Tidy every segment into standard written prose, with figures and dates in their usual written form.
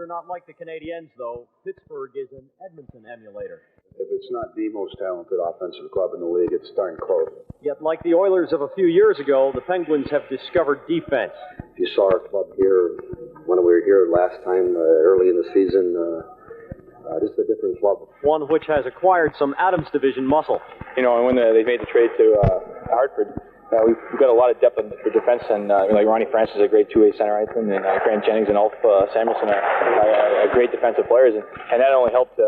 are not like the Canadiens, though. Pittsburgh is an Edmonton emulator. If it's not the most talented offensive club in the league, it's darn close. Yet, like the Oilers of a few years ago, the Penguins have discovered defense. If you saw our club here when we were here last time, early in the season, this is a different club. One which has acquired some Adams Division muscle. You know, and when they made the trade to Hartford, we've got a lot of depth for defense, and like Ronnie Francis is a great two-way center, I think, and Grant Jennings and Ulf Samuelson are great defensive players, and that only helped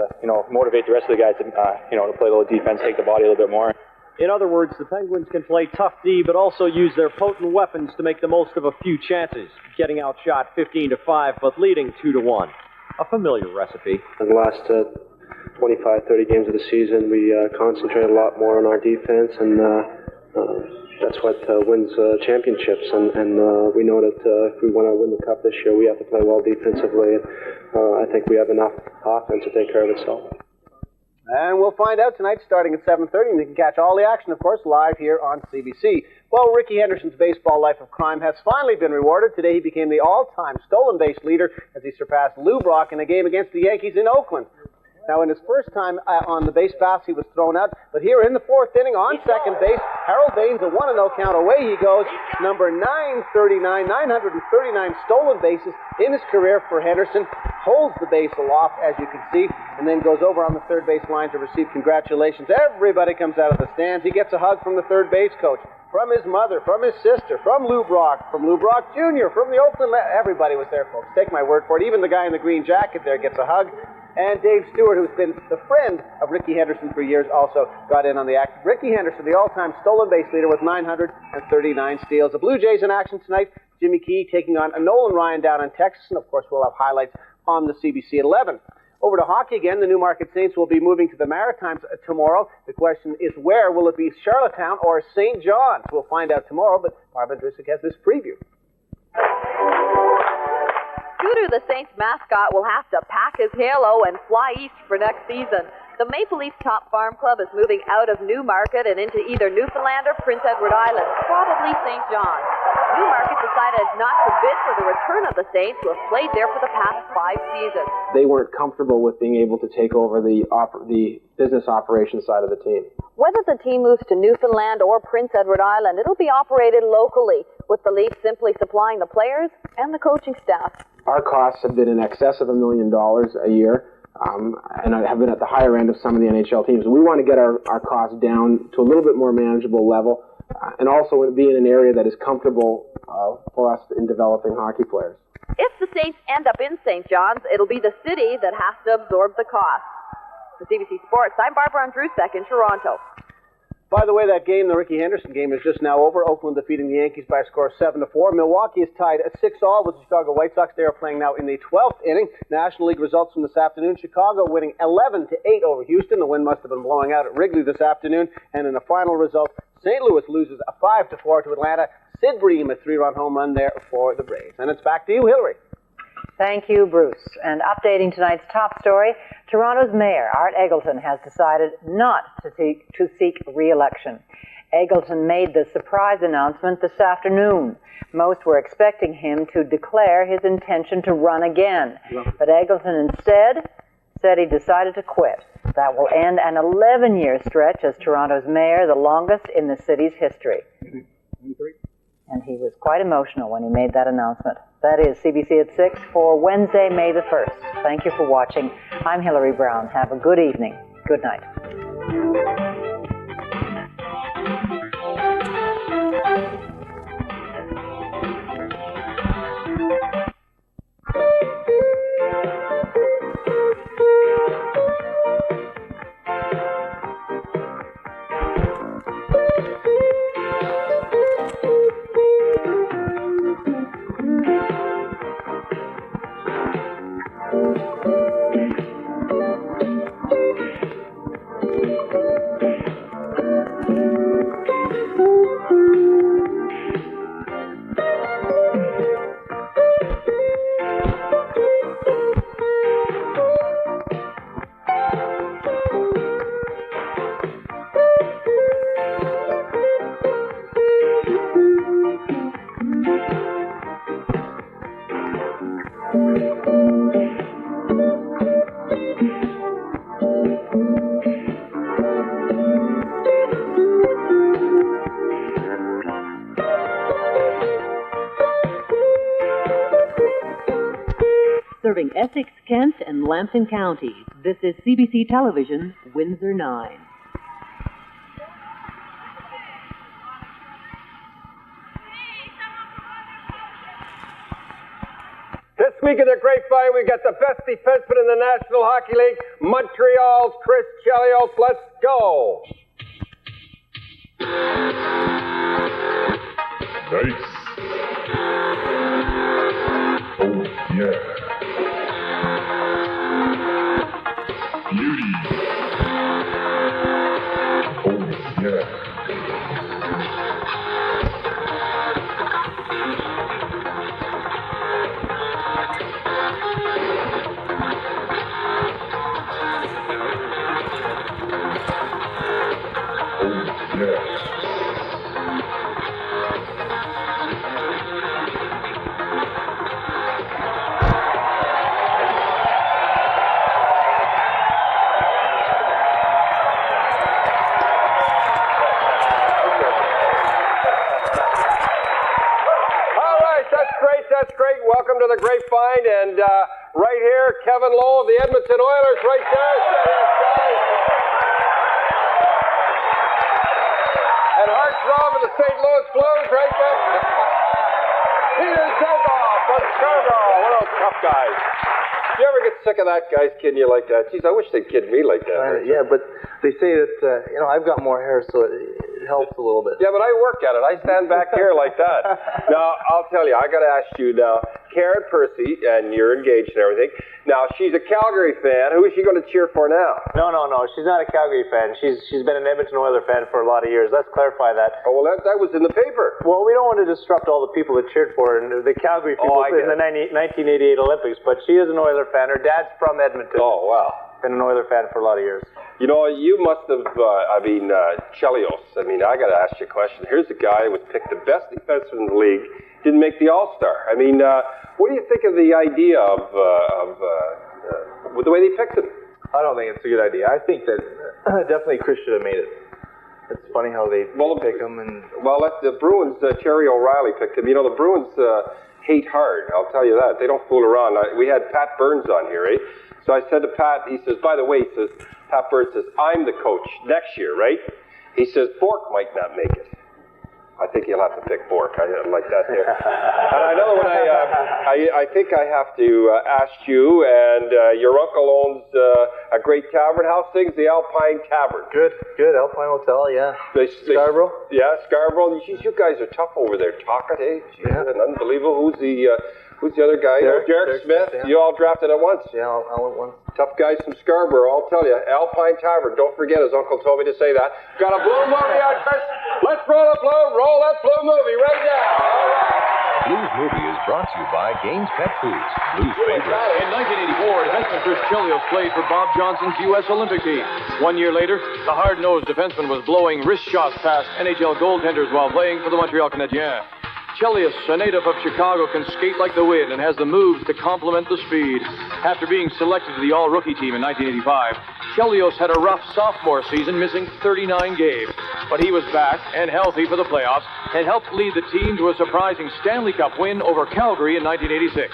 motivate the rest of the guys to to play a little defense, take the body a little bit more. In other words, the Penguins can play tough D, but also use their potent weapons to make the most of a few chances, getting outshot 15-5, but leading 2-1. A familiar recipe. In the last 25-30 games of the season, we concentrate a lot more on our defense, and that's what wins championships. And we know that if we want to win the cup this year, we have to play well defensively. And I think we have enough offense to take care of itself. And we'll find out tonight starting at 7:30, and you can catch all the action, of course, live here on CBC. Well, Ricky Henderson's baseball life of crime has finally been rewarded. Today he became the all-time stolen base leader as he surpassed Lou Brock in a game against the Yankees in Oakland. Now, in his first time on the base pass, he was thrown out. But here in the fourth inning on second base, Harold Baines, a 1-0 count. Away he goes. Number 939 stolen bases in his career for Henderson. Holds the base aloft, as you can see, and then goes over on the third base line to receive congratulations. Everybody comes out of the stands. He gets a hug from the third base coach, from his mother, from his sister, from Lou Brock Jr., from the Oakland. Everybody was there, folks. Take my word for it. Even the guy in the green jacket there gets a hug. And Dave Stewart, who's been the friend of Ricky Henderson for years, also got in on the act. Ricky Henderson, the all-time stolen base leader with 939 steals. The Blue Jays in action tonight. Jimmy Key taking on Nolan Ryan down in Texas. And, of course, we'll have highlights on the CBC at 11. Over to hockey again. The Newmarket Saints will be moving to the Maritimes tomorrow. The question is where? Will it be Charlottetown or St. John's? We'll find out tomorrow, but Marvin Drisick has this preview. Scooter, the Saints mascot, will have to pack his halo and fly east for next season. The Maple Leafs Top Farm Club is moving out of Newmarket and into either Newfoundland or Prince Edward Island, probably St. John's. Newmarket decided not to bid for the return of the Saints, who have played there for the past 5 seasons. They weren't comfortable with being able to take over the business operations side of the team. Whether the team moves to Newfoundland or Prince Edward Island, it'll be operated locally, with the Leafs simply supplying the players and the coaching staff. Our costs have been in excess of $1 million a year, and have been at the higher end of some of the NHL teams. We want to get our costs down to a little bit more manageable level, and also be in an area that is comfortable for us in developing hockey players. If the Saints end up in St. John's, it'll be the city that has to absorb the cost. For CBC Sports, I'm Barbara Andrusek in Toronto. By the way, that game, the Ricky Henderson game, is just now over. Oakland defeating the Yankees by a score of 7-4. Milwaukee is tied at 6-all with the Chicago White Sox. They are playing now in the 12th inning. National League results from this afternoon. Chicago winning 11-8 over Houston. The wind must have been blowing out at Wrigley this afternoon. And in the final result, St. Louis loses a 5-4 to Atlanta. Sid Bream, a 3-run home run there for the Braves. And it's back to you, Hillary. Thank you, Bruce. And updating tonight's top story, Toronto's mayor, Art Eggleton, has decided not to seek re-election. Eggleton made the surprise announcement this afternoon. Most were expecting him to declare his intention to run again. But Eggleton instead said he decided to quit. That will end an 11-year stretch as Toronto's mayor, the longest in the city's history. And he was quite emotional when he made that announcement. That is CBC at 6 for Wednesday, May the 1st. Thank you for watching. I'm Hillary Brown. Have a good evening. Good night. serving Essex, Kent, and Lambton counties. This is CBC Television, Windsor 9. This week in the Grapevine, we got the best defenseman in the National Hockey League, Montreal's Chris Chelios. Let's go. Nice. Oh, yeah. Beauty. Oh, yeah. That's great. Welcome to the Grapevine. And right here, Kevin Lowe of the Edmonton Oilers right there. And heartthrob of the St. Louis Blues right there. Peter Zelgoff from Scarborough. One of those tough guys. Do you ever get sick of that guys kidding you like that? Geez, I wish they'd kid me like that. Yeah, but they say that, I've got more hair, so it helps a little bit. Yeah, but I work at it. I stand back here like that. Now, I'll tell you, I got to ask you now, Karen Percy, and you're engaged and everything. Now, she's a Calgary fan. Who is she going to cheer for now? No. She's not a Calgary fan. She's been an Edmonton Oilers fan for a lot of years. Let's clarify that. Oh, well, that was in the paper. Well, we don't want to disrupt all the people that cheered for her and the Calgary people in the 1988 Olympics, but she is an Oilers fan. Her dad's from Edmonton. Oh, wow. Been an Oilers fan for a lot of years. You know, you must have, Chelios. I got to ask you a question. Here's a guy who was picked the best defenseman in the league, didn't make the All-Star. What do you think of the idea of the way they picked him? I don't think it's a good idea. I think that definitely Chris should have made it. It's funny how they pick him. The Bruins, Terry O'Reilly picked him. You know, the Bruins hate hard. I'll tell you that. They don't fool around. We had Pat Burns on here, eh? So I said to Pat, he says, by the way, Pat Burns says, I'm the coach next year, right? He says, Bork might not make it. I think you'll have to pick Bork. I like that there. And another one, I think I have to ask you, and your uncle owns a great tavern. How's things, the Alpine Tavern? Good. Alpine Hotel, yeah. Scarborough? Yeah, Scarborough. Geez, you guys are tough over there. Talkit, eh? Jeez, yeah. Unbelievable. Who's the other guy? Derek Smith. Yeah. You all drafted at once? Yeah, all at once. Tough guys from Scarborough, I'll tell you. Alpine Tavern, don't forget, his uncle told me to say that. Got a blue movie on, Chris. Let's roll that blue movie right now. All right. Blues Movie is brought to you by Gaines Pet Foods, Blues favorite. In 1984, defenseman Chris Chelios played for Bob Johnson's U.S. Olympic team. 1 year later, the hard-nosed defenseman was blowing wrist shots past NHL goaltenders while playing for the Montreal Canadiens. Chelios, a native of Chicago, can skate like the wind and has the moves to complement the speed. After being selected to the All-Rookie team in 1985, Chelios had a rough sophomore season, missing 39 games. But he was back and healthy for the playoffs and helped lead the team to a surprising Stanley Cup win over Calgary in 1986.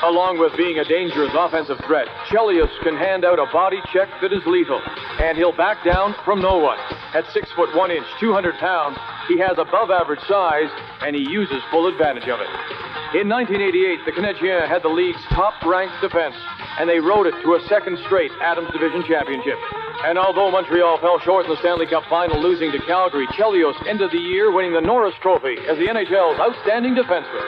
Along with being a dangerous offensive threat, Chelios can hand out a body check that is lethal, and he'll back down from no one. At 6 foot 1 inch, 200 pounds, he has above-average size, and he uses full advantage of it. In 1988, the Canadiens had the league's top-ranked defense, and they rode it to a second straight Adams Division championship. And although Montreal fell short in the Stanley Cup final, losing to Calgary, Chelios ended the year winning the Norris Trophy as the NHL's outstanding defenseman.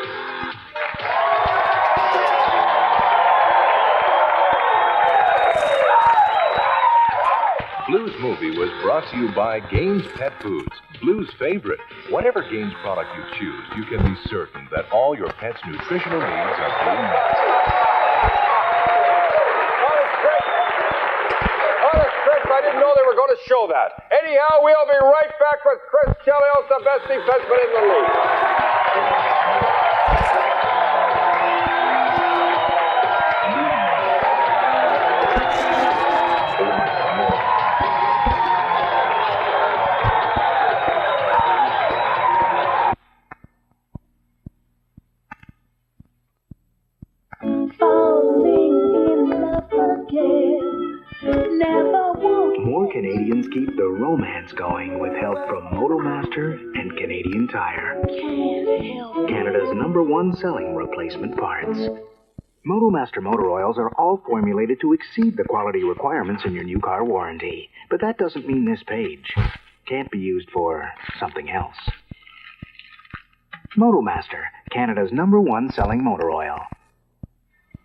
Blues Movie was brought to you by Gaines Pet Foods, Blues favorite. Whatever Gaines product you choose, you can be certain that all your pet's nutritional needs are being met. I didn't know they were going to show that. Anyhow, we'll be right back with Chris Chelios, the best defenseman in the league. Follow me. never walk. More Canadians keep the romance going with help from Motomaster and Canadian Tire. Can't help Canada's #1 selling replacement parts. Motomaster motor oils are all formulated to exceed the quality requirements in your new car warranty. But that doesn't mean this page can't be used for something else. Motomaster, Canada's #1 selling motor oil.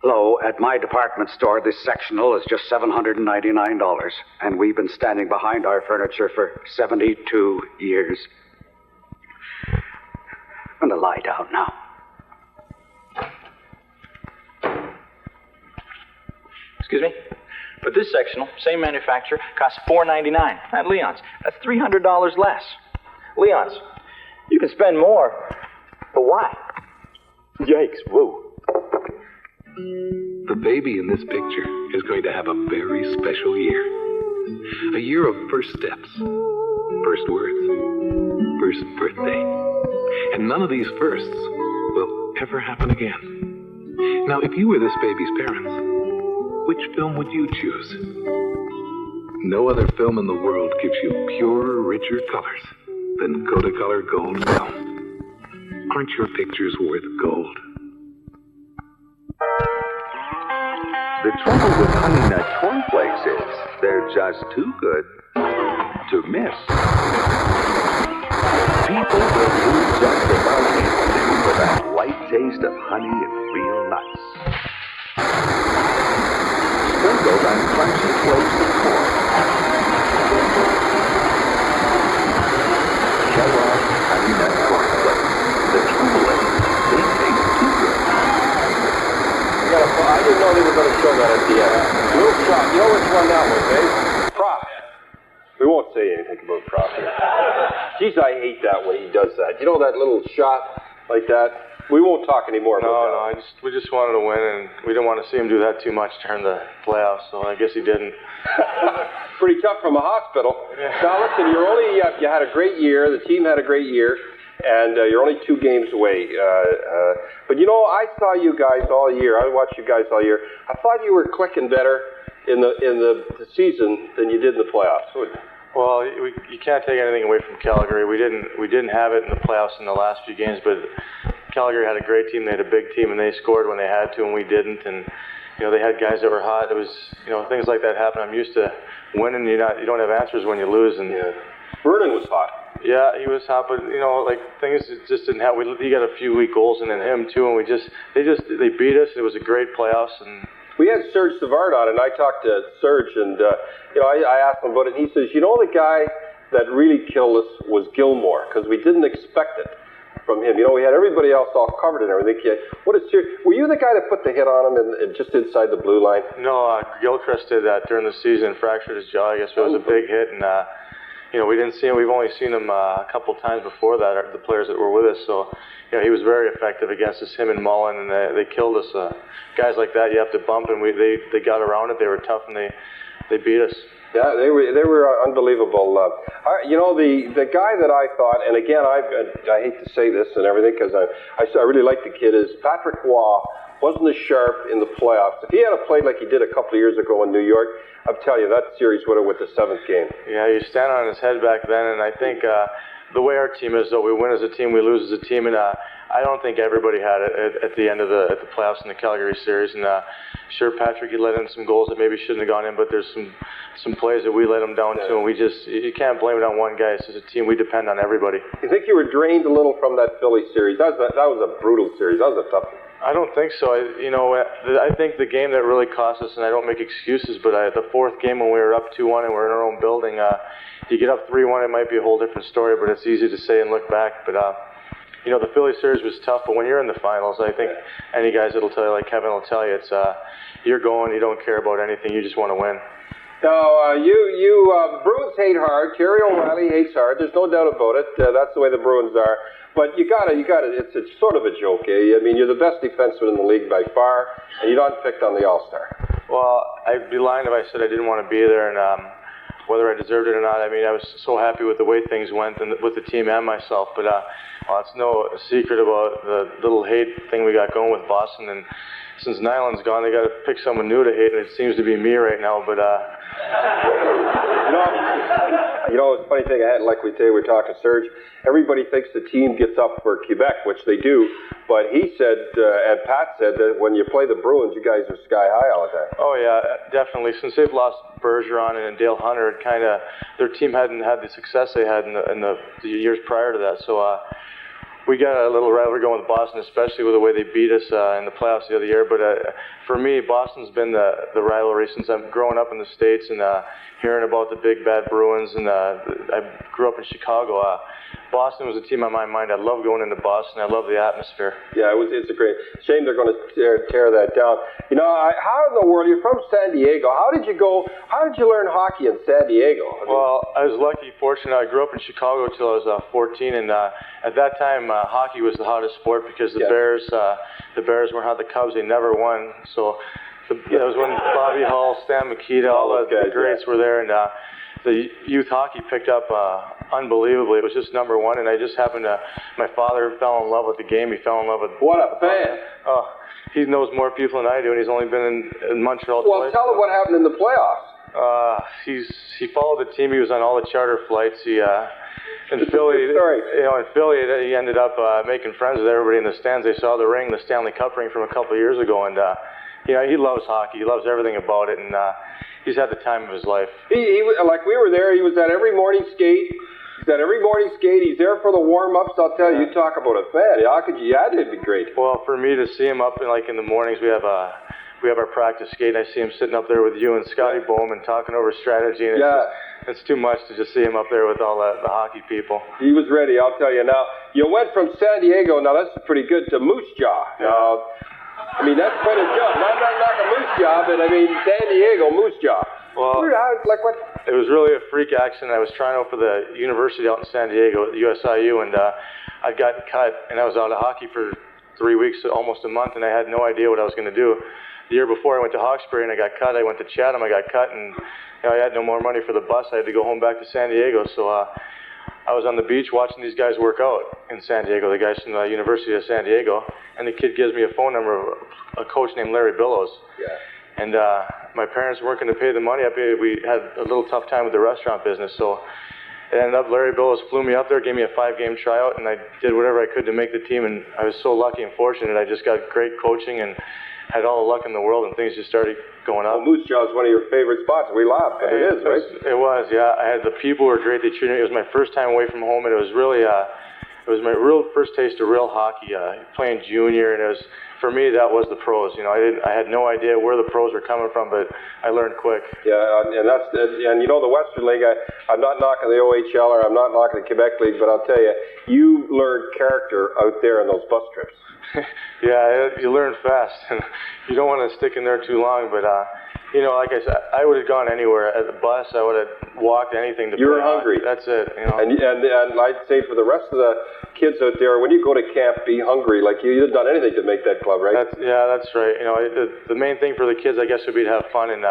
Hello, at my department store, this sectional is just $799, and we've been standing behind our furniture for 72 years. I'm going to lie down now. Excuse me? But this sectional, same manufacturer, costs $499 at Leon's. That's $300 less. Leon's, you can spend more, but why? Yikes, whoa. The baby in this picture is going to have a very special year. A year of first steps, first words, first birthday. And none of these firsts will ever happen again. Now, if you were this baby's parents, which film would you choose? No other film in the world gives you purer, richer colors than Kodacolor Gold film. Aren't your pictures worth gold? The trouble with Honey Nut Cornflakes is they're just too good to miss. People will lose just about anything for that light taste of honey and real nuts. Sprinkled on crunchy flakes of corn. Kellogg's Honey Nut Cornflakes. The trouble is, they taste too good. I didn't know they were going to show that at the end. Little shot. You know which one that was, eh? Prop. We won't say anything about Prop here. Jeez, I hate that when he does that. You know that little shot like that? We won't talk anymore about that. We just wanted to win, and we didn't want to see him do that too much during the playoffs, so I guess he didn't. Pretty tough from a hospital. Yeah. Now, listen, you're only, you had a great year. The team had a great year. And you're only 2 games away. But you know, I saw you guys all year. I watched you guys all year. I thought you were clicking better in the season than you did in the playoffs. Well, you can't take anything away from Calgary. We didn't have it in the playoffs in the last few games, but Calgary had a great team. They had a big team, and they scored when they had to, and we didn't. And you know, they had guys that were hot. It was, you know, things like that happen. I'm used to winning. You don't have answers when you lose. And Vernon was hot. Yeah, he was hot, but you know, like things just didn't happen. He got a few weak goals, and then him too, and they beat us. It was a great playoffs, and we had Serge Savard on, and I talked to Serge, and you know, I asked him about it, and he says, you know, the guy that really killed us was Gilmore, because we didn't expect it from him. You know, we had everybody else all covered and everything. What is Serge? Were you the guy that put the hit on him and just inside the blue line? No, Gilchrist did that during the season, fractured his jaw. I guess it was a big hit, and. You know, we didn't see him. We've only seen him a couple times before that, the players that were with us. So, you know, he was very effective against us, him and Mullen, and they killed us. Guys like that, you have to bump, and they got around it. They were tough, and they beat us. Yeah, they were unbelievable. You know, the guy that I thought, and again, I hate to say this and everything because I really like the kid, is Patrick Waugh. Wasn't as sharp in the playoffs. If he had played like he did a couple of years ago in New York, I'll tell you, that series would have went the 7th game. Yeah, you stand on his head back then, and I think the way our team is, though, we win as a team, we lose as a team, and I don't think everybody had it at the end of the playoffs in the Calgary series. And sure, Patrick, he let in some goals that maybe shouldn't have gone in, but there's some plays that we let him down to, and you can't blame it on one guy. It's just a team. We depend on everybody. You think you were drained a little from that Philly series? That was a brutal series. That was a tough one. I don't think so. I think the game that really cost us, and I don't make excuses, but the 4th game when we were up 2-1 and we're in our own building, you get up 3-1, it might be a whole different story, but it's easy to say and look back. But you know, the Philly series was tough, but when you're in the finals, I think any guys that'll tell you, like Kevin will tell you, it's you're going, you don't care about anything, you just want to win. Now, the Bruins hate hard. Terry O'Reilly hates hard. There's no doubt about it. That's the way the Bruins are. But you gotta. It's sort of a joke, eh? I mean, you're the best defenseman in the league by far, and you're not picked on the All-Star. Well, I'd be lying if I said I didn't want to be there, and whether I deserved it or not. I mean, I was so happy with the way things went, and with the team and myself. But well, it's no secret about the little hate thing we got going with Boston, and since Nyland's gone, they got to pick someone new to hate, and it seems to be me right now. But you know, it's a funny thing. Like we say, we're talking Serge. Everybody thinks the team gets up for Quebec, which they do. But he said, and Pat said, that when you play the Bruins, you guys are sky high all the time. oh yeah, definitely. Since they've lost Bergeron and Dale Hunter, it kind of their team hadn't had the success they had in the years prior to that. So we got a little rivalry going with Boston, especially with the way they beat us in the playoffs the other year. But for me, Boston's been the rivalry since I'm growing up in the States and hearing about the big bad Bruins. And I grew up in Chicago. Boston was a team on my mind. I love going into Boston. I love the atmosphere. Yeah, it's a great shame they're going to tear that down. You know, how in the world, you're from San Diego. How did you learn hockey in San Diego? Well, I was lucky, fortunate. I grew up in Chicago till I was 14, and at that time, hockey was the hottest sport because the Bears weren't how the Cubs. They never won. So that was when Bobby Hull, Stan Mikita, all the greats were there, and the youth hockey picked up unbelievably. It was just number one, and I just happened to. My father fell in love with the game. He fell in love with. What a fan! He knows more people than I do, and he's only been in Montreal twice. Well, tell him what happened in the playoffs. He followed the team. He was on all the charter flights. He in Philly, in Philly, he ended up making friends with everybody in the stands. They saw the ring, the Stanley Cup ring from a couple of years ago, and he loves hockey. He loves everything about it, and he's had the time of his life. He like we were there. He was at every morning skate. He's at every morning skate. He's there for the warm-ups. I'll tell you, you talk about a fan. How could you? Yeah, it'd be great. Well, for me to see him up in the mornings, we have our practice skate. I see him sitting up there with you and Scotty Bowman talking over strategy, and it's too much to just see him up there with all the hockey people. He was ready, I'll tell you. Now, you went from San Diego. Now that's pretty good to Moose Jaw. I mean, that's quite a jump. Not a Moose Jaw, but I mean San Diego Moose Jaw. Well, like what? It was really a freak accident. I was trying out for the university out in San Diego at USIU, and I'd gotten cut, and I was out of hockey for 3 weeks, almost a month, and I had no idea what I was going to do. The year before, I went to Hawkesbury, and I got cut. I went to Chatham, I got cut, and I had no more money for the bus. I had to go home back to San Diego, so I was on the beach watching these guys work out in San Diego, the guys from the University of San Diego, and the kid gives me a phone number of a coach named Larry Billows. Yeah. And my parents weren't going to pay the money. We had a little tough time with the restaurant business, so it ended up Larry Billows flew me up there, gave me a 5-game tryout, and I did whatever I could to make the team, and I was so lucky and fortunate. I just got great coaching and had all the luck in the world, and things just started going up. Well, Moose Jaw is one of your favorite spots. We laughed, but it is, right? It was, yeah. I had the people were great. They treated me. It was my first time away from home, and it was really, it was my real first taste of real hockey. Playing junior, and it was, for me, that was the pros. You know, I had no idea where the pros were coming from, but I learned quick. Yeah, and you know the Western League. I'm not knocking the OHL or I'm not knocking the Quebec League, but I'll tell you, you learned character out there on those bus trips. Yeah, you learn fast, and you don't want to stick in there too long. But you know, like I said, I would have gone anywhere. At the bus, I would have walked anything to. You were hungry. That's it. You know. And I'd say for the rest of the kids out there, when you go to camp, be hungry. Like you'd have done anything to make that club, right? That's right. You know, the main thing for the kids, I guess, would be to have fun, and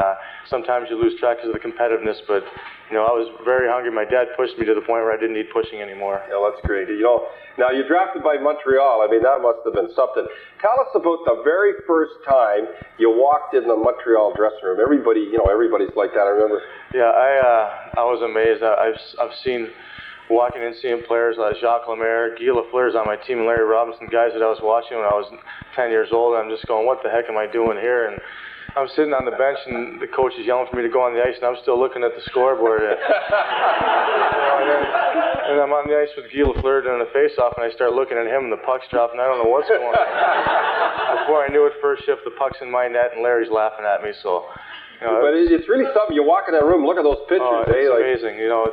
sometimes you lose track of the competitiveness. But you know, I was very hungry. My dad pushed me to the point where I didn't need pushing anymore. Yeah, that's great. You know, now you're drafted by Montreal. I mean, that must have been something. Tell us about the very first time you walked in the Montreal dressing room. Everybody's like that. I remember. Yeah, I was amazed. I've seen walking in, seeing players like Jacques Lemaire, Guy Lafleur's on my team, and Larry Robinson, guys that I was watching when I was 10 years old. And I'm just going, what the heck am I doing here? And I'm sitting on the bench, and the coach is yelling for me to go on the ice, and I'm still looking at the scoreboard. And I'm on the ice with Guy Lafleur doing a face-off, and I start looking at him, and the puck's dropping. I don't know what's going on. Before I knew it, first shift, the puck's in my net, and Larry's laughing at me. So, you know, but it's really something. You walk in that room, look at those pictures. It's amazing. You know,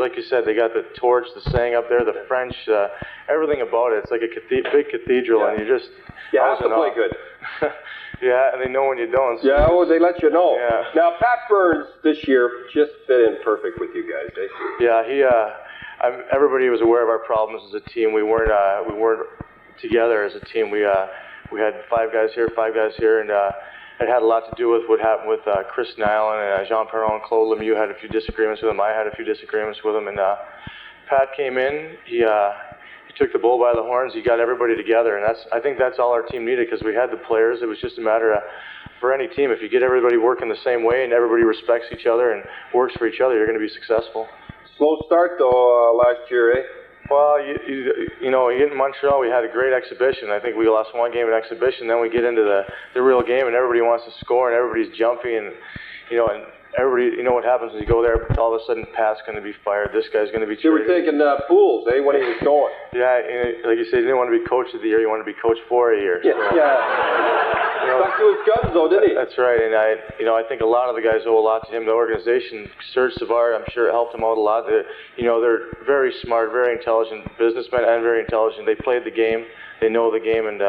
like you said, they got the torch, the saying up there, the French, everything about it. It's like a big cathedral, and you just you have to play good. Yeah, and they know when you don't. So yeah, they let you know. Yeah. Now, Pat Burns this year just fit in perfect with you guys, eh? Yeah, everybody was aware of our problems as a team. We weren't together as a team. We had 5 guys here, 5 guys here, and it had a lot to do with what happened with Chris Nyland and Jean Perron and Claude Lemieux. Had a few disagreements with him. I had a few disagreements with him, and Pat came in. He took the bull by the horns. You got everybody together, and I think that's all our team needed because we had the players. It was just a matter of, for any team, if you get everybody working the same way and everybody respects each other and works for each other, you're going to be successful. Slow start though last year, eh? Well, you know, in Montreal we had a great exhibition. I think we lost one game in exhibition. Then we get into the real game, and everybody wants to score, and everybody's jumpy, and you know, and everybody, you know what happens when you go there. All of a sudden, Pat's going to be fired. This guy's going to be. You were taking pools, eh? When he was going. Yeah, like you said, you didn't want to be coach of the year. You want to be coach for a year. Yeah. So, You know, stuck to his guns, though, didn't he? That's right, and I think a lot of the guys owe a lot to him. The organization, Serge Savard, I'm sure helped him out a lot. They're very smart, very intelligent businessmen, and very intelligent. They played the game, they know the game, and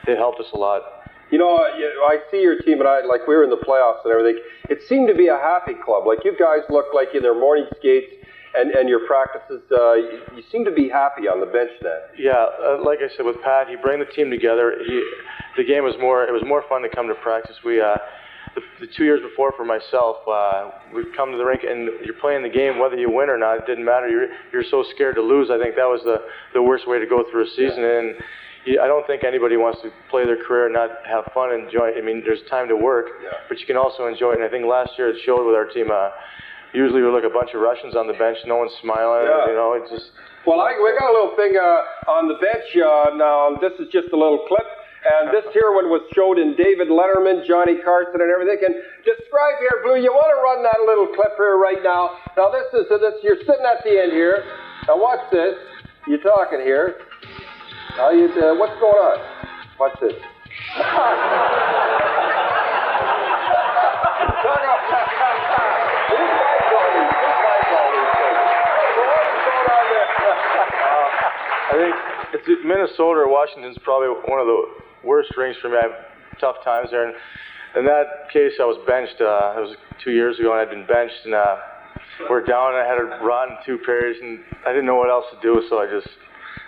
they helped us a lot. You know, I see your team, and like we were in the playoffs and everything. It seemed to be a happy club. Like you guys looked like in their morning skates and your practices. You seem to be happy on the bench then. Yeah, like I said with Pat, he bring the team together. The game was more. It was more fun to come to practice. We the 2 years before for myself, we'd come to the rink and you're playing the game whether you win or not. It didn't matter. You're so scared to lose. I think that was the worst way to go through a season. Yeah. And I don't think anybody wants to play their career and not have fun and enjoy it. I mean, there's time to work, but you can also enjoy it. And I think last year it showed with our team. Usually we look a bunch of Russians on the bench, no one's smiling. Yeah. You know, it's just. Well, we got a little thing on the bench now. This is just a little clip. And this here one was showed in David Letterman, Johnny Carson, and everything. And describe here, Blue, you want to run that little clip here right now. Now, this you're sitting at the end here. Now, watch this. You're talking here. Now, what's going on? Watch this. I think it's Minnesota or Washington's probably one of the worst rinks for me. I have tough times there. And in that case, I was benched. It was 2 years ago, and I'd been benched. And we're down, and I had to run 2 periods, and I didn't know what else to do. So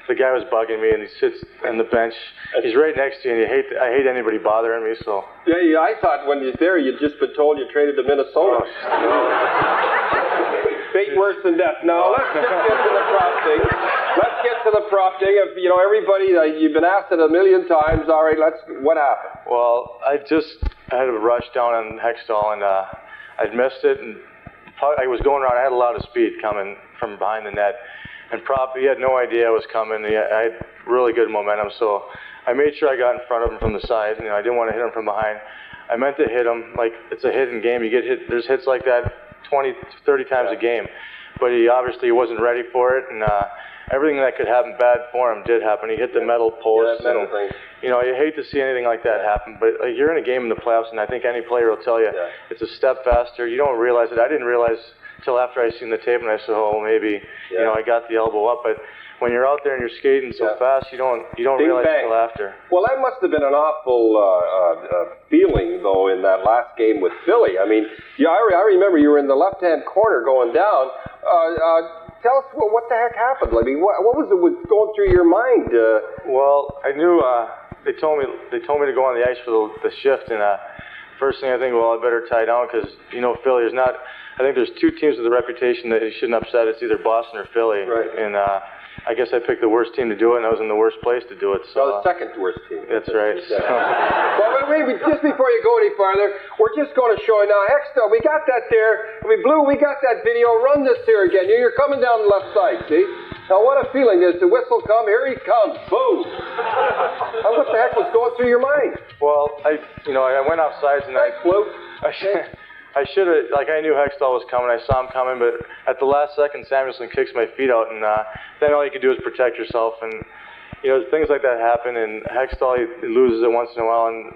the guy was bugging me, and he sits on the bench. He's right next to you, and I hate anybody bothering me. So yeah, I thought when you're there, you'd just been told you traded to Minnesota. Fate worse than death. Now let's just get to the prop thing. Let's get to the prop thing. If you know everybody, you've been asked it a million times. All right, what happened? Well, I had a rush down on Hextall, and I'd missed it, and I was going around. I had a lot of speed coming from behind the net. And he had no idea I was coming. I had really good momentum, so I made sure I got in front of him from the side. I didn't want to hit him from behind. I meant to hit him. Like, it's a hidden game. You get hit. There's hits like that 20, 30 times a game. But he obviously wasn't ready for it, and everything that could happen bad for him did happen. He hit the metal post. And, you know, you hate to see anything like that happen, but you're in a game in the playoffs, and I think any player will tell you it's a step faster. You don't realize it. I didn't realize till after I seen the tape, and I said, oh, maybe, you know, I got the elbow up. But when you're out there and you're skating so fast, you don't realize it till after. Well, that must have been an awful feeling, though, in that last game with Philly. I mean, I remember you were in the left-hand corner going down. Tell us what the heck happened. I mean, what was it going through your mind? Well, I knew they told me to go on the ice for the shift, and first thing I think, well, I better tie down because, you know, Philly is not. I think there's 2 teams with a reputation that you shouldn't upset. It's either Boston or Philly. Right. And I guess I picked the worst team to do it, and I was in the worst place to do it. So the second worst team. That's right. So. Well, but maybe just before you go any farther, we're just going to show you now. Hextall, we got that there. Blue, we got that video. Run this here again. You're coming down the left side, see? Now, what a feeling is the whistle come. Here he comes. Boom. Now, what the heck was going through your mind? Well, I went outside and I should have, I knew Hextall was coming. I saw him coming, but at the last second, Samuelson kicks my feet out, and then all you can do is protect yourself. And, you know, things like that happen, and Hextall, he loses it once in a while. And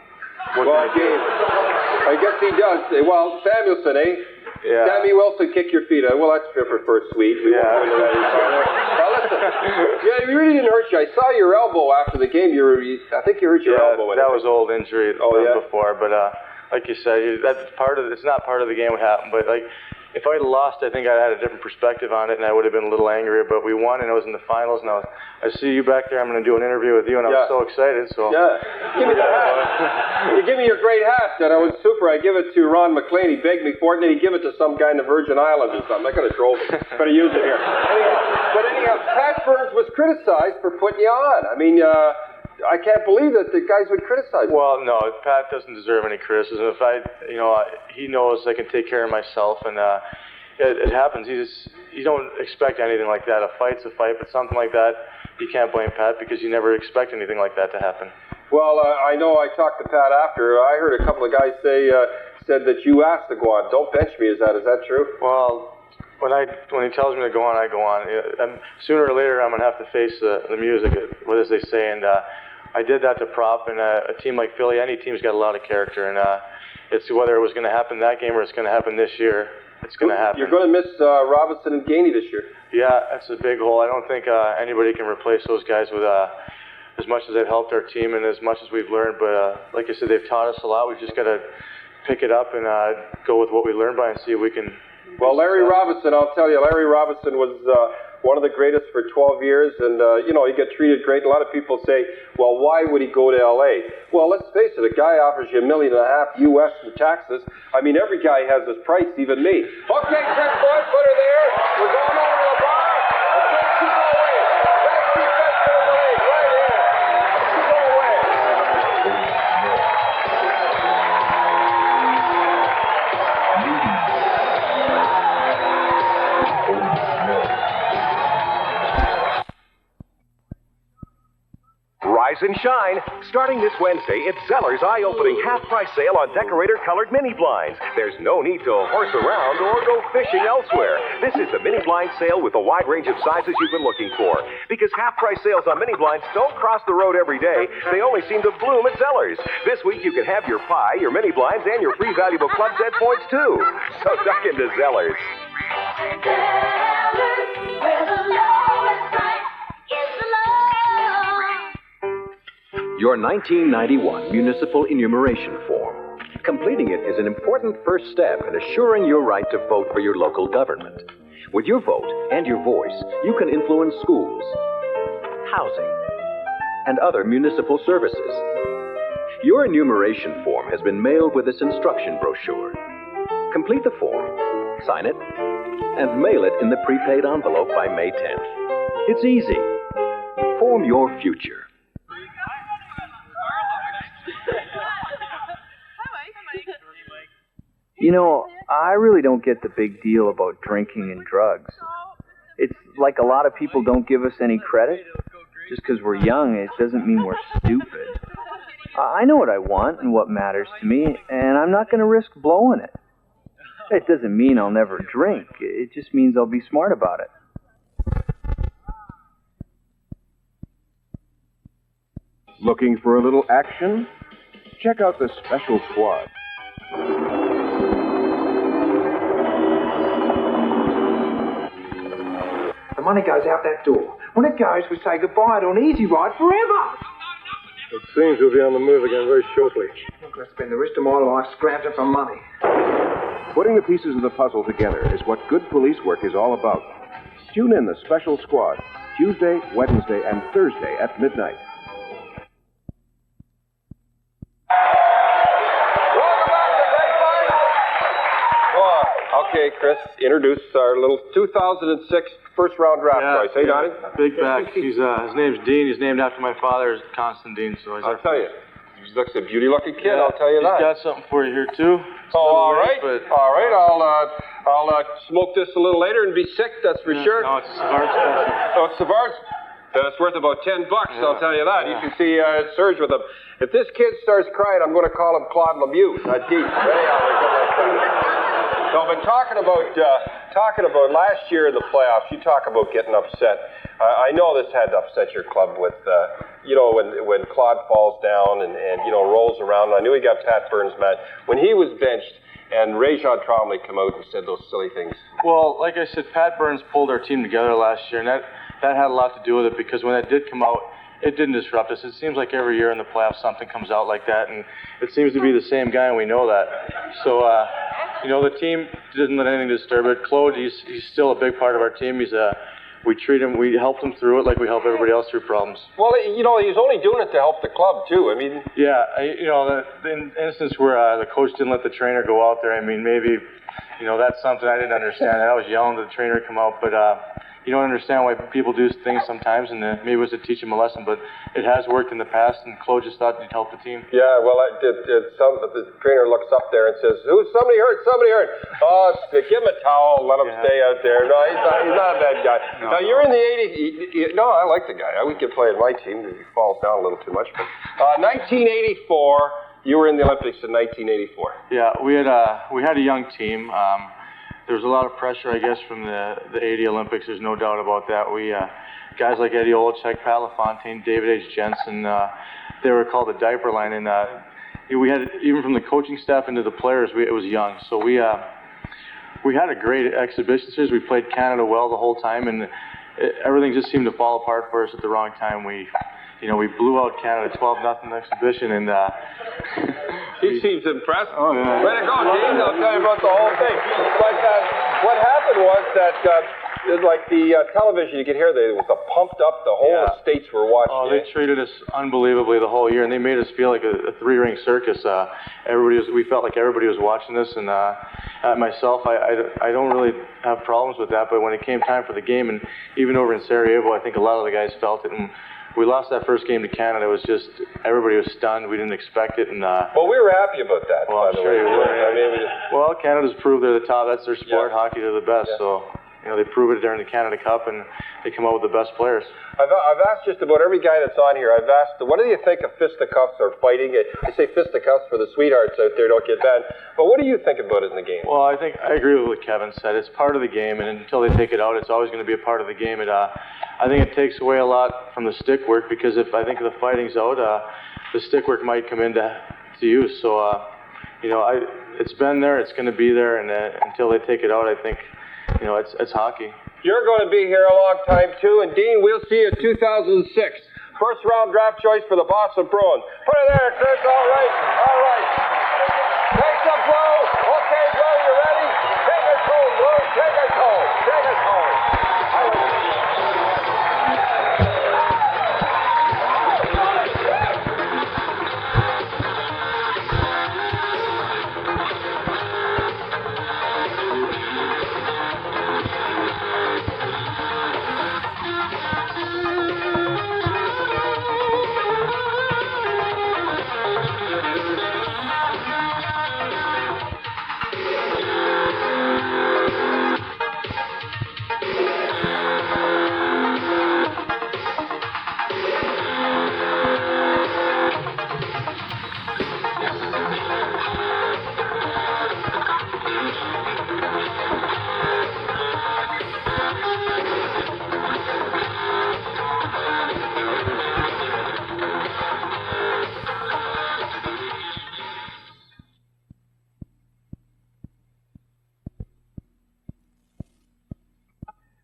I guess he does. Well, Samuelson, eh? Yeah. Sammy Wilson kick your feet out. Well, that's for sweet. We won't go into that. Now, listen. Yeah, it really didn't hurt you. I saw your elbow after the game. I think you hurt your elbow. That was old injury before, but like you said, that's part of. It's not part of the game what happened, but if I had lost, I think I had a different perspective on it, and I would have been a little angrier. But we won, and I was in the finals. And I see you back there. I'm going to do an interview with you, and I was so excited. So give me the hat. You give me your great hat, and I was super. I give it to Ron McLean. He begged me for it, and then he give it to some guy in the Virgin Islands or something. I could have drove it. Better use it here. Anyhow. But anyhow, Pat Burns was criticized for putting you on. I mean, I can't believe that the guys would criticize him. Well, no, Pat doesn't deserve any criticism. If he knows I can take care of myself, and it happens. You don't expect anything like that. A fight's a fight, but something like that, you can't blame Pat because you never expect anything like that to happen. Well, I know I talked to Pat after. I heard a couple of guys said that you asked to go on. Don't bench me. Is that true? Well, when he tells me to go on, I go on. Sooner or later, I'm going to have to face the music, what as they say, and I did that to Prop, and a team like Philly, any team's got a lot of character, and it's whether it was going to happen that game or it's going to happen this year, it's going to happen. You're going to miss Robinson and Gainey this year. Yeah, that's a big hole. I don't think anybody can replace those guys with as much as they've helped our team and as much as we've learned, but like I said, they've taught us a lot. We've just got to pick it up and go with what we learned by and see if we can... Well, Larry Robinson, I'll tell you, Larry Robinson was one of the greatest for 12 years, and, he got treated great. A lot of people say, well, why would he go to L.A.? Well, let's face it, a guy offers you $1.5 million U.S. in taxes. I mean, every guy has his price, even me. Okay, Chris Boyd, put her there. We're going over to the bar. Okay, keep away. Best defense in the league, right here. Keep away. Rise and shine. Starting this Wednesday, it's Zeller's eye-opening half-price sale on decorator-colored mini blinds. There's no need to horse around or go fishing elsewhere. This is the mini blind sale with a wide range of sizes you've been looking for. Because half-price sales on mini blinds don't cross the road every day. They only seem to bloom at Zeller's. This week you can have your pie, your mini blinds, and your free valuable Club Dead points too. So duck into Zeller's. Your 1991 municipal enumeration form. Completing it is an important first step in assuring your right to vote for your local government. With your vote and your voice, you can influence schools, housing, and other municipal services. Your enumeration form has been mailed with this instruction brochure. Complete the form, sign it, and mail it in the prepaid envelope by May 10th. It's easy. Form your future. You know, I really don't get the big deal about drinking and drugs. It's like a lot of people don't give us any credit. Just because we're young, it doesn't mean we're stupid. I know what I want and what matters to me, and I'm not going to risk blowing it. It doesn't mean I'll never drink. It just means I'll be smart about it. Looking for a little action? Check out the Special Squad. The money goes out that door. When it goes, we say goodbye to an easy ride forever. It seems we'll be on the move again very shortly. I'm going to spend the rest of my life scrounging for money. Putting the pieces of the puzzle together is what good police work is all about. Tune in the Special Squad, Tuesday, Wednesday, and Thursday at midnight. Okay, Chris, introduce our little 2006 first-round draft prize. Hey, Donnie? Big back. His name's Dean. He's named after my father, Constantine. So I'll tell you, he looks a beauty-looking kid. I'll tell you that. He's got something for you here too. All right. All right. I'll smoke this a little later and be sick. That's for sure. No, it's a Savard special. Oh, it's Savard's. It's worth about $10. I'll tell you that. You can see Serge with him. If this kid starts crying, I'm going to call him Claude Lemieux. Not deep. No, but talking about last year in the playoffs, you talk about getting upset. I know this had to upset your club with, when Claude falls down and rolls around. I knew he got Pat Burns mad. When he was benched and Rajon Trombley came out and said those silly things. Well, like I said, Pat Burns pulled our team together last year, and that had a lot to do with it because when that did come out, it didn't disrupt us. It seems like every year in the playoffs something comes out like that, and it seems to be the same guy, and we know that. So, the team didn't let anything disturb it. Claude, he's still a big part of our team. We helped him through it like we help everybody else through problems. Well, he's only doing it to help the club, too. I mean... Yeah, the instance where the coach didn't let the trainer go out there, I mean, maybe, that's something I didn't understand. I was yelling to the trainer to come out, but... you don't understand why people do things sometimes, and maybe it was to teach them a lesson, but it has worked in the past, and Claude just thought it'd help the team. Yeah, well, the trainer looks up there and says, "Who's somebody hurt? Somebody hurt." Oh, give him a towel, let him stay out there. No, he's not a bad guy. No, now, you're in the 80s. No, I like the guy. I would get play in my team. He falls down a little too much. But 1984, you were in the Olympics in 1984. Yeah, we had a young team. There was a lot of pressure, I guess, from the 80 Olympics. There's no doubt about that. We guys like Eddie Olczyk, Pat LaFontaine, David H. Jensen, they were called the diaper line, and we had, even from the coaching staff into the players, it was young. So we had a great exhibition series. We played Canada well the whole time, and everything just seemed to fall apart for us at the wrong time. We blew out Canada 12-0 exhibition, and he seems impressed. Oh, yeah. Way to go, Dean. I'll tell you about the whole thing. But what happened was that, like the television, you could hear it was pumped up. The whole states were watching. Oh, they treated us unbelievably the whole year, and they made us feel like a three-ring circus. We felt like everybody was watching this, and myself, I don't really have problems with that. But when it came time for the game, and even over in Sarajevo, I think a lot of the guys felt it. And we lost that first game to Canada. It was just, everybody was stunned. We didn't expect it. And well, we were happy about that. Well, I'm sure you were. I mean, well, Canada's proved they're the top. That's their sport. Hockey, they're the best. So, they prove it during the Canada Cup, and they come out with the best players. I've asked just about every guy that's on here. I've asked, what do you think of fisticuffs or fighting? I say fisticuffs for the sweethearts out there, don't get banned. But what do you think about it in the game? Well, I agree with what Kevin said. It's part of the game, and until they take it out, it's always going to be a part of the game. I think it takes away a lot from the stick work, because if I think the fighting's out, the stick work might come into use. So, it's been there, it's going to be there, and until they take it out, I think, it's hockey. You're going to be here a long time, too, and Dean, we'll see you in 2006. First round draft choice for the Boston Bruins. Put it there, Chris. All right. Take the blow. Okay, Blow, you ready? Take us home, Blow. Take us home.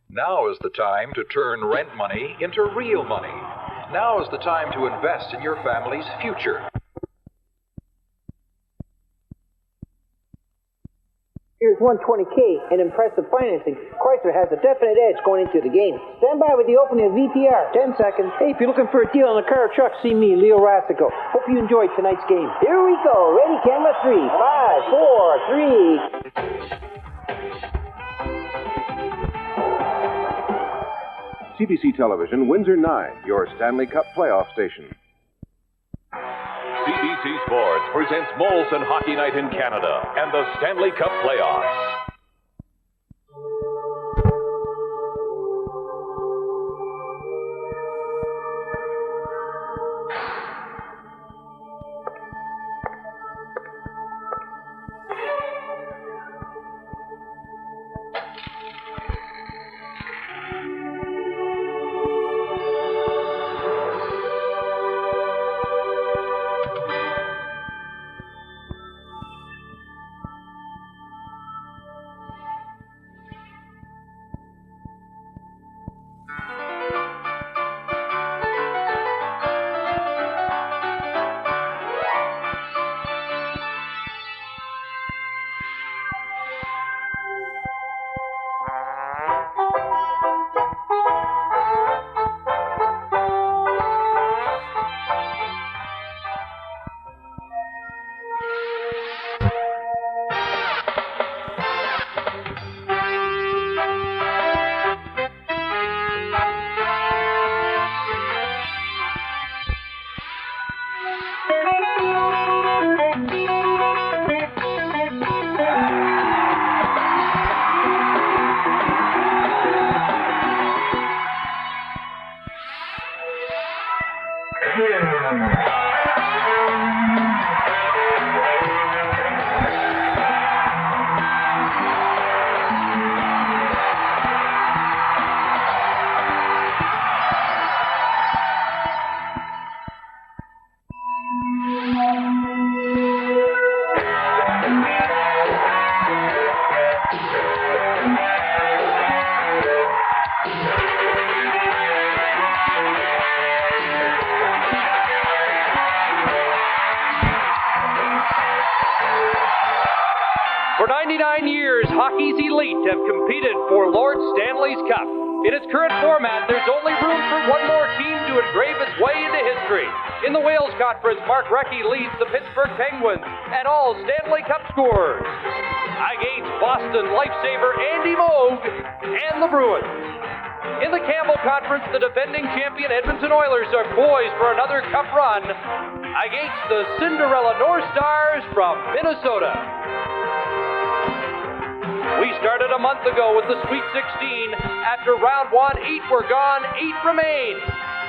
Now is the time to turn rent money into real money. Now is the time to invest in your family's future. Here's 120K in impressive financing. Chrysler has a definite edge going into the game. Stand by with the opening of VTR. 10 seconds. Hey, if you're looking for a deal on a car or truck, see me, Leo Rastico. Hope you enjoyed tonight's game. Here we go. Ready, camera 3. 5, 4, 3. CBC Television, Windsor 9, your Stanley Cup playoff station. CBC Sports presents Molson Hockey Night in Canada and the Stanley Cup playoffs. 99 years, hockey's elite have competed for Lord Stanley's Cup. In its current format, there's only room for one more team to engrave its way into history. In the Wales Conference, Mark Recchi leads the Pittsburgh Penguins and all Stanley Cup scorers against Boston lifesaver Andy Moog and the Bruins. In the Campbell Conference, the defending champion Edmonton Oilers are poised for another cup run against the Cinderella North Stars from Minnesota. We started a month ago with the Sweet 16. After round 1, 8 were gone, 8 remain.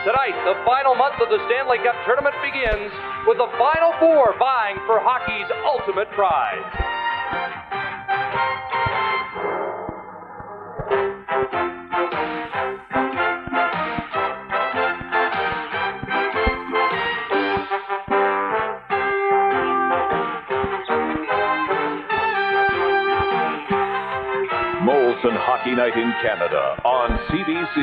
Tonight, the final month of the Stanley Cup tournament begins with the final 4 vying for hockey's ultimate prize. Molson Hockey Night in Canada on CBC.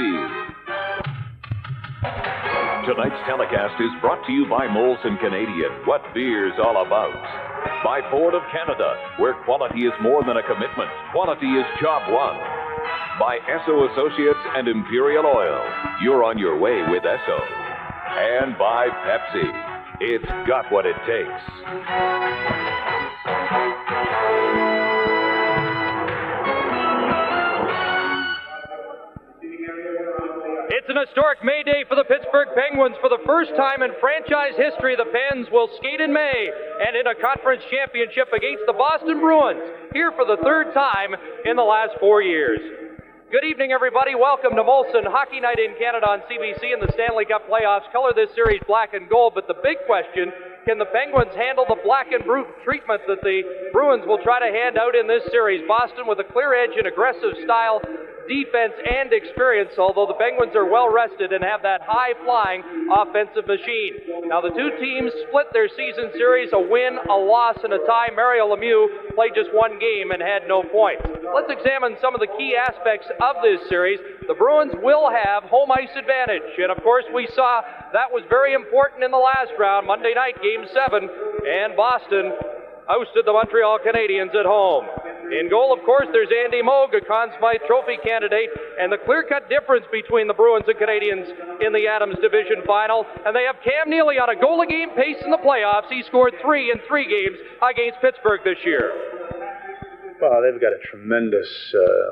Tonight's telecast is brought to you by Molson Canadian, what beer's all about. By Ford of Canada, where quality is more than a commitment, quality is job one. By Esso Associates and Imperial Oil, you're on your way with Esso. And by Pepsi, it's got what it takes. It's an historic May Day for the Pittsburgh Penguins. For the first time in franchise history, the Pens will skate in May and in a conference championship against the Boston Bruins, here for the third time in the last 4 years. Good evening, everybody. Welcome to Molson Hockey Night in Canada on CBC in the Stanley Cup playoffs. Color this series black and gold, but the big question, can the Penguins handle the black and blue treatment that the Bruins will try to hand out in this series? Boston with a clear edge in aggressive style, defense, and experience, although the Penguins are well rested and have that high-flying offensive machine. Now, the two teams split their season series, a win, a loss, and a tie. Mario Lemieux played just one game and had no points. Let's examine some of the key aspects of this series. The Bruins will have home ice advantage, and of course we saw that was very important in the last round, Monday night, Game 7, and Boston hosted the Montreal Canadiens at home. In goal, of course, there's Andy Moog, a Conn Smythe Trophy candidate, and the clear-cut difference between the Bruins and Canadiens in the Adams Division Final. And they have Cam Neely on a goal-a-game pace in the playoffs. He scored 3 in 3 games against Pittsburgh this year. Well, they've got a tremendous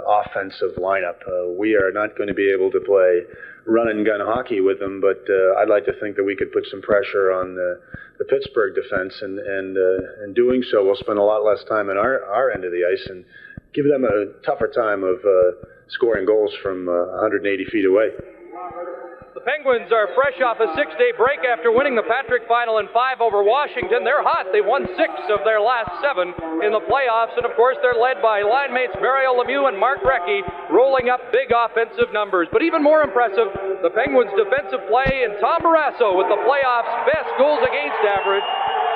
offensive lineup. We are not going to be able to play run-and-gun hockey with them, but I'd like to think that we could put some pressure on the Pittsburgh defense, and in doing so, we'll spend a lot less time in our end of the ice and give them a tougher time of scoring goals from 180 feet away. The Penguins are fresh off a 6-day break after winning the Patrick Final in 5 over Washington. They're hot. They won 6 of their last 7 in the playoffs, and of course they're led by line mates Mario Lemieux and Mark Recchi, rolling up big offensive numbers. But even more impressive, the Penguins' defensive play, and Tom Barrasso with the playoffs' best goals against average.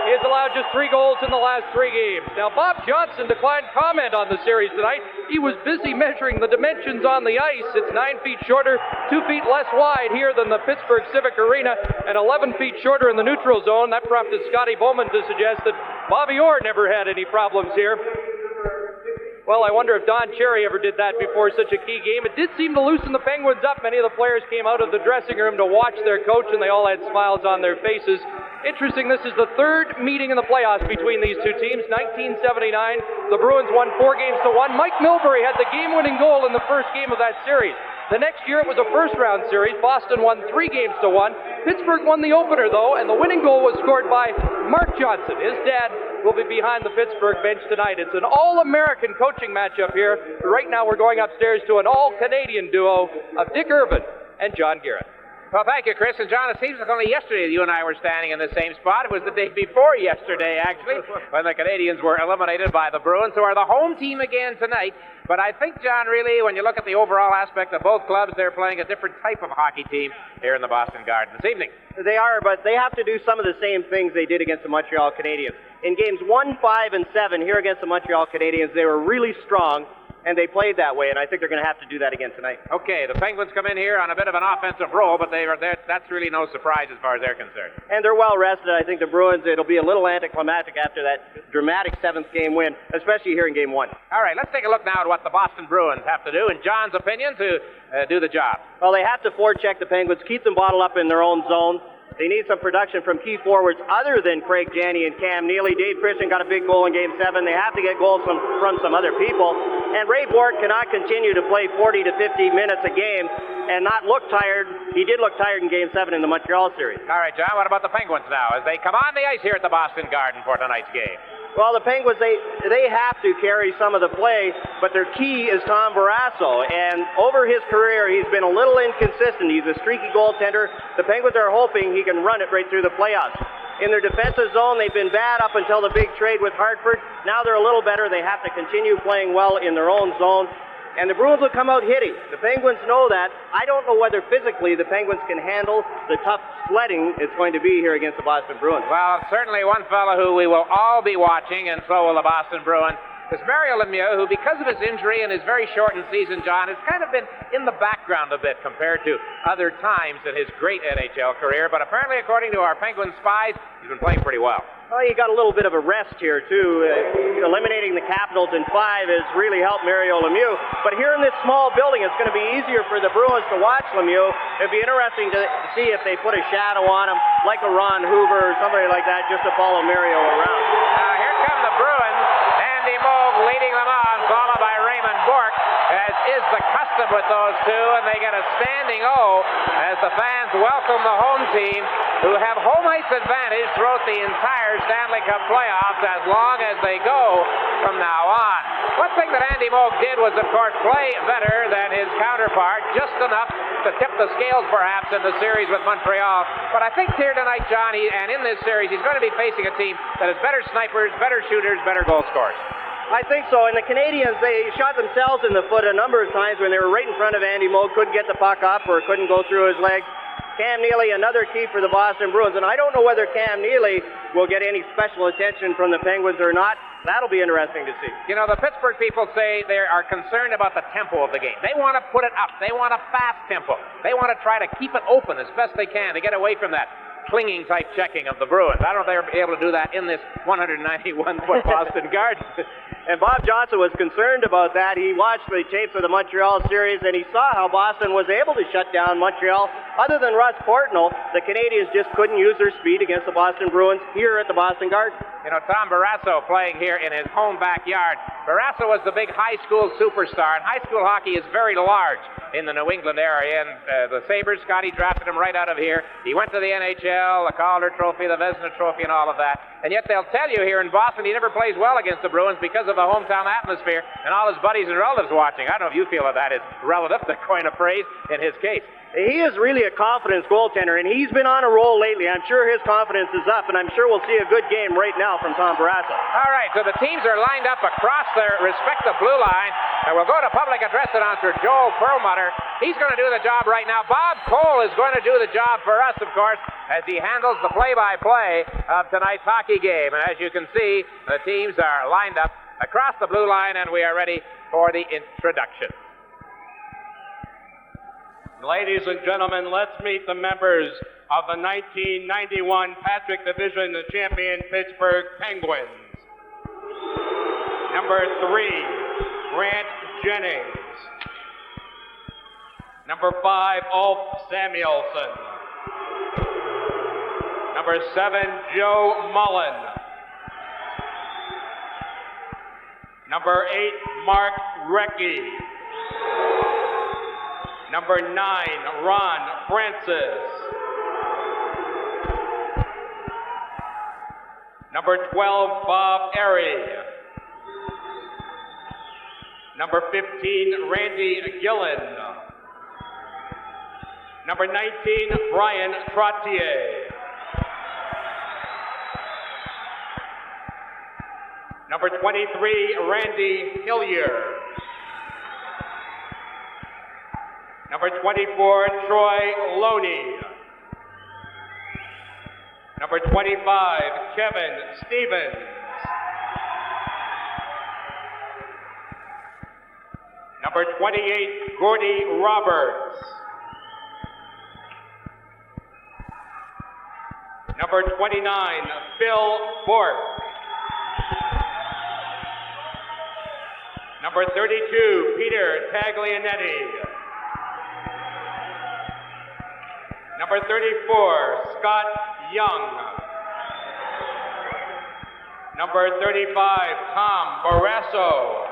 He has allowed just 3 goals in the last 3 games. Now, Bob Johnson declined comment on the series tonight. He was busy measuring the dimensions on the ice. It's 9 feet shorter, 2 feet less wide here than the Pittsburgh Civic Arena, and 11 feet shorter in the neutral zone. That prompted Scotty Bowman to suggest that Bobby Orr never had any problems here. Well, I wonder if Don Cherry ever did that before such a key game. It did seem to loosen the Penguins up. Many of the players came out of the dressing room to watch their coach, and they all had smiles on their faces. Interesting, this is the 3rd meeting in the playoffs between these two teams. 1979, the Bruins won 4 games to 1. Mike Milbury had the game-winning goal in the first game of that series. The next year it was a first-round series. Boston won 3 games to 1. Pittsburgh won the opener, though, and the winning goal was scored by Mark Johnson. His dad will be behind the Pittsburgh bench tonight. It's an all-American coaching matchup here. Right now we're going upstairs to an all-Canadian duo of Dick Irvin and John Garrett. Well, thank you, Chris. And John, it seems like only yesterday that you and I were standing in the same spot. It was the day before yesterday, actually, when the Canadiens were eliminated by the Bruins, who are the home team again tonight. But I think, John, really, when you look at the overall aspect of both clubs, they're playing a different type of hockey team here in the Boston Garden this evening. They are, but they have to do some of the same things they did against the Montreal Canadiens. In games 1, 5, and 7 here against the Montreal Canadiens, they were really strong. and they played that way, and I think they're going to have to do that again tonight. Okay, the Penguins come in here on a bit of an offensive roll, but that's really no surprise as far as they're concerned. And they're well rested. I think the Bruins, it'll be a little anticlimactic after that dramatic 7th game win, especially here in Game 1. All right, let's take a look now at what the Boston Bruins have to do, in John's opinion, to do the job. Well, they have to forecheck the Penguins, keep them bottled up in their own zone. They need some production from key forwards other than Craig Janney and Cam Neely. Dave Christian got a big goal in Game 7. They have to get goals from some other people. And Ray Bourque cannot continue to play 40 to 50 minutes a game and not look tired. He did look tired in Game 7 in the Montreal series. All right, John, what about the Penguins now as they come on the ice here at the Boston Garden for tonight's game? Well, the Penguins, they have to carry some of the play, but their key is Tom Barrasso. And over his career, he's been a little inconsistent. He's a streaky goaltender. The Penguins are hoping he can run it right through the playoffs. In their defensive zone, they've been bad up until the big trade with Hartford. Now they're a little better. They have to continue playing well in their own zone. And the Bruins will come out hitting. The Penguins know that. I don't know whether physically the Penguins can handle the tough sledding it's going to be here against the Boston Bruins. Well, certainly one fellow who we will all be watching, and so will the Boston Bruins, is Mario Lemieux, who because of his injury and his very shortened season, John, has kind of been in the background a bit compared to other times in his great NHL career. But apparently, according to our Penguin spies, he's been playing pretty well. Well, you got a little bit of a rest here, too. Eliminating the Capitals in 5 has really helped Mario Lemieux. But here in this small building, it's going to be easier for the Bruins to watch Lemieux. It'd be interesting to see if they put a shadow on him, like a Ron Hoover or somebody like that, just to follow Mario around. Here come the Bruins. Andy Moog leading them on, followed by Raymond Bourque, as is the custom with those two. And they get a standing O as the fans welcome the home team, who have home ice advantage throughout the entire Stanley Cup playoffs as long as they go from now on. One thing that Andy Moog did was, of course, play better than his counterpart, just enough to tip the scales perhaps in the series with Montreal. But I think here tonight, John, and in this series, he's going to be facing a team that has better snipers, better shooters, better goal scorers. I think so. And the Canadians, they shot themselves in the foot a number of times when they were right in front of Andy Moog, couldn't get the puck up or couldn't go through his legs. Cam Neely, another key for the Boston Bruins. And I don't know whether Cam Neely will get any special attention from the Penguins or not. That'll be interesting to see. You know, the Pittsburgh people say they are concerned about the tempo of the game. They want to put it up. They want a fast tempo. They want to try to keep it open as best they can to get away from that clinging type checking of the Bruins. I don't know if they'll be able to do that in this 191-foot Boston Garden. And Bob Johnson was concerned about that. He watched the tapes of the Montreal series, and he saw how Boston was able to shut down Montreal. Other than Russ Portnoy, the Canadians just couldn't use their speed against the Boston Bruins here at the Boston Garden. You know, Tom Barrasso playing here in his home backyard. Barrasso was the big high school superstar, and high school hockey is very large in the New England area. And the Sabres, Scotty drafted him right out of here. He went to the NHL, the Calder Trophy, the Vezina Trophy, and all of that. And yet they'll tell you here in Boston he never plays well against the Bruins because of the hometown atmosphere and all his buddies and relatives watching. I don't know if you feel that is relative to coin a phrase in his case. He is really a confidence goaltender, and he's been on a roll lately. I'm sure his confidence is up, and I'm sure we'll see a good game right now from Tom Barrasso. All right, so the teams are lined up across their respective blue line, and we'll go to public address announcer Joel Perlmutter. He's going to do the job right now. Bob Cole is going to do the job for us, of course, as he handles the play-by-play of tonight's hockey game. And as you can see, the teams are lined up across the blue line, and we are ready for the introduction. Ladies and gentlemen, let's meet the members of the 1991 Patrick Division champion Pittsburgh Penguins. Number 3, Grant Jennings. Number 5, Ulf Samuelsson. Number 7, Joe Mullen. Number 8, Mark Recchi. Number 9, Ron Francis. Number 12, Bob Airy. Number 15, Randy Gillen. Number 19, Brian Trottier. Number 23, Randy Hillier. Number 24, Troy Loney. Number 25, Kevin Stevens. Number 28, Gordy Roberts. Number 29, Phil Bork. Number 32, Peter Taglianetti. Number 34, Scott Young. Number 35, Tom Barrasso.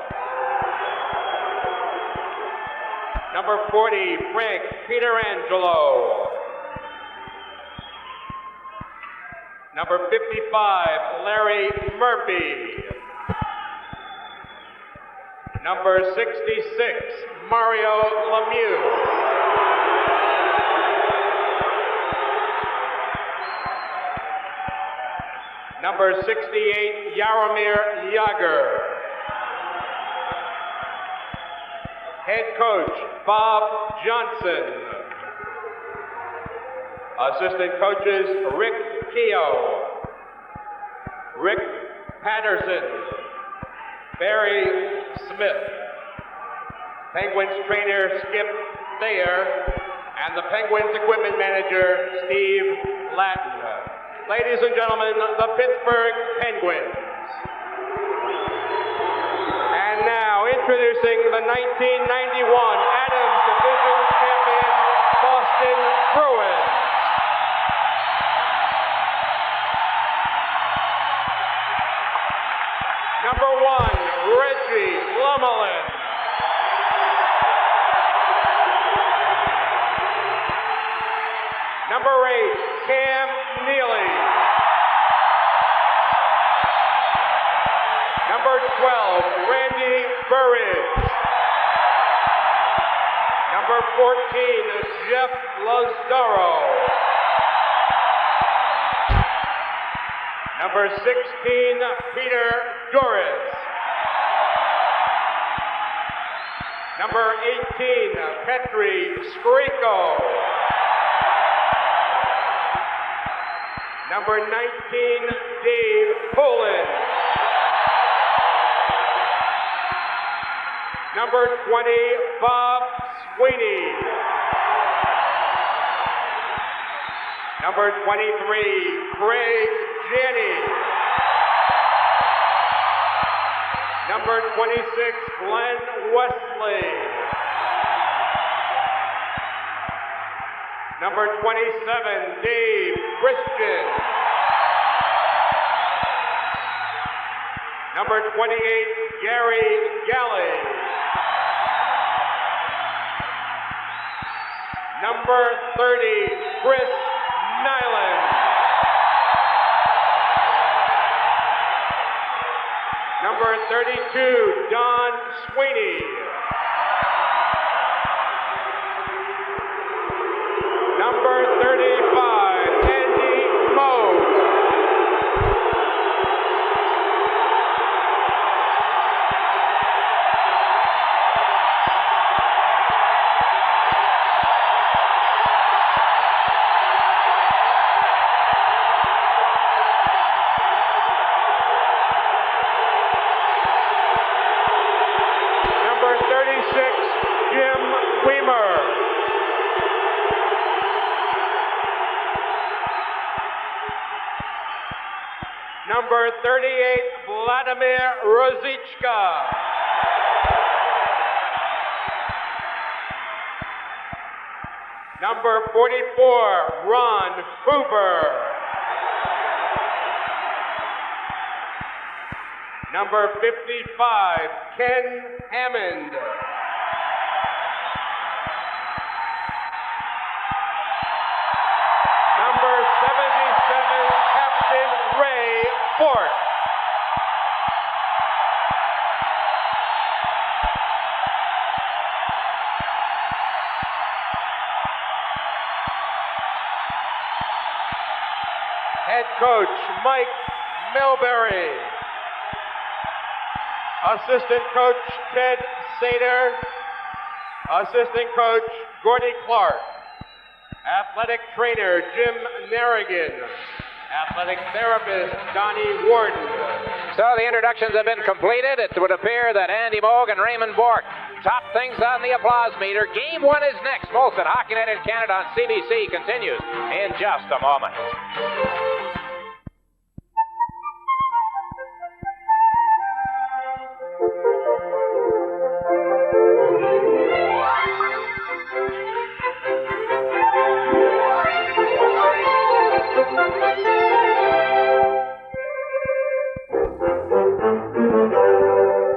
Number 40, Frank Pietrangelo. Number 55, Larry Murphy. Number 66, Mario Lemieux. Number 68, Jaromir Jagr. Head coach, Bob Johnson. Assistant coaches, Rick Keogh, Rick Patterson, Barry Smith. Penguins trainer, Skip Thayer, and the Penguins equipment manager, Steve Lattin. Ladies and gentlemen, the Pittsburgh Penguins. And now, introducing the 1991 Adams Division champion, Boston Bruins. Number 1, Reggie Lemelin. Number 8, Cam Neely. Number 12, Randy Burridge. Number 14, Jeff Lazaro. Number 16, Peter Doris. Number 18, Petri Skriko. Number 19, Dave Poland. Number 20, Bob Sweeney. Number 23, Craig Janney. Number 26, Glenn Wesley. Number 27, Dave Christian. Number 28, Gary Galley. Number 30, Chris Nyland. Number 32, Don Sweeney. Number 35, Andy Moe. Number 36, Jim Weimer. Number 38, Vladimir Rosichka. Number 44, Ron Hoover. Number 55, Ken Hammond. Number 77, Captain Ray Fort. Head coach, Mike Milbury. Assistant coach, Ted Sater. Assistant coach, Gordy Clark. Athletic trainer, Jim Narrigan. Athletic therapist, Donnie Warden. So the introductions have been completed. It would appear that Andy Moog and Raymond Bork top things on the applause meter. Game 1 is next. Molson Hockey Night in Canada on CBC continues in just a moment.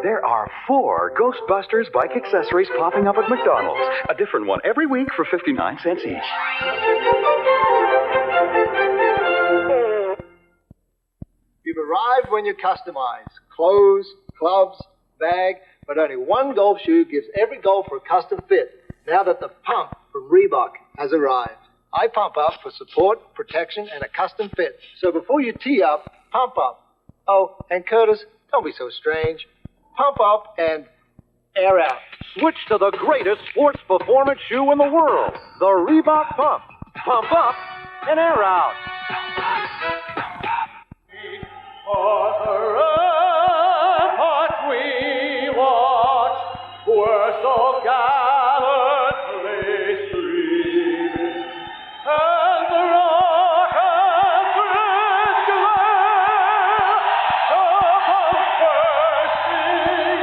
There are 4 Ghostbusters bike accessories popping up at McDonald's. A different one every week for 59 cents each. You've arrived when you customize. Clothes, clubs, bag, but only one golf shoe gives every golfer a custom fit. Now that the pump from Reebok has arrived. I pump up for support, protection, and a custom fit. So before you tee up, pump up. Oh, and Curtis, don't be so strange. Pump up and air out. Switch to the greatest sports performance shoe in the world, the Reebok Pump. Pump up and air out. We watch, we're so gallantly streaming, and the rockets glare upon bursting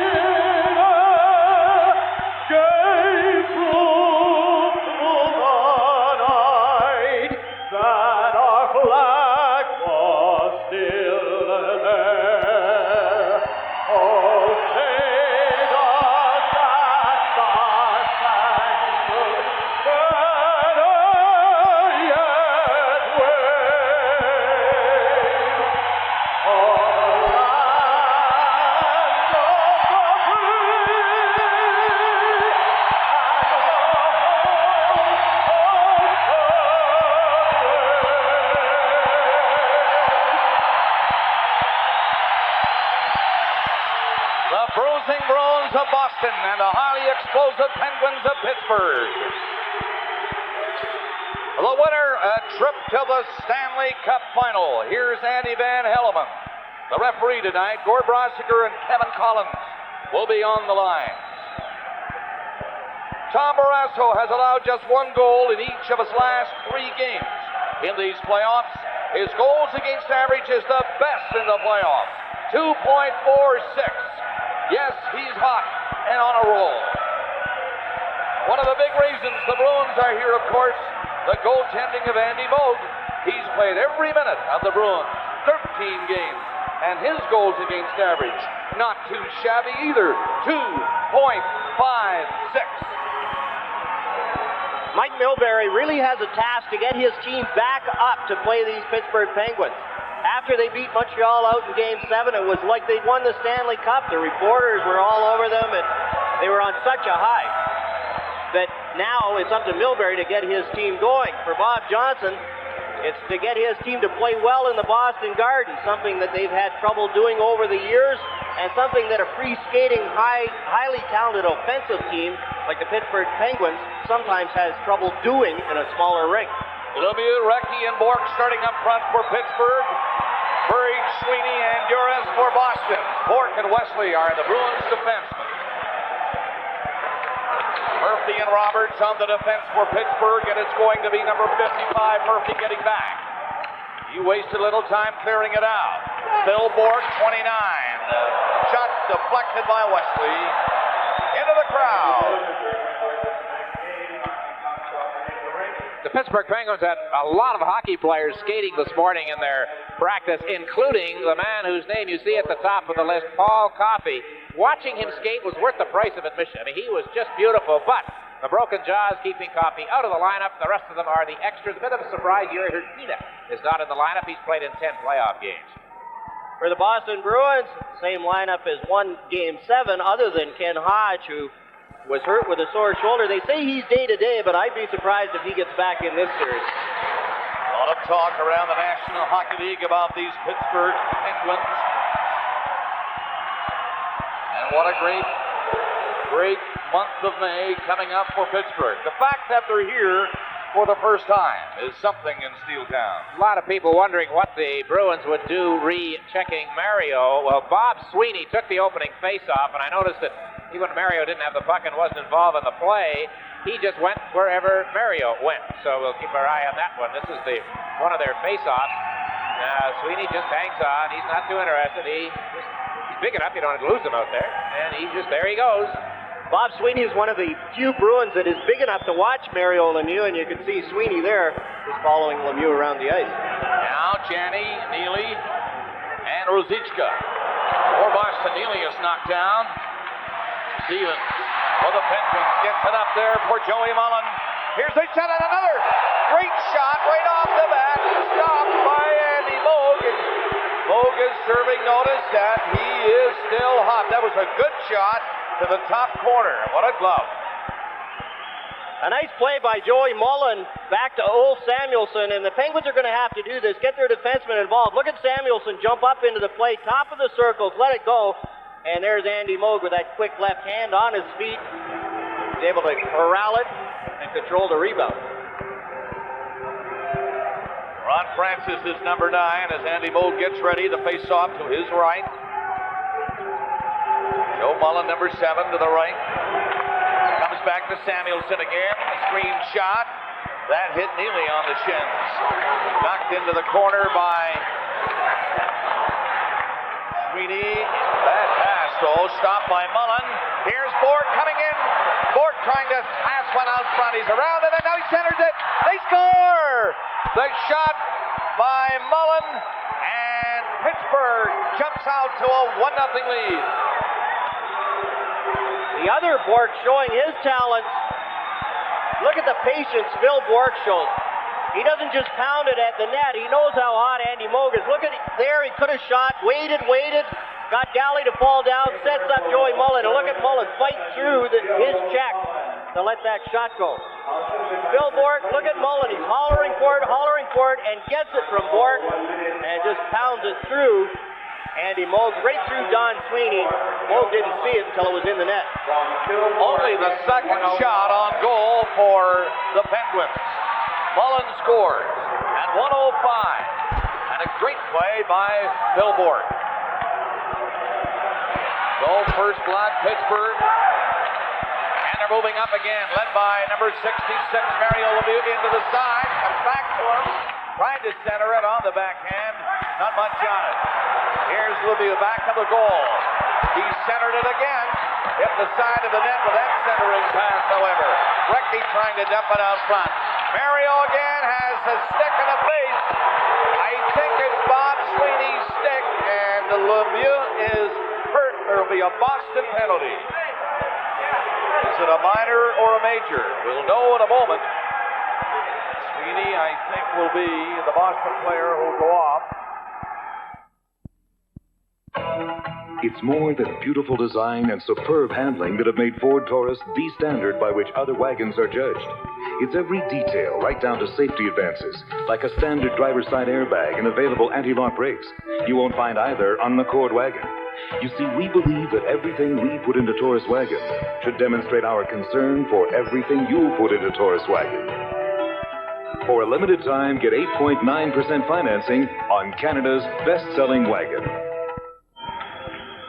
in air, gave proof through the night that our flag was still there. Oh, say does that star-spangled banner yet wave? Oh, the land of the The bruising Bruins of Boston and the highly explosive Penguins of Pittsburgh. The winner, a trip to the Stanley Cup Final. Here's Andy Van Helleman. The referee tonight, Gord Brosiker and Kevin Collins, will be on the line. Tom Barrasso has allowed just 1 goal in each of his last 3 games in these playoffs. His goals against average is the best in the playoffs, 2.46. Yes, he's hot and on a roll. One of the big reasons the Bruins are here, of course, the goaltending of Andy Moog. He's played every minute of the Bruins, 13 games, and his goals against average, not too shabby either, 2.56. Mike Milbury really has a task to get his team back up to play these Pittsburgh Penguins. After they beat Montreal out in Game 7, it was like they'd won the Stanley Cup. The reporters were all over them, and they were on such a high that now it's up to Milbury to get his team going. For Bob Johnson, it's to get his team to play well in the Boston Garden, something that they've had trouble doing over the years, and something that a free-skating, highly talented offensive team like the Pittsburgh Penguins sometimes has trouble doing in a smaller rink. Lemieux, Recchi, and Bork starting up front for Pittsburgh. Burridge, Sweeney, and Duras for Boston. Bork and Wesley are the Bruins defensemen. Murphy and Roberts on the defense for Pittsburgh, and it's going to be number 55, Murphy, getting back. He wasted a little time clearing it out. Phil Bork, 29. Shot deflected by Wesley. Into the crowd. The Pittsburgh Penguins had a lot of hockey players skating this morning in their practice, including the man whose name you see at the top of the list, Paul Coffey. Watching him skate was worth the price of admission. I mean, he was just beautiful, but the broken jaws keeping Coffey out of the lineup. The rest of them are the extras. A bit of a surprise, Yuri Hurtida is not in the lineup. He's played in 10 playoff games. For the Boston Bruins, same lineup as won Game 7, other than Ken Hodge, who was hurt with a sore shoulder. They say he's day-to-day, but I'd be surprised if he gets back in this series. A lot of talk around the National Hockey League about these Pittsburgh Penguins. And what a great month of May coming up for Pittsburgh. The fact that they're here for the first time is something in Steeltown. A lot of people wondering what the Bruins would do re-checking Mario. Well, Bob Sweeney took the opening face-off, and I noticed that Even when Mario didn't have the puck and wasn't involved in the play, he just went wherever Mario went. So we'll keep our eye on that one. This is one of their face-offs. Sweeney just hangs on. He's not too interested. He's big enough, you don't have to lose him out there. And there he goes. Bob Sweeney is one of the few Bruins that is big enough to watch Mario Lemieux, and you can see Sweeney there is following Lemieux around the ice. Now Janney, Neely, and Ruzicka. For Boston, Neely is knocked down. Stevens for the Penguins gets it up there for Joey Mullen. Here's a shot at another great shot right off the bat, stopped by Andy Moog. And Moog is serving notice that he is still hot. That was a good shot to the top corner. What a glove. A nice play by Joey Mullen back to Ole Samuelson, and the Penguins are going to have to do this, get their defensemen involved. Look at Samuelson jump up into the play, top of the circles, let it go, and there's Andy Moog with that quick left hand on his feet. He's able to corral it and control the rebound. Ron Francis is number 9 as Andy Moog gets ready to face off to his right. Joe Mullen, number 7 to the right. Comes back to Samuelson again. A screen shot. That hit Neely on the shins. Knocked into the corner by Sweeney. Bad pass, though. Stopped by Mullen. Here's Bork coming in. Bork trying to pass one out front. He's around it, and now he centers it. They score! The shot by Mullen, and Pittsburgh jumps out to a 1-0 lead. The other Bork showing his talents. Look at the patience Phil Bork shows. He doesn't just pound it at the net. He knows how hot Andy Moog is. Look at there. He could have shot. Waited. Got Galley to fall down. Sets up Joey Mullen. And look at Mullen fight through his check to let that shot go. Phil Bork, look at Mullen. He's hollering for it, and gets it from Bork. And just pounds it through Andy Moog, right through Don Sweeney. Moog didn't see it until it was in the net. Only the second shot on goal for the Penguins. Mullen scores at 1:05. And a great play by Phil Bork. So first blood, Pittsburgh. And they're moving up again, led by number 66, Mario Lemieux, into the side. Comes back to him. Tried to center it on the backhand. Not much on it. Here's Lemieux back to the goal. He centered it again. Hit the side of the net with that centering pass, however. Recchi trying to dump it out front. Mario again has a stick in the face. I think it's Bob Sweeney's stick, and Lemieux is hurt. There will be a Boston penalty. Is it a minor or a major? We'll know in a moment. Sweeney, I think, will be the Boston player who will go off. It's more than beautiful design and superb handling that have made Ford Taurus the standard by which other wagons are judged. It's every detail, right down to safety advances, like a standard driver's side airbag and available anti-lock brakes. You won't find either on an Accord wagon. You see, we believe that everything we put into Taurus wagon should demonstrate our concern for everything you put into Taurus wagon. For a limited time, get 8.9% financing on Canada's best-selling wagon.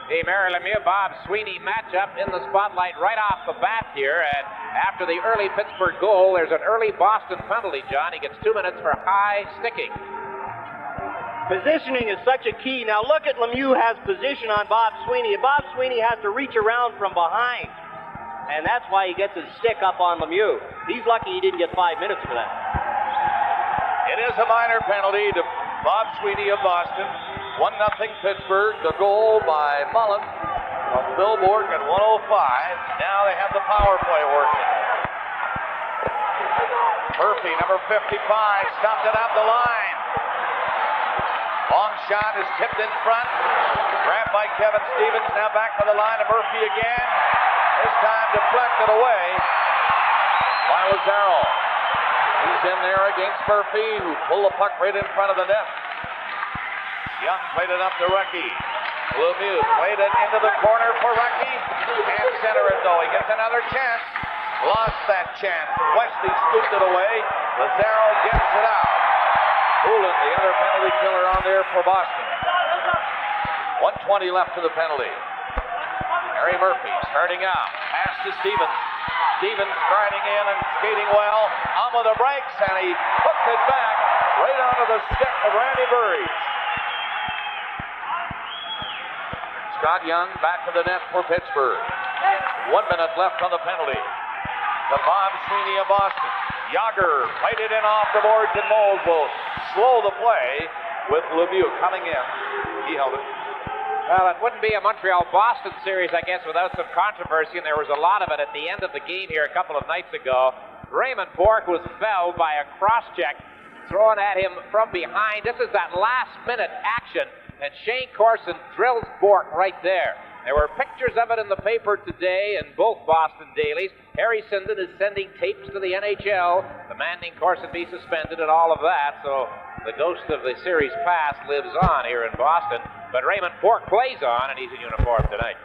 The Mario Lemieux, Bob Sweeney matchup in the spotlight right off the bat here. And after the early Pittsburgh goal, there's an early Boston penalty, John. He gets 2 minutes for high sticking. Positioning is such a key. Now look at Lemieux has position on Bob Sweeney, and Bob Sweeney has to reach around from behind. And that's why he gets his stick up on Lemieux. He's lucky he didn't get 5 minutes for that. It is a minor penalty to Bob Sweeney of Boston. 1-0 Pittsburgh. The goal by Mullen from Phil Bork at 1:05. Now they have the power play working. Murphy, number 55, stopped it out the line. Long shot is tipped in front. Grabbed by Kevin Stevens. Now back to the line of Murphy again. This time deflected away by Lazaro. He's in there against Murphy, who pulled the puck right in front of the net. Young played it up to Recchi. Lemieux played it into the corner for Recchi. And center it, though. He gets another chance. Lost that chance. Wesley scooped it away. Lazaro gets it out. Poulin, the other penalty killer on there for Boston. 1:20 left to the penalty. Harry Murphy starting out. Pass to Stevens. Stevens striding in and skating well. On with the brakes, and he hooked it back right onto the stick of Randy Burridge. Scott Young back to the net for Pittsburgh. 1 minute left on the penalty. To Bob Sweeney of Boston. Yager played it in off the boards, and Mold will slow the play with Lemieux coming in. He held it. Well, it wouldn't be a Montreal-Boston series, I guess, without some controversy, and there was a lot of it at the end of the game here a couple of nights ago. Raymond Bourque was fouled by a cross-check thrown at him from behind. This is that last-minute action, and Shane Corson drills Bourque right there. There were pictures of it in the paper today in both Boston dailies. Harry Sinden is sending tapes to the NHL, demanding Corson be suspended and all of that, so the ghost of the series past lives on here in Boston. But Raymond Bourque plays on, and he's in uniform tonight.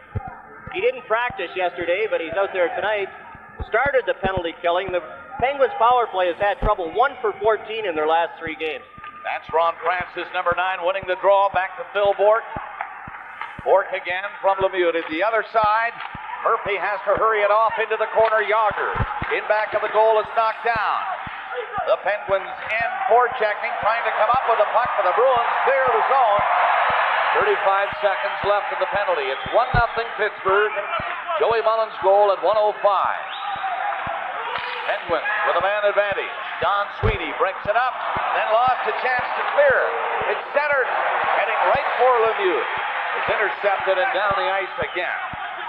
He didn't practice yesterday, but he's out there tonight. Started the penalty killing. The Penguins' power play has had trouble 1 for 14 in their last 3 games. That's Ron Francis, number 9, winning the draw. Back to Phil Bourque. Bourque again from Lemieux to the other side. Murphy has to hurry it off into the corner. Yager in back of the goal is knocked down. The Penguins in forechecking, trying to come up with the puck for the Bruins. Clear the zone. 35 seconds left in the penalty. It's 1-0 Pittsburgh. Joey Mullins' goal at 1:05. Penguins with a man advantage. Don Sweeney breaks it up, then lost a chance to clear. It's centered, heading right for Lemieux. It's intercepted and down the ice again.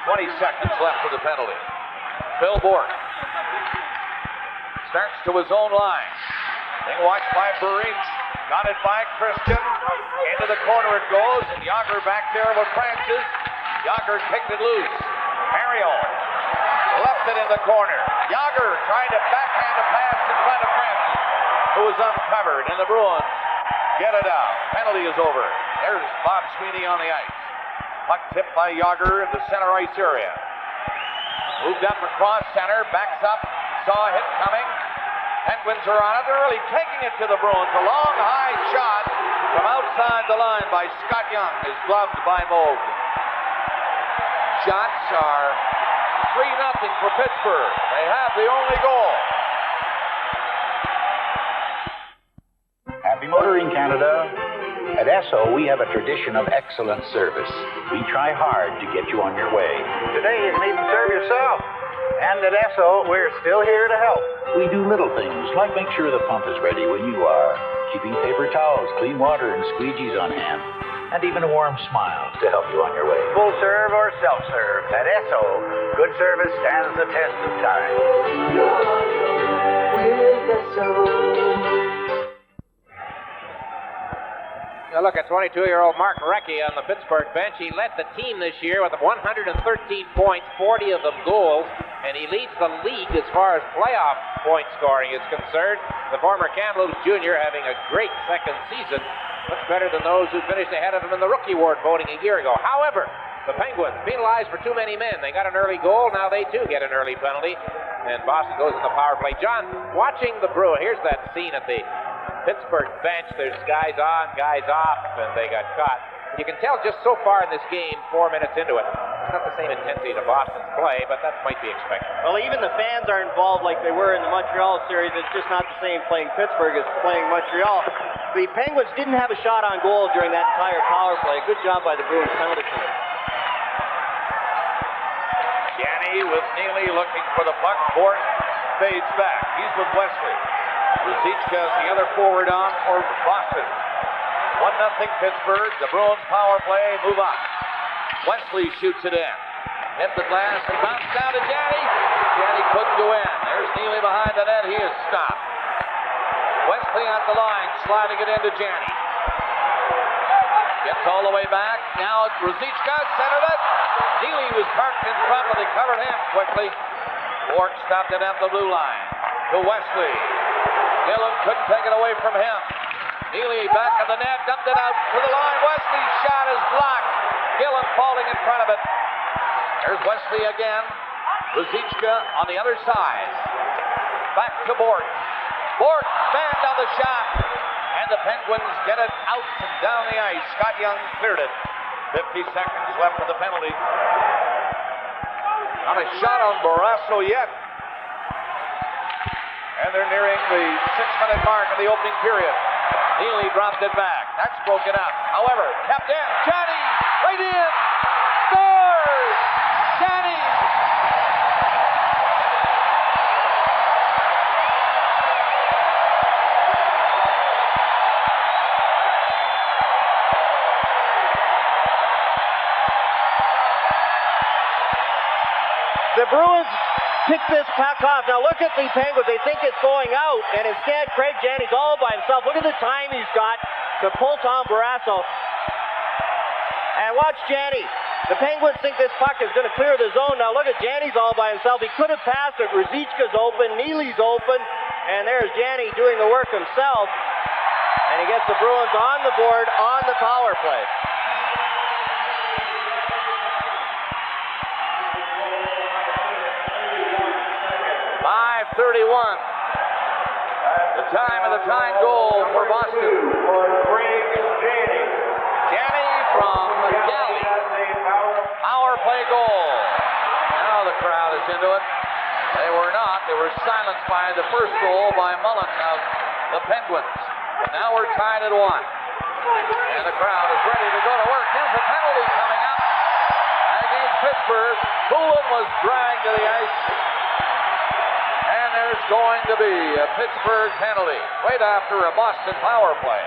20 seconds left for the penalty. Phil Bourque starts to his own line. Being watched by Burridge. Got it by Christian. Into the corner it goes, and Yager back there with Francis. Yager kicked it loose. Mariel left it in the corner. Yager trying to backhand a pass in front of Francis, who was uncovered, and the Bruins get it out. Penalty is over. There's Bob Sweeney on the ice. Puck tipped by Yager in the center ice area. Moved up across center, backs up, saw a hit coming. Penguins are on it. They're really taking it to the Bruins. A long, high shot from outside the line by Scott Young is gloved by Moog. Shots are 3-0 for Pittsburgh. They have the only goal. Happy Motoring Canada. At Esso, we have a tradition of excellent service. We try hard to get you on your way. Today, you can even serve yourself. And at Esso, we're still here to help. We do little things like make sure the pump is ready when you are, keeping paper towels, clean water, and squeegees on hand, and even a warm smile to help you on your way. Full serve or self-serve. At Esso, good service stands the test of time. With Esso. Now look at 22-year-old Mark Recchi on the Pittsburgh bench. He led the team this year with 113 points, 40 of them goals, and he leads the league as far as playoff point scoring is concerned. The former Kamloops junior having a great second season, much better than those who finished ahead of him in the Rookie Award voting a year ago. However, the Penguins penalized for too many men. They got an early goal, now they too get an early penalty, and Boston goes in the power play. John, watching the Bruins, here's that scene at the Pittsburgh bench. There's guys on, guys off, and they got caught. You can tell just so far in this game, 4 minutes into it, it's not the same intensity to Boston's play, but that might be expected. Well, even the fans are involved like they were in the Montreal series. It's just not the same playing Pittsburgh as playing Montreal. The Penguins didn't have a shot on goal during that entire power play. Good job by the Bruins penalty kill. Janney with Neely looking for the puck. Bourque fades back. He's with Wesley. Ruzicka is the other forward on for Boston. 1-0 Pittsburgh. The Bruins power play move on. Wesley shoots it in. Hit the glass and bounced down to Janney. Janney couldn't go in. There's Neely behind the net. He is stopped. Wesley at the line, sliding it into Janney. Gets all the way back. Now Ruzicka centered it. Neely was parked in front, but they covered him quickly. Bourque stopped it at the blue line. To Wesley. Gillen couldn't take it away from him. Neely back in the net, dumped it out to the line. Wesley's shot is blocked. Gillen falling in front of it. There's Wesley again. Ruzicka on the other side. Back to Bourque. Bourque banned on the shot. And the Penguins get it out and down the ice. Scott Young cleared it. 50 seconds left for the penalty. Not a shot on Barrasso yet. And they're nearing the 6-minute mark of the opening period. Neely dropped it back. That's broken up. However, kept in. Johnny, right in. Scores! Johnny! The Bruins pick this puck off. Now look at the Penguins. They think it's going out, and instead Craig Janney's all by himself. Look at the time he's got to pull Tom Barrasso. And watch Janney. The Penguins think this puck is going to clear the zone. Now look at Janney's all by himself. He could have passed it. Ruzicka's open. Neely's open. And there's Janney doing the work himself. And he gets the Bruins on the board on the power play. .31. The time of the tying goal for Boston. Janney from Galley. Power play goal. Now the crowd is into it. They were not. They were silenced by the first goal by Mullen of the Penguins. But now we're tied at 1. And the crowd is ready to go to work. Here's a penalty coming up against Pittsburgh. Poulin was dragged to the ice. There's going to be a Pittsburgh penalty right after a Boston power play.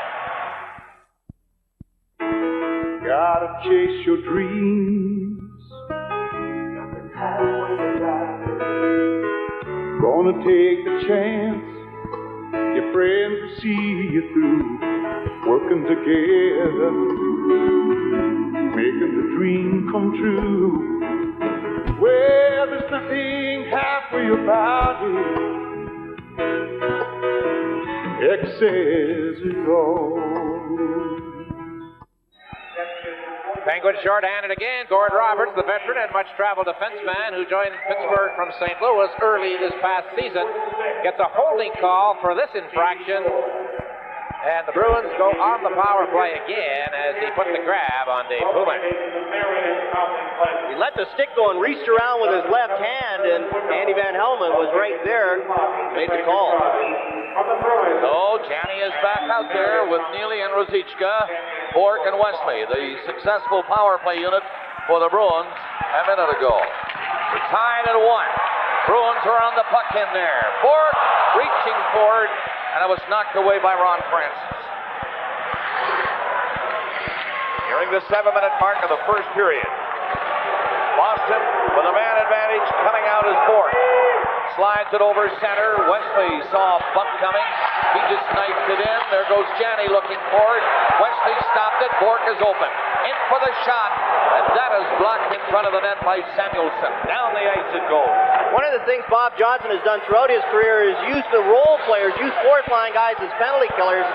Gotta chase your dreams. Gonna take the chance. Your friends will see you through. Working together, making the dream come true. Well, there's nothing halfway about it. X says it all. Penguins short-handed again. Gord Roberts, the veteran and much-traveled defenseman who joined Pittsburgh from St. Louis early this past season, gets a holding call for this infraction. And the Bruins go on the power play again as he put the grab on Dave Poulin. He let the stick go and reached around with his left hand, and Andy Van Helmont was right there, made the call. So Janney is back out there with Neely and Ruzicka, Bork and Wesley, the successful power play unit for the Bruins a minute ago. We're tied at 1. Bruins are on the puck in there. Bork reaching for it, and it was knocked away by Ron Francis. Nearing the 7-minute mark of the first period. Boston with a man advantage coming out as Bork. Slides it over center. Wesley saw a bump coming. He just knifed it in. There goes Janney looking for it. Wesley stopped it. Bork is open. In for the shot. And that is blocked in front of the net by Samuelson. Down the ice it goes. One of the things Bob Johnson has done throughout his career is use the role players, use fourth-line guys as penalty killers.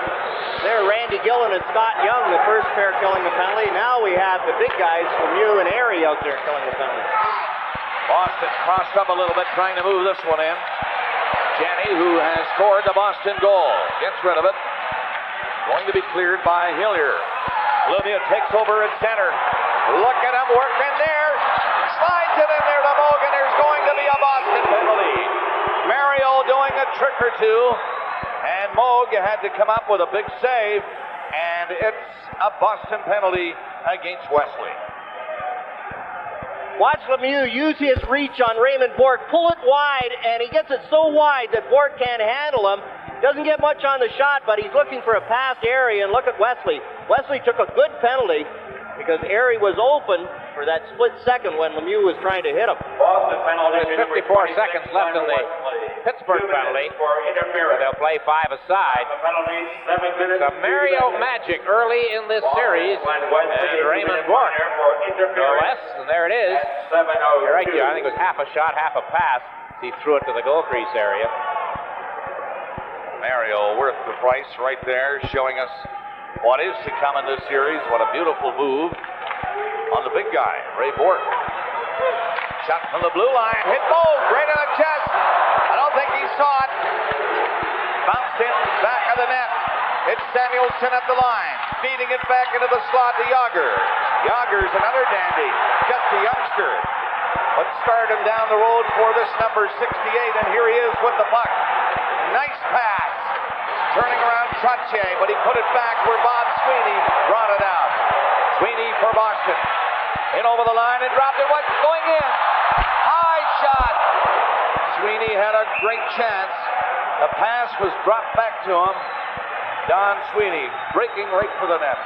There, Randy Gillen and Scott Young, the first pair killing the penalty. Now we have the big guys from Mew and Airy out there killing the penalty. Boston crossed up a little bit, trying to move this one in. Janney, who has scored the Boston goal, gets rid of it. Going to be cleared by Hillier. Lemieux takes over at center. Look at him working there. Slides it in there to Mogan. There's going to be a Boston penalty. Mario doing a trick or two. And Moog had to come up with a big save. And it's a Boston penalty against Wesley. Watch Lemieux use his reach on Raymond Bork, pull it wide, and he gets it so wide that Bork can't handle him. Doesn't get much on the shot, but he's looking for a pass area, and look at Wesley. Wesley took a good penalty because Airy was open for that split second when Lemieux was trying to hit him. Boston penalty. There's 54 seconds left in the Pittsburgh penalty. So they'll play 5 aside. It's a Mario magic early in this series, and Raymond Bork, no less, and there it is. You're right, Joe. I think it was half a shot, half a pass. He threw it to the goal crease area. Mario worth the price right there, showing us what is to come in this series. What a beautiful move on the big guy, Ray Bork. Shot from the blue line, hit Moog right in the chest. I don't think he saw it. Bounced in back of the net. It's Samuelson at the line, feeding it back into the slot to Yager. Yager's another dandy, just a youngster. but started him down the road for this number 68, and here he is with the puck. Nice pass. Turning around Trottier, but he put it back where Bob Sweeney brought it out. Sweeney for Boston. In over the line and dropped it. What's going in? High shot. Sweeney had a great chance. The pass was dropped back to him. Don Sweeney breaking right for the net.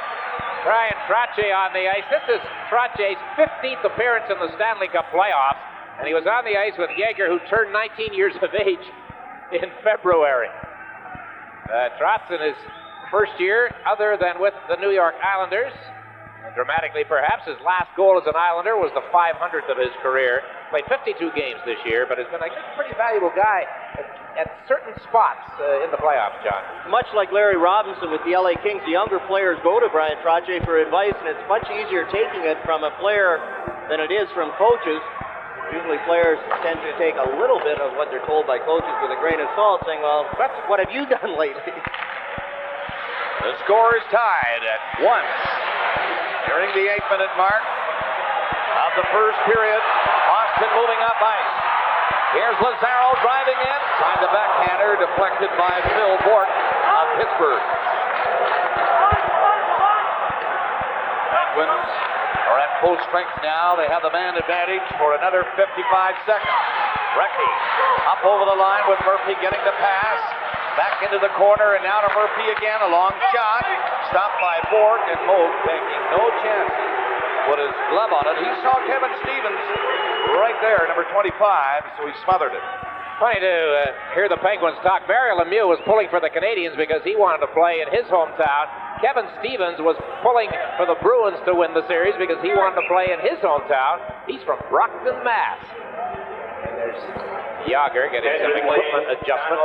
Brian Trottier on the ice. This is Trottier's 15th appearance in the Stanley Cup playoffs, and he was on the ice with Yeager, who turned 19 years of age in February. Trotz in his first year, other than with the New York Islanders, dramatically perhaps, his last goal as an Islander was the 500th of his career. Played 52 games this year, but has been a pretty valuable guy at certain spots in the playoffs, John. Much like Larry Robinson with the LA Kings, the younger players go to Brian Trottier for advice, and it's much easier taking it from a player than it is from coaches. Usually players tend to take a little bit of what they're told by coaches with a grain of salt, saying, well, what have you done lately? The score is tied at 1. Nearing the 8-minute mark of the first period. Boston moving up ice. Here's Lazaro driving in. Find the backhander deflected by Phil Bourque of Pittsburgh. Penguins are at full strength now. They have the man advantage for another 55 seconds. Recchi up over the line with Murphy getting the pass. Back into the corner and now to Murphy again. A long shot. Stopped by Bourque, and Moog taking no chances. Put his glove on it. He saw Kevin Stevens right there, number 25, so he smothered it. Funny to hear the Penguins talk. Mario Lemieux was pulling for the Canadiens because he wanted to play in his hometown. Kevin Stevens was pulling for the Bruins to win the series because he wanted to play in his hometown. He's from Brockton, Mass. And there's Yager getting some equipment adjustment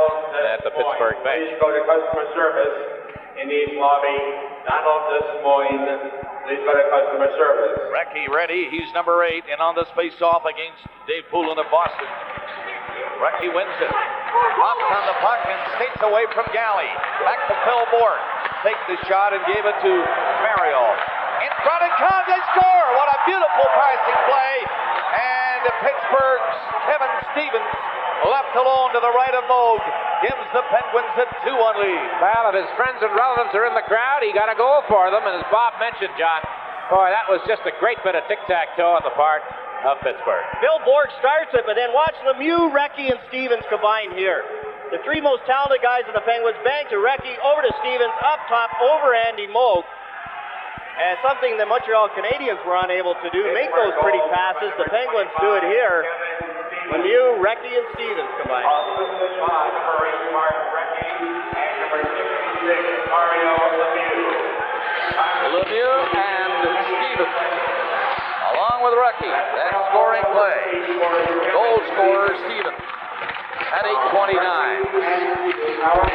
at the Pittsburgh bench. Please go to customer service in the East Lobby. Donald Des Moines, please go to customer service. Recchi ready. He's number 8 and on this face-off against Dave Poulin of Boston. Recchi wins it. Pops on the puck and skates away from Galley. Back to Phil Bourque. Takes the shot and gave it to Mario. In front of Con, they score! What a beautiful passing play. And Pittsburgh's Kevin Stevens, left alone to the right of Moog, gives the Penguins a 2-1 lead. Well, if his friends and relatives are in the crowd, he got a goal for them. And as Bob mentioned, John, boy, that was just a great bit of tic-tac-toe on the part of Pittsburgh. Phil Bourque starts it, but then watch Lemieux, Recchi, and Stevens combine here. The three most talented guys in the Penguins bang to Recchi, over to Stevens, up top, over Andy Moog. And something the Montreal Canadiens were unable to do, make those pretty passes. The Penguins do it here. Lemieux, Recchi, and Stevens combine. Lemieux and Stevens, along with Recchi. That scoring play. Goal scorer Stevens at 8:29. Power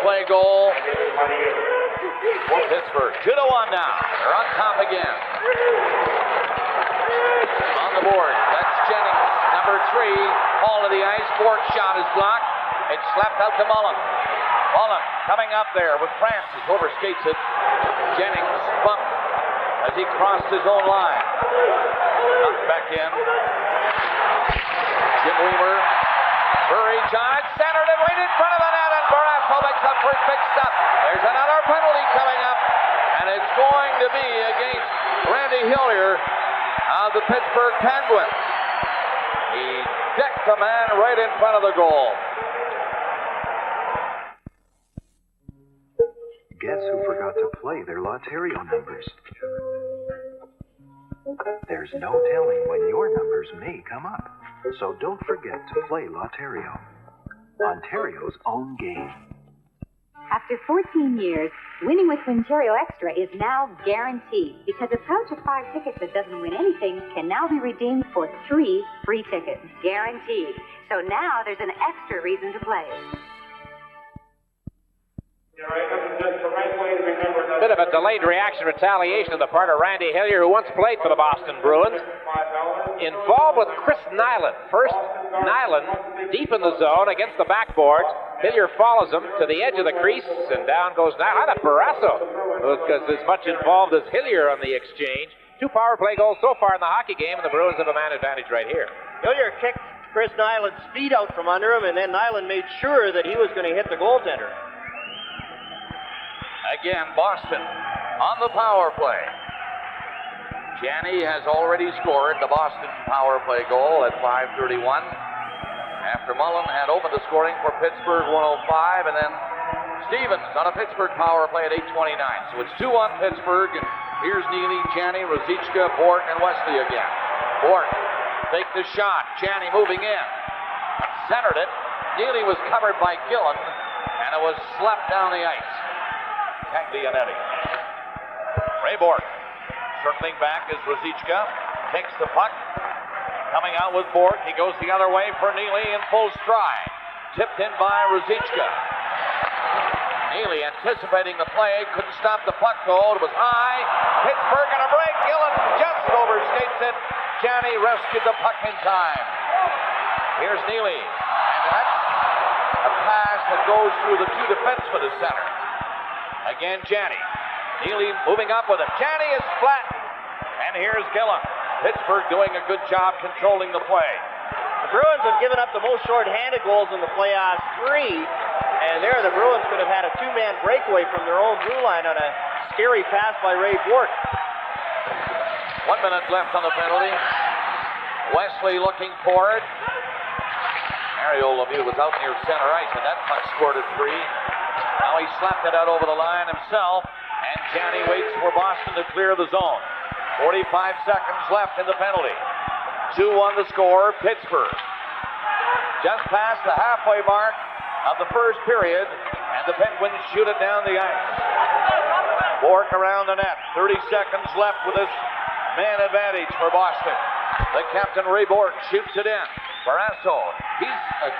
play goal for Pittsburgh. 2-1 now. They're on top again. On the board, that's Jennings, number 3. Ball to the ice. Bourque shot is blocked. It's slapped out to Mullen. Mullen coming up there with Francis. Overskates it. Jennings bumped as he crossed his own line. Knocked back in. Jim Weaver. Murray shot. Centered it right in front of the net. And Barrasso makes up for his big stuff. There's another penalty coming up. And it's going to be against Randy Hillier of the Pittsburgh Penguins. He decked the man right in front of the goal. Guess who forgot to play their Lotterio numbers? There's no telling when your numbers may come up. So don't forget to play Lotterio, Ontario's own game. After 14 years, winning with Winterio Extra is now guaranteed because a pouch of 5 tickets that doesn't win anything can now be redeemed for 3 free tickets. Guaranteed. So now there's an extra reason to play. A bit of a delayed reaction retaliation on the part of Randy Hillier, who once played for the Boston Bruins. Involved with Chris Nyland. First, Nyland deep in the zone against the backboards. Hillier follows him to the edge of the crease, and down goes Nyland. I thought Barrasso was as much involved as Hillier on the exchange. 2 power play goals so far in the hockey game, and the Bruins have a man advantage right here. Hillier kicked Chris Nyland's feet out from under him, and then Nyland made sure that he was going to hit the goaltender. Again, Boston on the power play. Janney has already scored the Boston power play goal at 5:31. After Mullen had opened the scoring for Pittsburgh, 105, and then Stevens on a Pittsburgh power play at 8:29. So it's 2-1 Pittsburgh, and here's Neely, Janney, Ruzicka, Bort, and Wesley again. Bort take the shot. Janney moving in. Centered it. Neely was covered by Gillen, and it was slapped down the ice. Caglianetti. Ray Bort circling back is Ruzicka. Takes the puck. Coming out with Bort. He goes the other way for Neely in full stride. Tipped in by Ruzicka. Neely anticipating the play. Couldn't stop the puck though. It was high. Pittsburgh on a break. Gillen just overskates it. Janney rescued the puck in time. Here's Neely. And that's a pass that goes through the 2 defensemen to center. Again, Janney. Neely moving up with it. Janney is flattened. And here's Gillen. Pittsburgh doing a good job controlling the play. The Bruins have given up the most short-handed goals in the playoffs, 3. And there the Bruins could have had a 2-man breakaway from their own blue line on a scary pass by Ray Bort. 1 minute left on the penalty. Wesley looking for it. Mario Lemieux was out near center ice, and that puck scored at 3. Now he slapped it out over the line himself, and Janney waits for Boston to clear the zone. 45 seconds left in the penalty. 2-1 the score, Pittsburgh. Just past the halfway mark of the first period, and the Penguins shoot it down the ice. Bork around the net. 30 seconds left with this man advantage for Boston. The captain, Ray Bork, shoots it in. Barrasso, he's a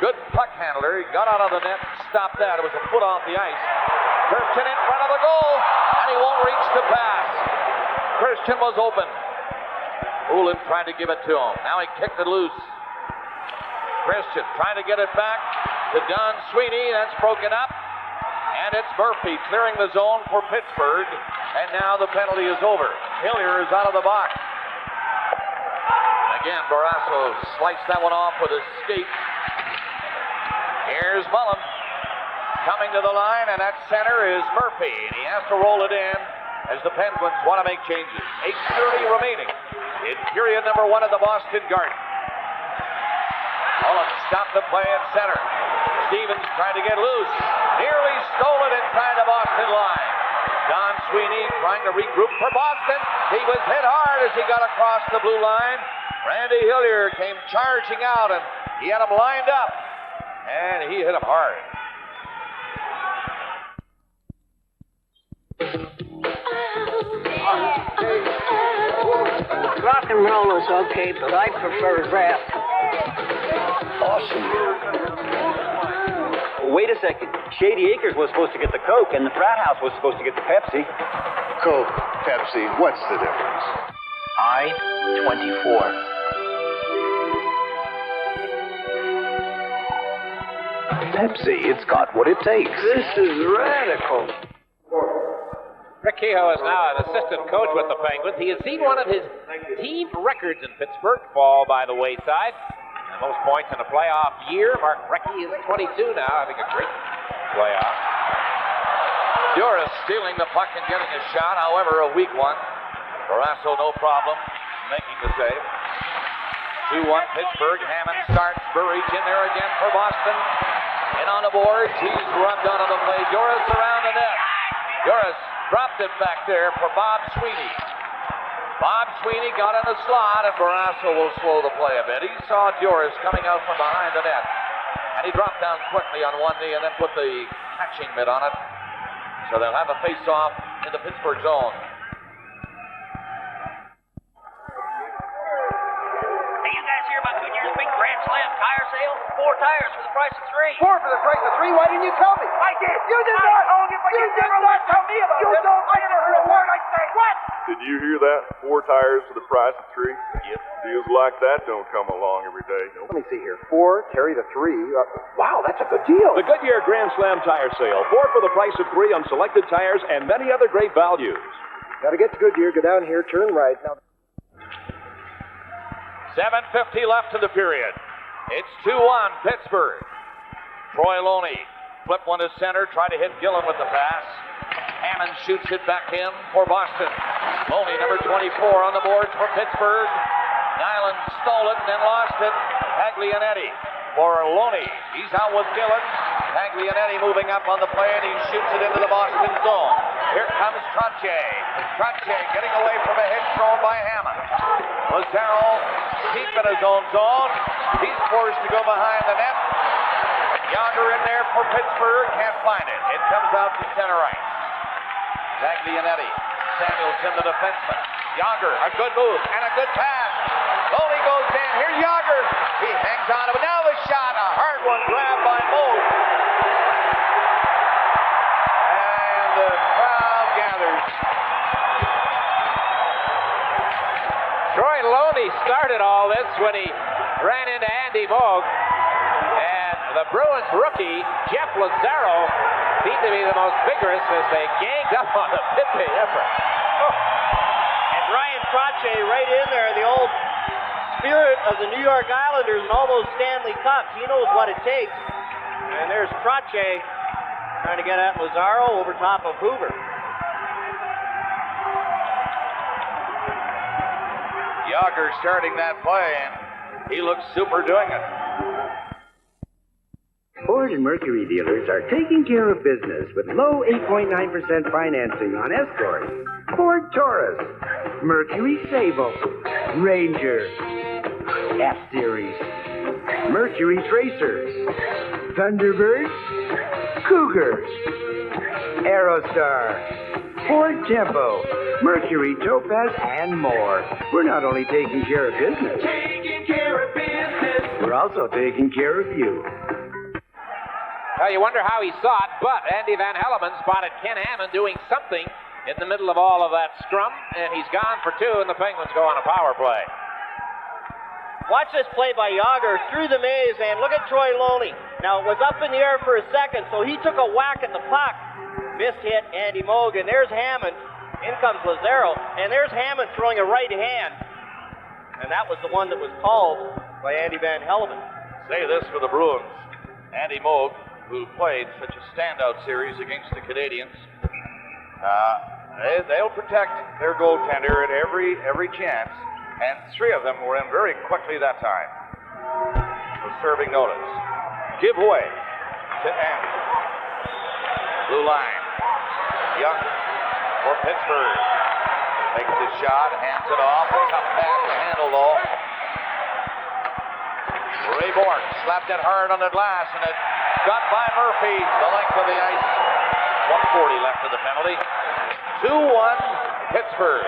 good puck handler. He got out of the net, stopped that. It was a foot off the ice. Christian in front of the goal, and he won't reach the pass. Christian was open. Ullin tried to give it to him. Now he kicked it loose. Christian trying to get it back to Don Sweeney. That's broken up. And it's Murphy clearing the zone for Pittsburgh. And now the penalty is over. Hillier is out of the box. Again, Barrasso sliced that one off with his skate. Here's Mullen coming to the line, and at center is Murphy. And he has to roll it in as the Penguins want to make changes. 8:30 remaining in period number 1 at the Boston Garden. Mullen stopped the play at center. Stevens trying to get loose. Nearly stole it inside the Boston line. Don Sweeney trying to regroup for Boston. He was hit hard as he got across the blue line. Randy Hillier came charging out, and he had him lined up. And he hit him hard. Rock and roll is okay, but I prefer rap. Awesome. Wait a second. Shady Acres was supposed to get the Coke, and the frat house was supposed to get the Pepsi. Coke, Pepsi, what's the difference? I-24. Pepsi, it's got what it takes. This is radical. Rick Kehoe is now an assistant coach with the Penguins. He has seen one of his team records in Pittsburgh fall by the wayside. The most points in a playoff year. Mark Recchi is 22 now, having a great playoff. Duras stealing the puck and getting a shot, however, a weak one. Barrasso, no problem, making the save. 2-1 Pittsburgh. Hammond starts. Burridge in there again for Boston. In on the boards. He's rubbed out of the play. Duras around the net. Duras dropped it back there for Bob Sweeney. Bob Sweeney got in the slot, and Barrasso will slow the play a bit. He saw Duras coming out from behind the net, and he dropped down quickly on one knee and then put the catching mitt on it. So they'll have a face-off in the Pittsburgh zone. Hey, you guys hear about Goodyear's big Grand Slam tire sale? 4 tires for the price of 3. 4 for the price of 3? Why didn't you tell me? I did. You did not. I told you, but you did never not tell me about you it. Don't. I never heard a word I say. What? Did you hear that? 4 tires for the price of 3? Yep. Deals like that don't come along every day. Let me see here. 4, carry the 3. Wow, that's a good deal. The Goodyear Grand Slam Tire Sale. 4 for the price of 3 on selected tires and many other great values. Got to get to Goodyear, go down here, turn right. Now. 7:50 left in the period. It's 2-1 Pittsburgh. Troy Loney flip one to center, try to hit Gillen with the pass. Hammond shoots it back in for Boston. Loney, number 24, on the boards for Pittsburgh. Nyland stole it and then lost it. Taglianetti for Loney. He's out with Gillen. Taglianetti moving up on the play, and he shoots it into the Boston zone. Here comes Trottier. Trottier getting away from a hit thrown by Hammond. Lazaro deep in his own zone. He's forced to go behind the net. Yager in there for Pittsburgh. Can't find it. It comes out to center ice. Taglianetti. Samuelson, the defenseman. Yager, a good move and a good pass. Loney goes in. Here's Yager. He hangs on to it. Now the shot. A hard one grabbed by Moog. And the crowd gathers. Troy Loney started all this when he ran into Andy Moog. And the Bruins rookie, Jeff Lazaro, seemed to be the most vigorous as they ganged up on the Pippe effort. Oh. And Ryan Trottier right in there, the old spirit of the New York Islanders and all those Stanley Cups. He knows what it takes. And there's Trottier trying to get at Lazaro over top of Hoover. Yager starting that play, and he looks super doing it. Ford and Mercury dealers are taking care of business with low 8.9% financing on Escort, Ford Taurus, Mercury Sable, Ranger, F-Series, Mercury Tracer, Thunderbird, Cougar, Aerostar, Ford Tempo, Mercury Topaz, and more. We're not only taking care of business, we're also taking care of you. Well, you wonder how he saw it, but Andy Van Hellemond spotted Ken Hammond doing something in the middle of all of that scrum, and he's gone for two, and the Penguins go on a power play. Watch this play by Yager through the maze, and look at Troy Loney. Now, it was up in the air for a second, so he took a whack at the puck. Missed hit Andy Moog, and there's Hammond. In comes Lazaro, and there's Hammond throwing a right hand. And that was the one that was called by Andy Van Hellemond. Say this for the Bruins. Andy Moog, who played such a standout series against the Canadians, they'll protect their goaltender at every chance, and three of them were in very quickly that time. Was serving notice. Give way to Andy. Blue line. Young for Pittsburgh. Makes the shot, hands it off. A tough pass to handle though. Ray Bourque slapped it hard on the glass, and it got by Murphy the length of the ice. 1:40 left of the penalty. 2-1 Pittsburgh.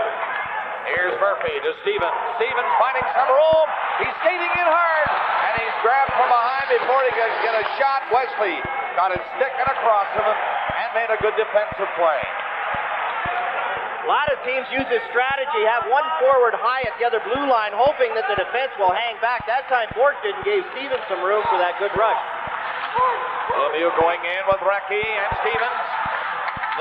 Here's Murphy to Stevens. Stevens finding some room. He's skating in hard, and he's grabbed from behind before he could get a shot. Wesley got it sticking across him and made a good defensive play. A lot of teams use this strategy, have one forward high at the other blue line, hoping that the defense will hang back. That time, Bourque didn't give Stevens some room for that good rush. Lemieux going in with Recchi and Stevens.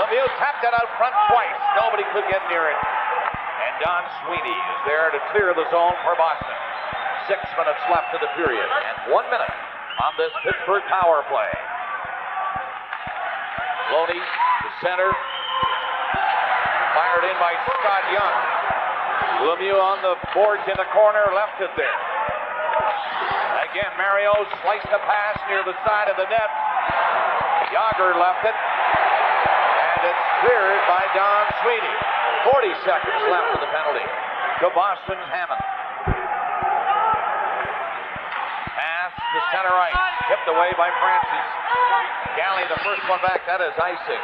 Lemieux tapped it out front twice. Nobody could get near it. And Don Sweeney is there to clear the zone for Boston. 6 minutes left of the period, and 1 minute on this Pittsburgh power play. Loney to center. Fired in by Scott Young. Lemieux on the boards in the corner, left it there. Again, Mario sliced the pass near the side of the net. Yager left it. And it's cleared by Don Sweeney. 40 seconds left of the penalty. To Boston's Hammond. Pass to center ice. Tipped away by Francis. Galley, the first one back. That is icing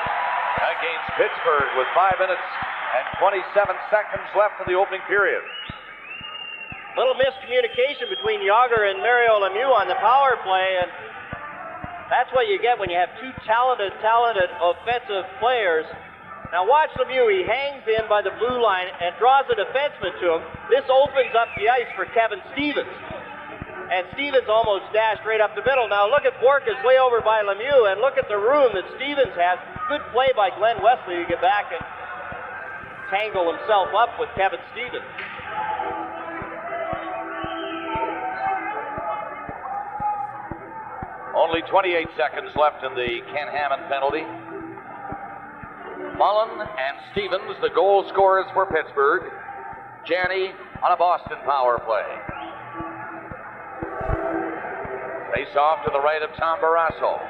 against Pittsburgh with 5 minutes and 27 seconds left in the opening period. Little miscommunication between Yager and Mario Lemieux on the power play, and that's what you get when you have two talented offensive players. Now watch Lemieux. He hangs in by the blue line and draws a defenseman to him. This opens up the ice for Kevin Stevens. And Stevens almost dashed right up the middle. Now look at Bourque is way over by Lemieux, and look at the room that Stevens has. Good play by Glenn Wesley to get back and tangle himself up with Kevin Stevens. Only 28 seconds left in the Ken Hammond penalty. Mullen and Stevens, the goal scorers for Pittsburgh. Janney on a Boston power play. Face off to the right of Tom Barrasso.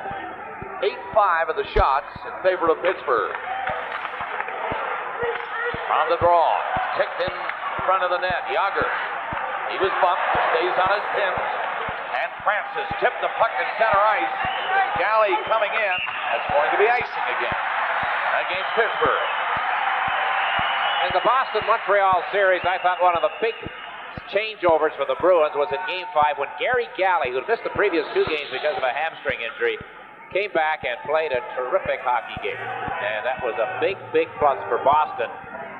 8-5 of the shots in favor of Pittsburgh. On the draw, kicked in front of the net. Yager. He was bumped, stays on his pins. And Francis tipped the puck at center ice. Galley coming in. That's going to be icing again against Pittsburgh. In the Boston-Montreal series, I thought one of the big changeovers for the Bruins was in Game 5 when Gary Galley, who missed the previous 2 games because of a hamstring injury, came back and played a terrific hockey game. And that was a big, big plus for Boston.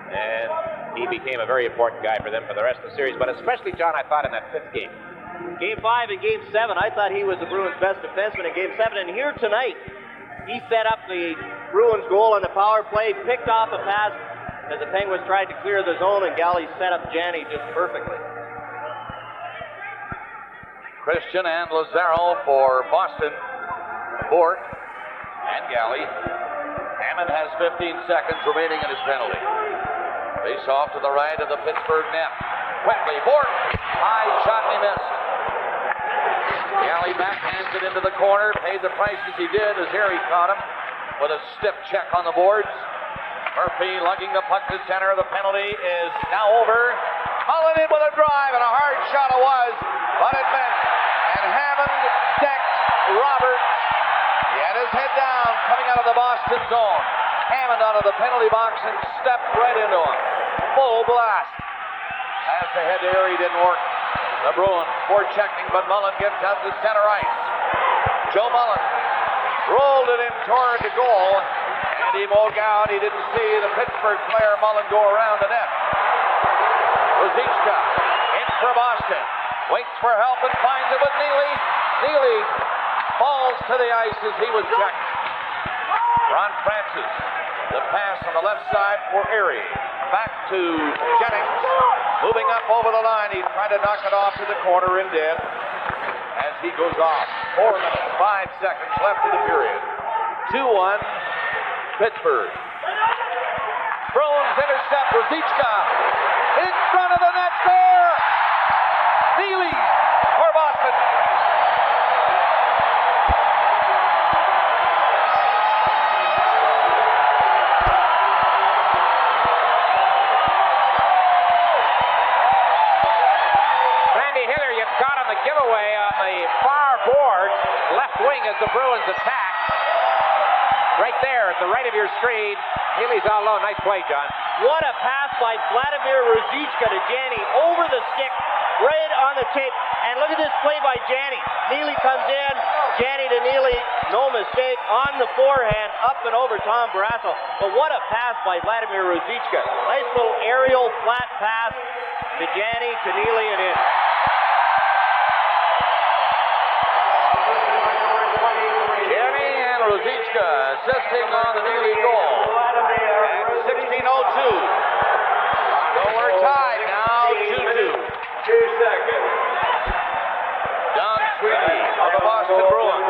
And he became a very important guy for them for the rest of the series. But especially, John, I thought in that 5th game. Game 5 and Game 7, I thought he was the Bruins' best defenseman in Game 7. And here tonight, he set up the Bruins goal on the power play, picked off a pass as the Penguins tried to clear the zone, and Galley set up Janney just perfectly. Christian and Lazaro for Boston. Bort and Galley. Hammond has 15 seconds remaining in his penalty. Face off to the right of the Pittsburgh net. Quickly, Bort. High shot, and he missed. Galley backhands it into the corner. Paid the price as he did as Harry caught him with a stiff check on the boards. Murphy lugging the puck to center. The penalty is now over. Mullen in with a drive, and a hard shot it was, but it missed. And Hammond decked Roberts. He had his head down coming out of the Boston zone. Hammond out of the penalty box and stepped right into him. Full blast. As the head to Erie didn't work. The Bruins forechecking, but Mullen gets out to center ice. Joe Mullen rolled it in toward the goal, and he broke out. He didn't see the Pittsburgh player Mullen go around the net. Ruzicka in for Boston. Waits for help and finds it with Neely. Neely falls to the ice as he was checked. Ron Francis, the pass on the left side for Erie. Back to Jennings, moving up over the line. He tried to knock it off to the corner and did. As he goes off. 4 minutes, 5 seconds left in the period. 2-1, Pittsburgh. Bruins intercept Ruzicka in front of the net there. Neely for Boston. Giveaway on the far boards, left wing as the Bruins attack. Right there at the right of your screen. Neely's all alone. Nice play, John. What a pass by Vladimir Ruzicka to Janney over the stick, right on the tape. And look at this play by Janney. Neely comes in. Janney to Neely. No mistake. On the forehand, up and over Tom Barrasso. But what a pass by Vladimir Ruzicka. Nice little aerial flat pass to Janney, to Neely, and in. Ruzicka assisting on the Neely goal. And 16:02. So we're tied now, 2-2. 2 seconds. Don Sweeney of the Boston Bruins.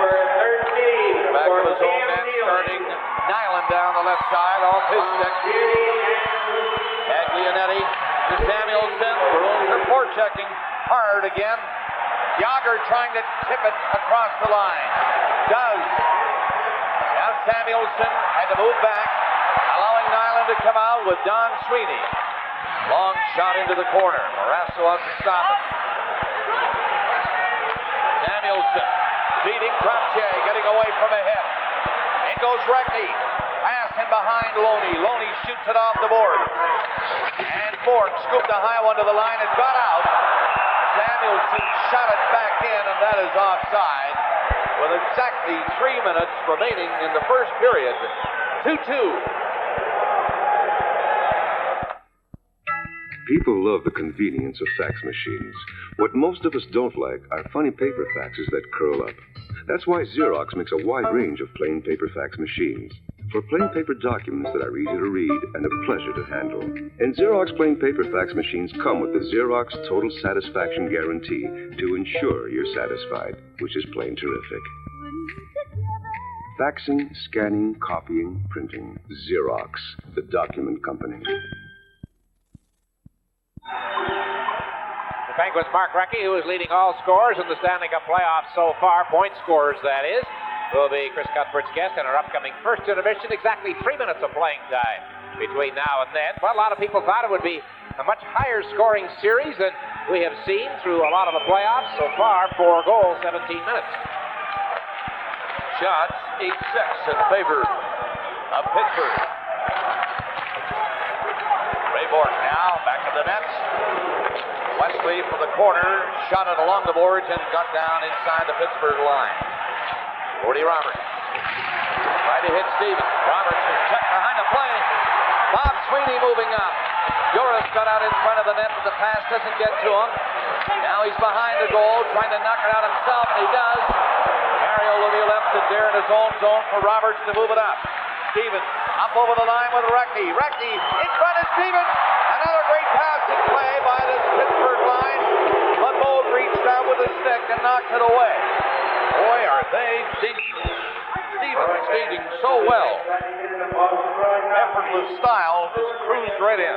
Back of his own net, starting Nyland down the left side off his stick. Caglianetti to Samuelson. Bruins are forechecking hard again. Yager trying to tip it across the line. Does. Samuelson had to move back, allowing Nyland to come out with Don Sweeney. Long shot into the corner. Barrasso out to stop it. Samuelson feeding Trottier, getting away from a hit. In goes Reckney. Pass in behind Loney. Loney shoots it off the board. And Ford scooped a high one to the line and got out. Samuelson shot it back in, and that is offside. With exactly 3 minutes remaining in the first period. 2-2. People love the convenience of fax machines. What most of us don't like are funny paper faxes that curl up. That's why Xerox makes a wide range of plain paper fax machines. for plain paper documents that are easy to read and a pleasure to handle. And Xerox plain paper fax machines come with the Xerox Total Satisfaction Guarantee to ensure you're satisfied, which is plain terrific. Faxing, scanning, copying, printing. Xerox, the document company. The Penguins' Mark Recchi, who is leading all scorers in the Stanley Cup playoffs so far, point scorers that is, will be Chris Cuthbert's guest in our upcoming first intermission. Exactly 3 minutes of playing time between now and then. But a lot of people thought it would be a much higher scoring series than we have seen through a lot of the playoffs so far. 4 goals, 17 minutes. Shots 8-6 in favor of Pittsburgh. Ray Bork now back to the nets. Wesley from the corner shot it along the boards and got down inside the Pittsburgh line. Gordy Roberts tried to hit Stevens. Roberts is checked behind the play. Bob Sweeney moving up. Joris got out in front of the net, but the pass doesn't get to him. Now he's behind the goal, trying to knock it out himself, and he does. Mario Lemieux left it there in his own zone for Roberts to move it up. Stevens up over the line with Recchi. Recchi in front of Stevens. Another great passing play by this Pittsburgh line. But Mold reached out with a stick and knocked it away. Boy, are they dangerous. Stevens skating so well. Effortless style just cruised right in.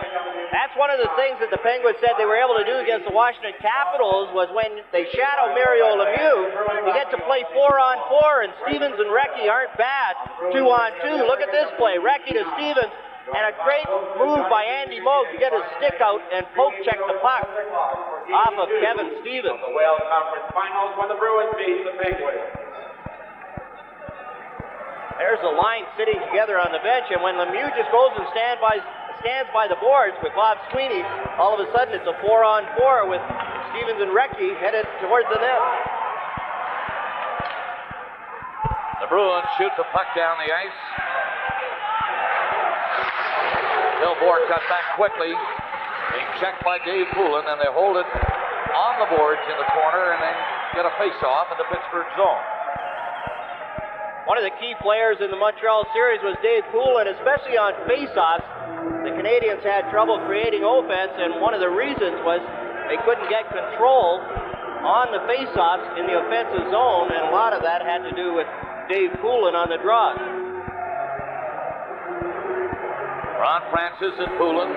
That's one of the things that the Penguins said they were able to do against the Washington Capitals was when they shadow Mario Lemieux, you get to play 4-on-4, and Stevens and Recchi aren't bad 2-on-2. Look at this play, Recchi to Stevens, and a great move by Andy Moog to get his stick out and poke check the puck off of Kevin Stevens. The Wales Conference Finals when the Bruins beat the Penguins. There's the line sitting together on the bench, and when Lemieux just goes and stands by the boards with Bob Sweeney, all of a sudden it's a 4-on-4 with Stevens and Recchi headed towards the net. The Bruins shoot the puck down the ice. Bill Bork cut back quickly, being checked by Dave Poulin, and they hold it on the boards in the corner and then get a face-off in the Pittsburgh zone. One of the key players in the Montreal series was Dave Poulin, especially on face-offs. The Canadians had trouble creating offense, and one of the reasons was they couldn't get control on the face-offs in the offensive zone, and a lot of that had to do with Dave Poulin on the draw. Ron Francis and Poulin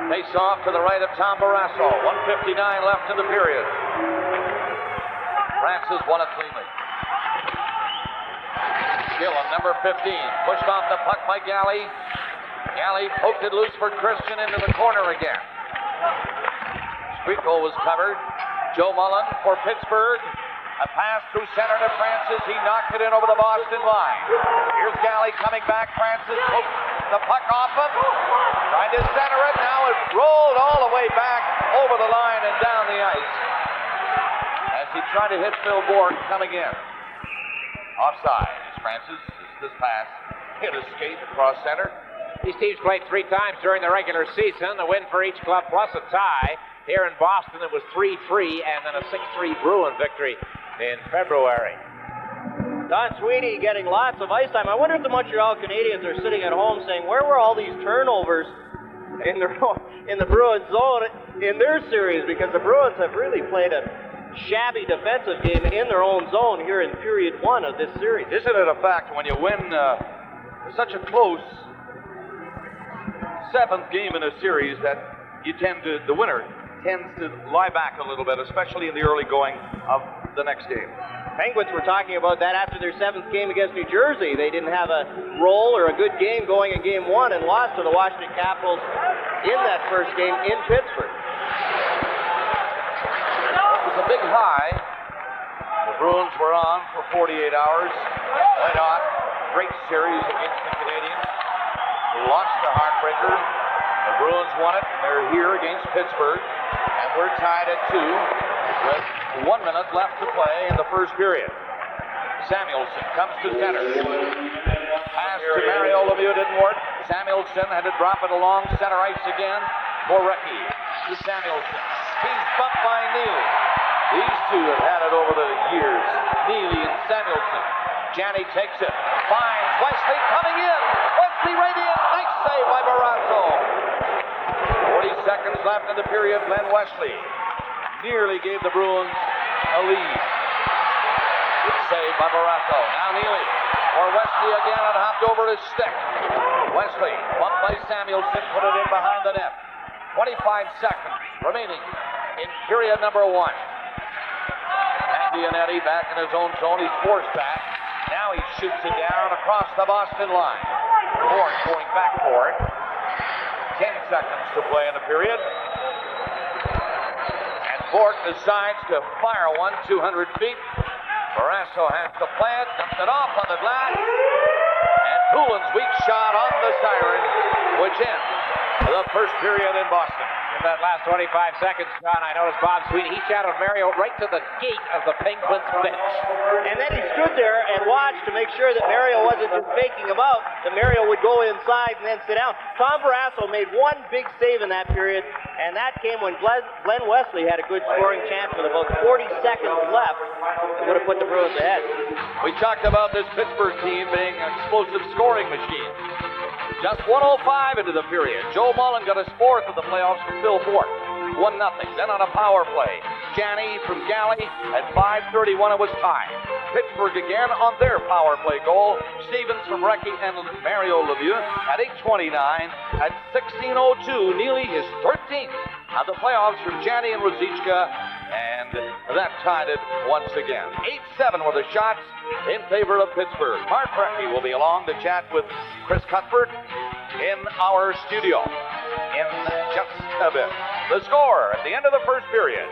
face off to the right of Tom Barrasso. 1:59 left in the period. Francis won it cleanly. Gillen, number 15, pushed off the puck by Galley. Galley poked it loose for Christian into the corner again. Squeakle was covered. Joe Mullen for Pittsburgh. A pass through center to Francis. He knocked it in over the Boston line. Here's Galley coming back. Francis poked the puck off him. Trying to center it. Now it rolled all the way back over the line and down the ice as he tried to hit Phil Borg coming in. Offside. Francis, this pass hit a skate across center. These teams played 3 times during the regular season. A win for each club plus a tie. Here in Boston, it was 3-3 and then a 6-3 Bruin victory in February. Don Sweeney getting lots of ice time. I wonder if the Montreal Canadiens are sitting at home saying, where were all these turnovers in the Bruins zone in their series? Because the Bruins have really played a shabby defensive game in their own zone here in period 1 of this series. Isn't it a fact when you win such a close 7th game in a series that the winner tends to lie back a little bit, especially in the early going of the next game. Penguins were talking about that after their 7th game against New Jersey. They didn't have a roll or a good game going in game 1 and lost to the Washington Capitals in that first game in Pittsburgh. A big high. The Bruins were on for 48 hours. Why not? Great series against the Canadiens. Who launched the heartbreaker. The Bruins won it. They're here against Pittsburgh. And we're tied at 2 with 1 minute left to play in the first period. Samuelson comes to center. Pass to Mario Lemieux didn't work. Samuelson had to drop it along center ice again for Recchi. To Samuelson. He's bumped by Neely. These two have had it over the years, Neely and Samuelson. Janney takes it. Finds Wesley coming in. Wesley radiant. Nice save by Barrasso. 40 seconds left in the period. Glenn Wesley nearly gave the Bruins a lead. Good save by Barrasso. Now Neely for Wesley again and hopped over his stick. Wesley, bumped by Samuelson, put it in behind the net. 25 seconds remaining in period number 1. Andy back in his own zone. He's forced back. Now he shoots it down across the Boston line. Ford going back for it. 10 seconds to play in the period. And Ford decides to fire one 200 feet. Barrasso has to play it, dumped it off on the glass. And Poulin's weak shot on the siren, which ends the first period in Boston. In that last 25 seconds, John, I noticed Bob Sweeney, he shadowed Mario right to the gate of the Penguins bench. And then he stood there and watched to make sure that Mario wasn't just faking him out, that Mario would go inside and then sit down. Tom Barrasso made one big save in that period, and that came when Glenn Wesley had a good scoring chance with about 40 seconds left. It would have put the Bruins ahead. We talked about this Pittsburgh team being an explosive scoring machine. Just 1:05 into the period. Joe Mullen got his 4th of the playoffs from Phil Fort. 1-0. Then on a power play, Janney from Galley at 5:31 it was tied. Pittsburgh again on their power play goal. Stevens from Recchi and Mario Lemieux at 8:29. At 16:02, Neely is 13th on the playoffs from Janney and Ruzicka, and that tied it once again. 8-7 were the shots in favor of Pittsburgh. Mark Recchi will be along to chat with Chris Cuthbert in our studio in just a bit. The score at the end of the first period,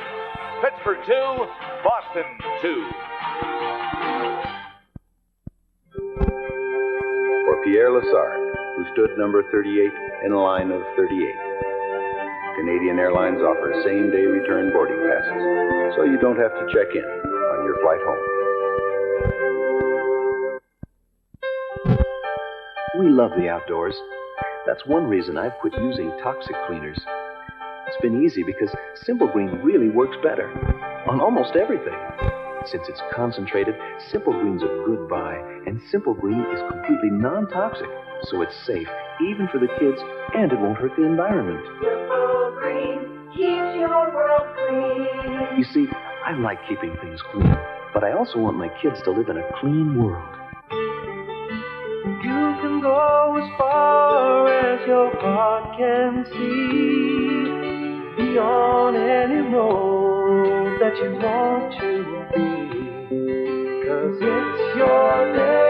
Pittsburgh 2, Boston 2. For Pierre Lassard, who stood number 38 in a line of 38. Canadian Airlines offers same-day return boarding passes, so you don't have to check in on your flight home. We love the outdoors. That's one reason I've quit using toxic cleaners. It's been easy because Simple Green really works better on almost everything. Since it's concentrated, Simple Green's a good buy, and Simple Green is completely non-toxic, so it's safe even for the kids, and it won't hurt the environment. Simple Green keeps your world clean. You see, I like keeping things clean, but I also want my kids to live in a clean world. You can go as far as your heart can see, beyond any road that you want to be, 'cause it's your day.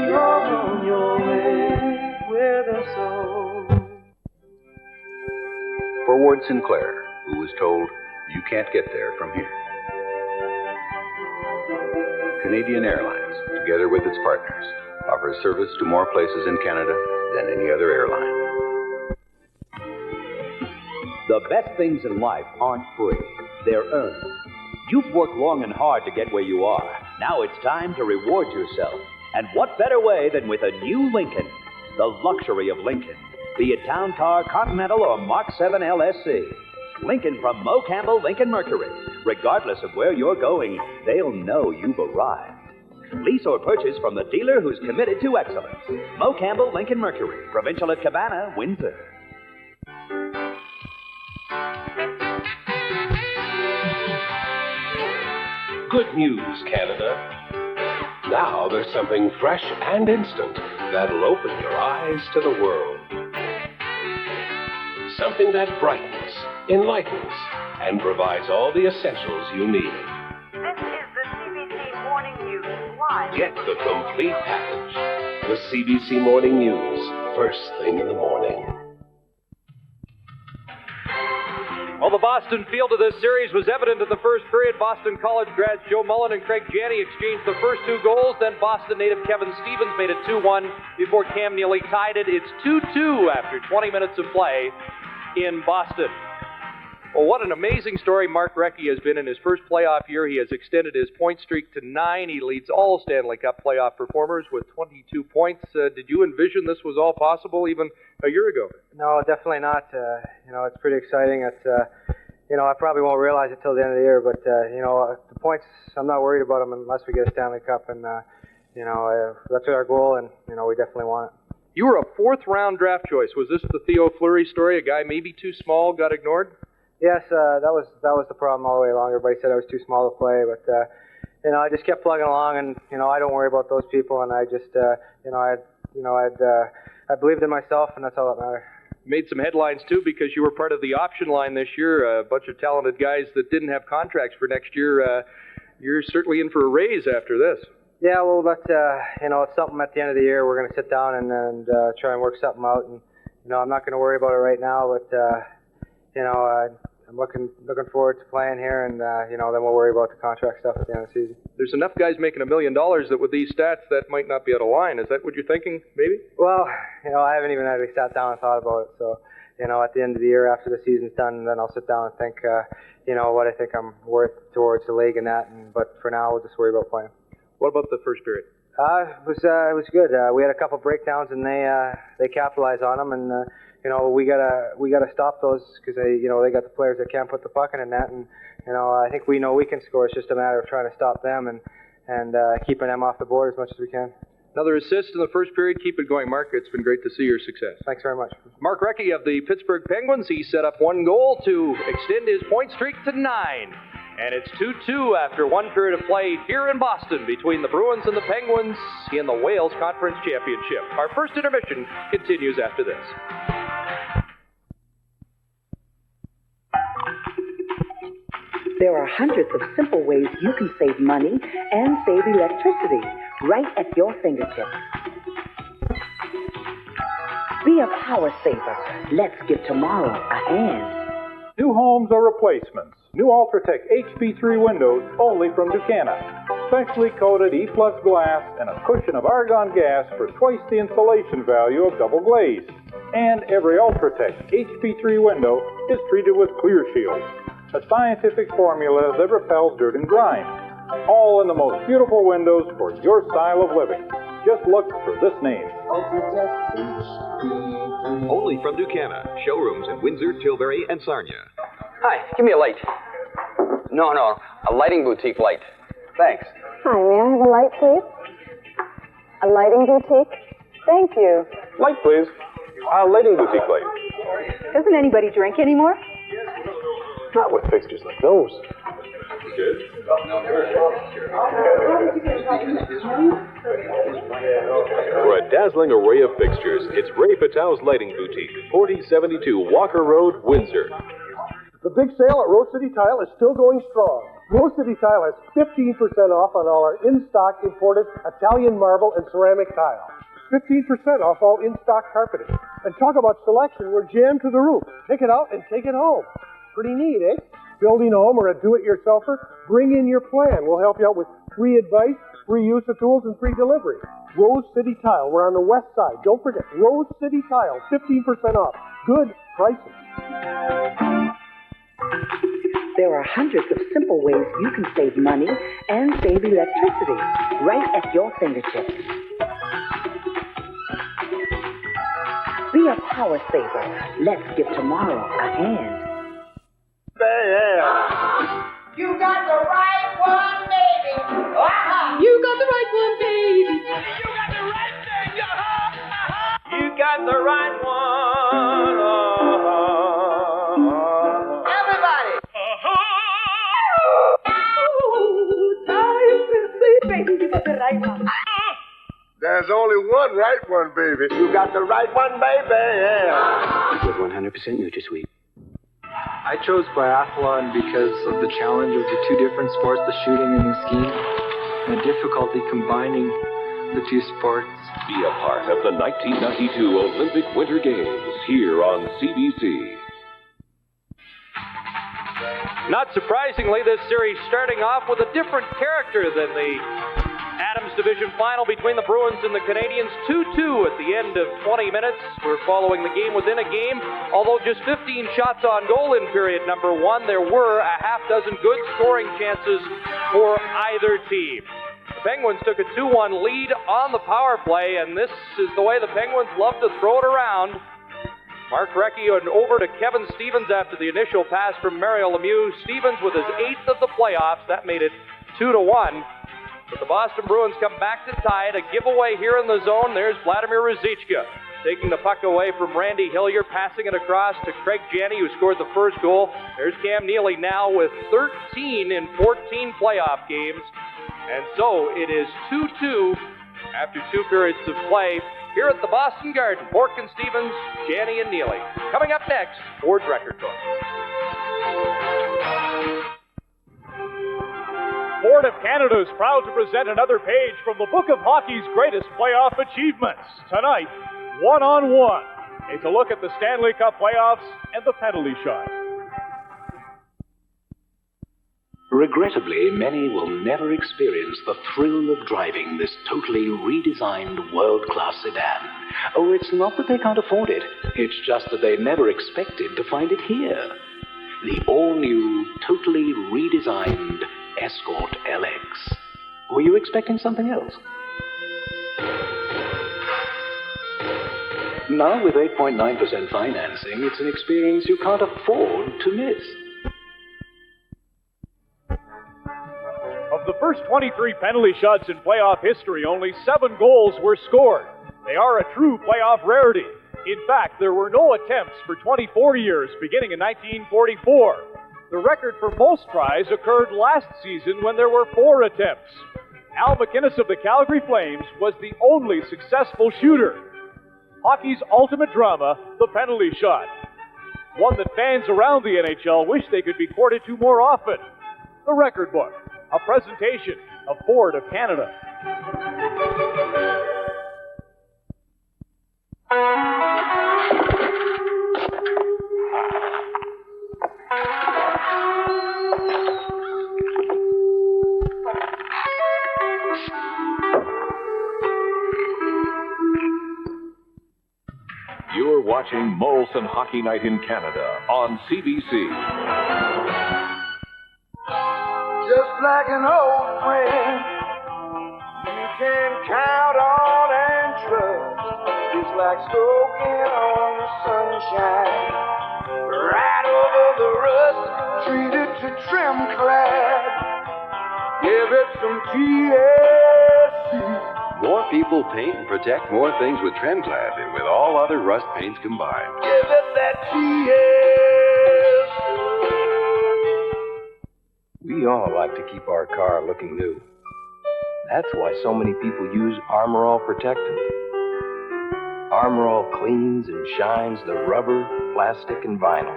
You're on your way with us all. For Ward Sinclair, who was told, you can't get there from here. Canadian Airlines, together with its partners, offers service to more places in Canada than any other airline. The best things in life aren't free. They're earned. You've worked long and hard to get where you are. Now it's time to reward yourself. And what better way than with a new Lincoln? The luxury of Lincoln. Be it Town Car, Continental, or Mach 7 LSC. Lincoln from Mo Campbell Lincoln Mercury. Regardless of where you're going, they'll know you've arrived. Lease or purchase from the dealer who's committed to excellence. Mo Campbell Lincoln Mercury, Provincial at Cabana, Windsor. Good news, Canada. Now there's something fresh and instant that'll open your eyes to the world. Something that brightens, enlightens, and provides all the essentials you need. This is the CBC Morning News Live. Get the complete package. The CBC Morning News, first thing in the morning. Well, the Boston field of this series was evident in the first period. Boston College grads Joe Mullen and Craig Janney exchanged the first 2 goals. Then Boston native Kevin Stevens made it 2-1 before Cam Neely tied it. It's 2-2 after 20 minutes of play in Boston. Well, what an amazing story Mark Recchi has been in his first playoff year. He has extended his point streak to 9. He leads all Stanley Cup playoff performers with 22 points. Did you envision this was all possible even a year ago? No, definitely not. It's pretty exciting. I probably won't realize it till the end of the year, but, the points, I'm not worried about them unless we get a Stanley Cup, and, that's our goal, and, we definitely want it. You were a 4th-round draft choice. Was this the Theo Fleury story? A guy maybe too small got ignored? Yes, that was the problem all the way along. Everybody said I was too small to play, but I just kept plugging along, and I don't worry about those people, and I just I believed in myself, and that's all that mattered. You made some headlines too because you were part of the option line this year. A bunch of talented guys that didn't have contracts for next year. You're certainly in for a raise after this. Yeah, well, that's it's something at the end of the year. We're going to sit down and try and work something out, and I'm not going to worry about it right now, but. I'm looking forward to playing here, and then we'll worry about the contract stuff at the end of the season. There's enough guys making $1 million that with these stats that might not be out of line. Is that what you're thinking, maybe? Well, I haven't even actually sat down and thought about it. So, at the end of the year, after the season's done, then I'll sit down and think, what I think I'm worth towards the league and that. But for now, we'll just worry about playing. What about the first period? It was good. We had a couple breakdowns, and they capitalized on them, and. We gotta stop those because they got the players that can't put the puck in the net, and I think we know we can score. It's just a matter of trying to stop them and keeping them off the board as much as we can. Another assist in the first period. Keep it going, Mark. It's been great to see your success. Thanks very much. Mark Recchi of the Pittsburgh Penguins. He set up 1 goal to extend his point streak to 9. And it's 2-2 after 1 period of play here in Boston between the Bruins and the Penguins in the Wales Conference Championship. Our first intermission continues after this. There are hundreds of simple ways you can save money and save electricity right at your fingertips. Be a power saver. Let's give tomorrow a hand. New homes or replacements. New Ultratech HP3 windows only from Ducana. Specially coated E-Plus glass and a cushion of argon gas for twice the installation value of double glaze. And every Ultratech HP3 window is treated with Clear Shield, a scientific formula that repels dirt and grime. All in the most beautiful windows for your style of living. Just look for this name. Only from Ducana. Showrooms in Windsor, Tilbury, and Sarnia. Hi, give me a light. No, a lighting boutique light. Thanks. Hi, may I have a light, please? A lighting boutique? Thank you. Light, please. Lighting boutique light. Doesn't anybody drink anymore? Not with fixtures like those. For a dazzling array of fixtures, it's Ray Pato's Lighting Boutique, 4072 Walker Road, Windsor. The big sale at Rose City Tile is still going strong. Rose City Tile has 15% off on all our in-stock imported Italian marble and ceramic tile. 15% off all in-stock carpeting. And talk about selection, we're jammed to the roof. Pick it out and take it home. Pretty neat, eh? Building a home or a do-it-yourselfer? Bring in your plan. We'll help you out with free advice, free use of tools, and free delivery. Rose City Tile. We're on the west side. Don't forget, Rose City Tile, 15% off. Good prices. There are hundreds of simple ways you can save money and save electricity right at your fingertips. Be a power saver. Let's give tomorrow a hand. You got the right one, baby. You got the right one, baby. You got the right thing. You got the right one. Everybody. Baby, you got the right one. There's only one right one, baby. You got the right one, baby. With 100% NutraSweet. I chose biathlon because of the challenge of the two different sports, the shooting and the skiing, and the difficulty combining the two sports. Be a part of the 1992 Olympic Winter Games here on CBC. Not surprisingly, this series starting off with a different character than the Adams Division final between the Bruins and the Canadians. 2-2 at the end of 20 minutes. We're following the game within a game. Although just 15 shots on goal in period number 1, there were a half dozen good scoring chances for either team. The Penguins took a 2-1 lead on the power play, and this is the way the Penguins love to throw it around. Mark Recchi and over to Kevin Stevens after the initial pass from Mario Lemieux. Stevens with his 8th of the playoffs. That made it 2-1. But the Boston Bruins come back to tie it. A giveaway here in the zone. There's Vladimir Ruzicka taking the puck away from Randy Hillier, passing it across to Craig Janney, who scored the first goal. There's Cam Neely now with 13 in 14 playoff games. And so it is 2-2 after 2 periods of play here at the Boston Garden. Bourque and Stevens, Janney and Neely. Coming up next, Ford's Record Book. Ford of Canada is proud to present another page from the Book of Hockey's greatest playoff achievements. Tonight, one-on-one. It's a look at the Stanley Cup playoffs and the penalty shot. Regrettably, many will never experience the thrill of driving this totally redesigned world-class sedan. Oh, it's not that they can't afford it. It's just that they never expected to find it here. The all-new, totally redesigned Escort LX. Were you expecting something else? Now, with 8.9% financing, it's an experience you can't afford to miss. Of the first 23 penalty shots in playoff history, only 7 goals were scored. They are a true playoff rarity. In fact, there were no attempts for 24 years, beginning in 1944. The record for most tries occurred last season when there were 4 attempts. Al McInnes of the Calgary Flames was the only successful shooter. Hockey's ultimate drama, the penalty shot. One that fans around the NHL wish they could be courted to more often. The Record Book, a presentation of Ford of Canada. You're watching Molson Hockey Night in Canada on CBC. Just like an old friend, you can count on and trust. It's like stroking on the sunshine, right over the rust. Treat it to trim clad, give it some TLC. More people paint and protect more things with Tremclad than with all other rust paints combined. Give it that TLC. We all like to keep our car looking new. That's why so many people use Armor All Protectant. Armor All cleans and shines the rubber, plastic, and vinyl.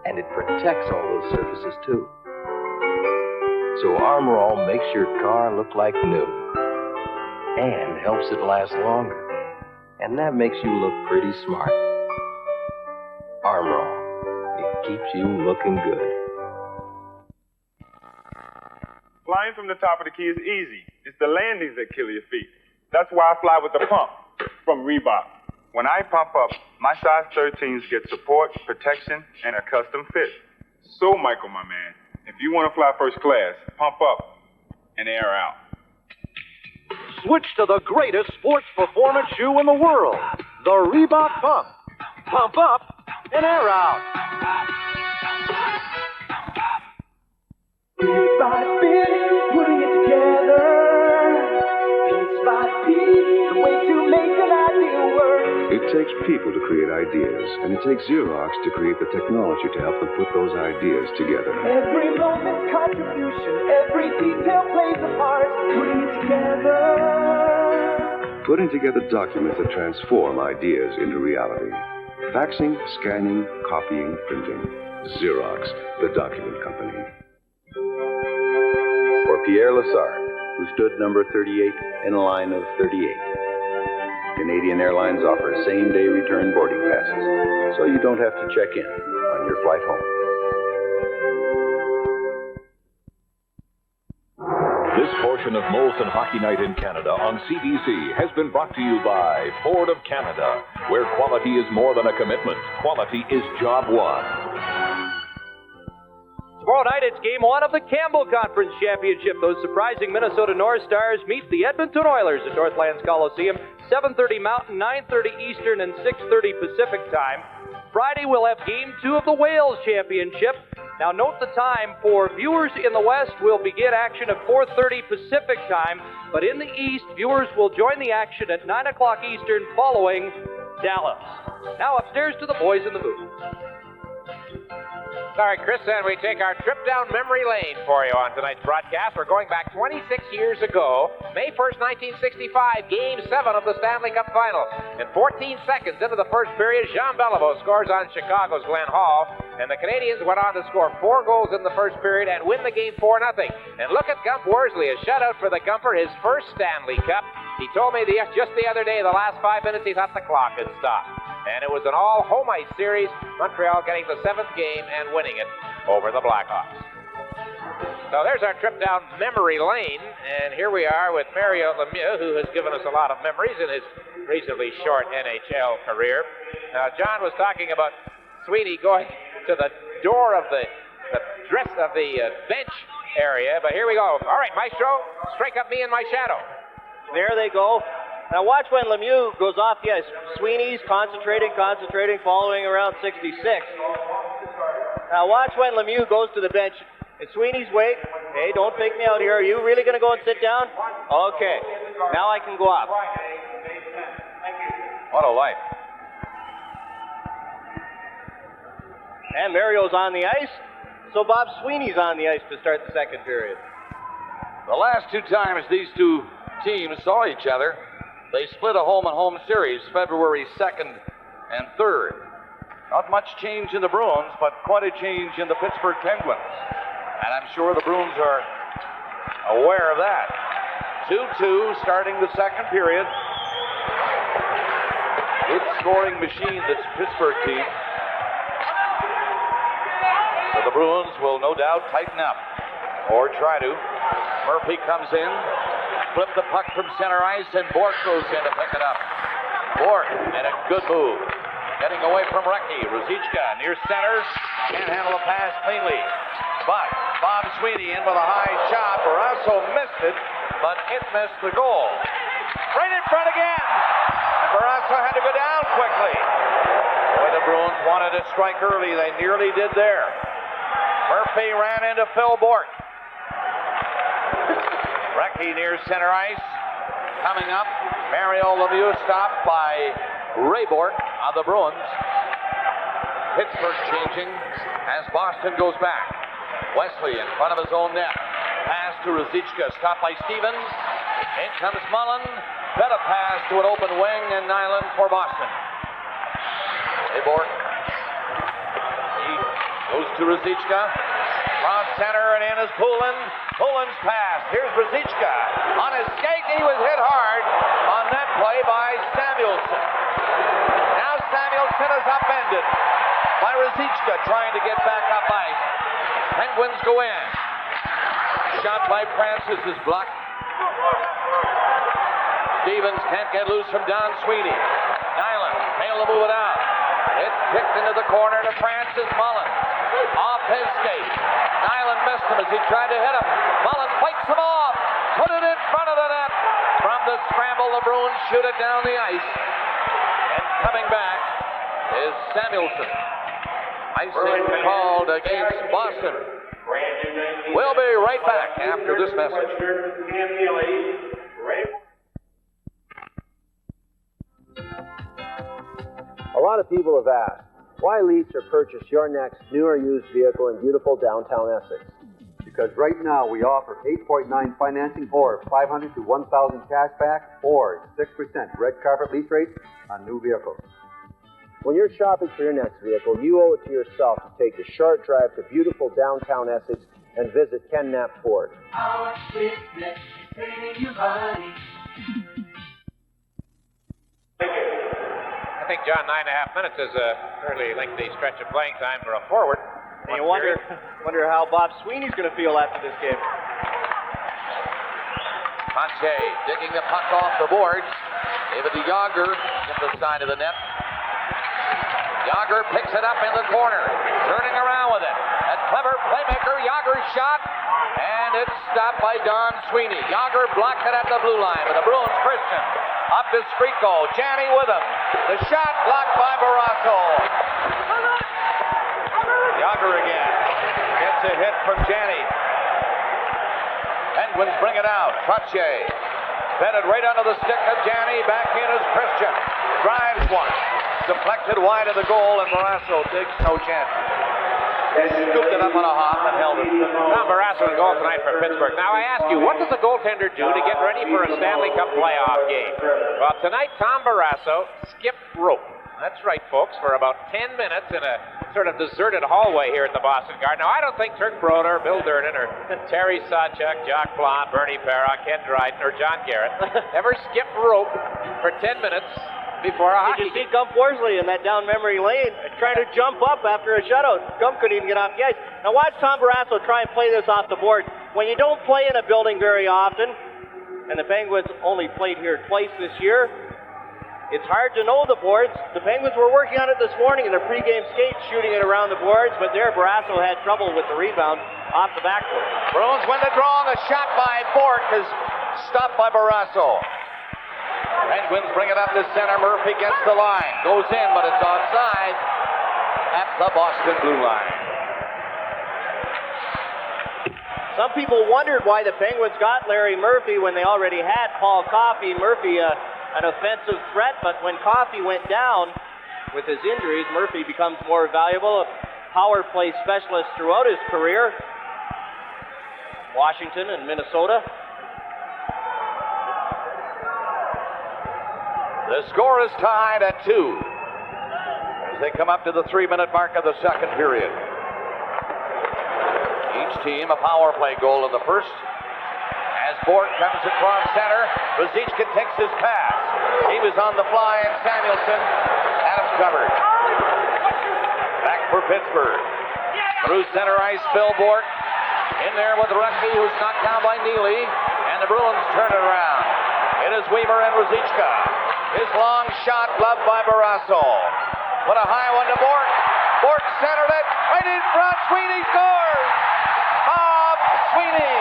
And it protects all those surfaces too. So Armor All makes your car look like new. And helps it last longer. And that makes you look pretty smart. Armor All. It keeps you looking good. Flying from the top of the key is easy. It's the landings that kill your feet. That's why I fly with the pump from Reebok. When I pump up, my size 13s get support, protection, and a custom fit. So, Michael, my man, if you want to fly first class, pump up and air out. Switch to the greatest sports performance shoe in the world, the Reebok Pump. Pump up and air out. Piece by piece, putting it together. Piece by piece, the way to make an idea work. It takes people to create ideas, and it takes Xerox to create the technology to help them put those ideas together. Every moment's contribution, every detail plays a part. Putting it together. Putting together documents that transform ideas into reality. Faxing, scanning, copying, printing. Xerox, the document company. For Pierre Lassard, who stood number 38 in a line of 38. Canadian Airlines offers same-day return boarding passes, so you don't have to check in on your flight home. This portion portion of Molson Hockey Night in Canada on CBC has been brought to you by Ford of Canada, where quality is more than a commitment. Quality is job one. Tomorrow night, it's Game 1 of the Campbell Conference Championship. Those surprising Minnesota North Stars meet the Edmonton Oilers at Northlands Coliseum, 7:30 Mountain, 9:30 Eastern, and 6:30 Pacific time. Friday, we'll have Game 2 of the Wales Championship. Now, note the time for viewers in the West will begin action at 4:30 Pacific time, but in the East, viewers will join the action at 9 o'clock Eastern following Dallas. Now, upstairs to the boys in the booth. Sorry, Chris, and we take our trip down memory lane for you on tonight's broadcast. We're going back 26 years ago, May 1st, 1965, Game 7 of the Stanley Cup Final. And 14 seconds into the first period, Jean Beliveau scores on Chicago's Glenn Hall, and the Canadians went on to score 4 goals in the first period and win the game 4-0. And look at Gump Worsley, a shutout for the Gumper, his first Stanley Cup. He told me just the other day, the last 5 minutes, he thought the clock had stopped. And it was an all-home ice series, Montreal getting the 7th game and winning it over the Blackhawks. So there's our trip down memory lane, and here we are with Mario Lemieux, who has given us a lot of memories in his reasonably short NHL career. Now, John was talking about Sweeney going to the door of the bench area, but here we go. All right, Maestro, strike up me in my shadow. There they go. Now watch when Lemieux goes off the ice. Sweeney's concentrating, following around 66. Now watch when Lemieux goes to the bench. And Sweeney's wait. Hey, don't fake me out here. Are you really going to go and sit down? Okay. Now I can go off. What a life. And Mario's on the ice. So Bob Sweeney's on the ice to start the second period. The last 2 times these two teams saw each other, they split a home-and-home series, February 2nd and 3rd. Not much change in the Bruins, but quite a change in the Pittsburgh Penguins. And I'm sure the Bruins are aware of that. 2-2 starting the second period. Good scoring machine, this Pittsburgh team. So the Bruins will no doubt tighten up, or try to. Murphy comes in. Flip the puck from center ice, and Bork goes in to pick it up. Bork, and a good move. Getting away from Recchi. Ruzicka near center. Can't handle the pass cleanly. But Bob Sweeney in with a high shot. Barrasso missed it, but it missed the goal. Right in front again. And Barrasso had to go down quickly. Boy, the Bruins wanted to strike early. They nearly did there. Murphy ran into Phil Bork. Recchi near center ice. Coming up, Mario Lemieux stopped by Ray Bork on the Bruins. Pittsburgh changing as Boston goes back. Wesley in front of his own net. Pass to Ruzicka, stopped by Stevens. In comes Mullen. Better pass to an open wing, and Nyland for Boston. Ray Bork. He goes to Ruzicka. Cross center, and in is Poulin. Poulin's pass. Here's Ruzicka. On his skate, he was hit hard on that play by Samuelson. Now Samuelson is upended by Ruzicka trying to get back up ice. Penguins go in. Shot by Francis is blocked. Stevens can't get loose from Don Sweeney. Nyland failed to move it out. It's kicked into the corner to Francis Mullen. Off his skate. Nyland missed him as he tried to hit him. Mullen fights him off. Put it in front of the net. From the scramble, the Bruins shoot it down the ice. And coming back is Samuelson. Icing called against Boston. We'll be right back after this message. A lot of people have asked, why lease or purchase your next new or used vehicle in beautiful downtown Essex? Because right now we offer 8.9 financing or 500 to 1,000 cash back or 6% red carpet lease rates on new vehicles. When you're shopping for your next vehicle, you owe it to yourself to take a short drive to beautiful downtown Essex and visit Ken Knapp Ford. Our business is saving you money. I think, John, 9.5 minutes is a fairly lengthy stretch of playing time for a forward. And you wonder how Bob Sweeney's going to feel after this game. Trottier digging the puck off the boards. David Yager at the side of the net. Yager picks it up in the corner, turning around with it. A clever playmaker, Yager's shot, and it's stopped by Don Sweeney. Yager blocked it at the blue line, but the Bruins, Christian, up to Skriko. Janney with him. The shot blocked by Barrasso. Yager again. Gets a hit from Janney. Penguins bring it out. Trottier fed it right under the stick of Janney. Back in is Christian. Drives one. Deflected wide of the goal, and Barrasso takes no chance. Scooped it up on a hop and held it. Tom Barrasso in goal tonight for Pittsburgh. Now I ask you, what does a goaltender do to get ready for a Stanley Cup playoff game? Well, tonight Tom Barrasso skipped rope. That's right, folks, for about 10 minutes in a sort of deserted hallway here at the Boston Garden. Now, I don't think Turk Broder, Bill Durden, or Terry Sawchuk, Jacques Blanc, Bernie Parra, Ken Dryden, or John Garrett ever skipped rope for 10 minutes before a hockey game. Did you see Gump Worsley in that down memory lane trying to jump up after a shutout? Gump couldn't even get off the ice. Now watch Tom Barrasso try and play this off the board. When you don't play in a building very often, and the Penguins only played here twice this year, it's hard to know the boards. The Penguins were working on it this morning in their pregame skates, shooting it around the boards, but there Barrasso had trouble with the rebound off the backboard. Bruins win the draw. The shot by Bork is stopped by Barrasso. Penguins bring it up to center. Murphy gets the line. Goes in, but it's offside at the Boston blue line. Some people wondered why the Penguins got Larry Murphy when they already had Paul Coffey. Murphy, an offensive threat, but when Coffey went down with his injuries, Murphy becomes more valuable. A power play specialist throughout his career. Washington and Minnesota. The score is tied at 2 as they come up to the 3-minute mark of the second period. Each team a power play goal in the first. As Bork comes across center, Ruzicka takes his pass. He was on the fly, and Samuelson had him covered. Back for Pittsburgh. Through center ice, Phil Bork. In there with Rucky, who's knocked down by Neely, and the Bruins turn it around. It is Weaver and Ruzicka. His long shot gloved by Barrasso. Put a high one to Bork. Bork centered it right in front. Sweeney scores! Bob Sweeney!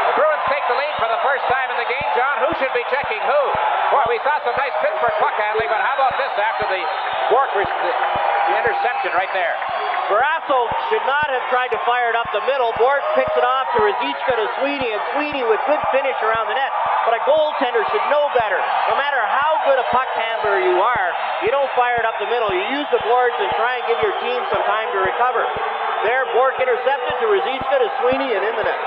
The Bruins take the lead for the first time in the game. John, who should be checking who? Boy, we saw some nice Pittsburgh puck handling, but how about this after the Bork the interception right there? Barrasso should not have tried to fire it up the middle. Bork picks it off to Ruzicka to Sweeney, and Sweeney with good finish around the net. But a goaltender should know better. No matter how good a puck handler you are, you don't fire it up the middle. You use the boards and try and give your team some time to recover. There, Bork intercepted to Ruzicka to Sweeney and in the net.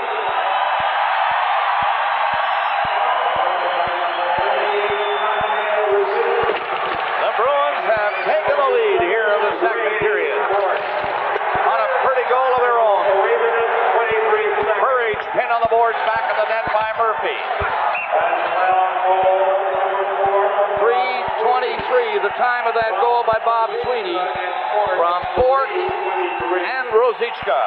Taken the lead here in the second period on a pretty goal of their own. Burridge pinned on the boards, back of the net by Murphy. 3:23, the time of that goal by Bob Sweeney from Bork and Ruzicka.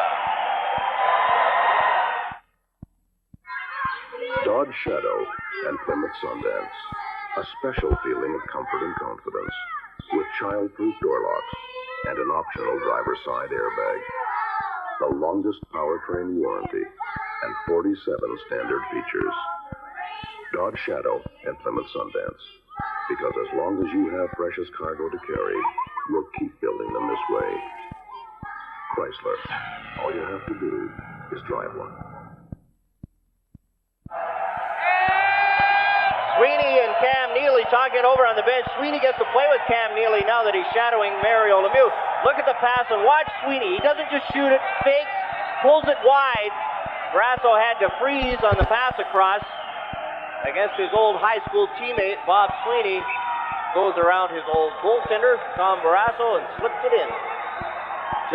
Dodge Shadow and Plymouth Sundance. A special feeling of comfort and confidence. With child-proof door locks and an optional driver's side airbag. The longest powertrain warranty and 47 standard features. Dodge Shadow and Plymouth Sundance. Because as long as you have precious cargo to carry, we'll keep building them this way. Chrysler. All you have to do is drive one. Sweeney and Cam Neely talking over on the bench. Sweeney gets to play with Cam Neely now that he's shadowing Mario Lemieux. Look at the pass and watch Sweeney. He doesn't just shoot it, fakes, pulls it wide. Barrasso had to freeze on the pass across against his old high school teammate, Bob Sweeney. Goes around his old goaltender, Tom Barrasso, and slips it in.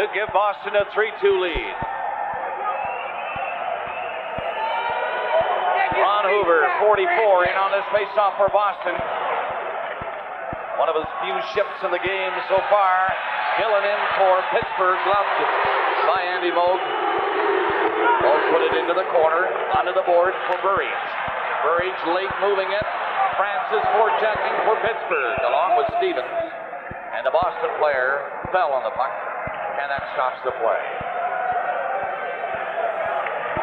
To give Boston a 3-2 lead. Ron Hoover, 44, in on this faceoff for Boston. One of his few ships in the game so far. Gillen in for Pittsburgh, gloved by Andy Moog. Moog put it into the corner, onto the boards for Burridge. Burridge late moving it. Francis forechecking for Pittsburgh, along with Stevens. And the Boston player fell on the puck, and that stops the play.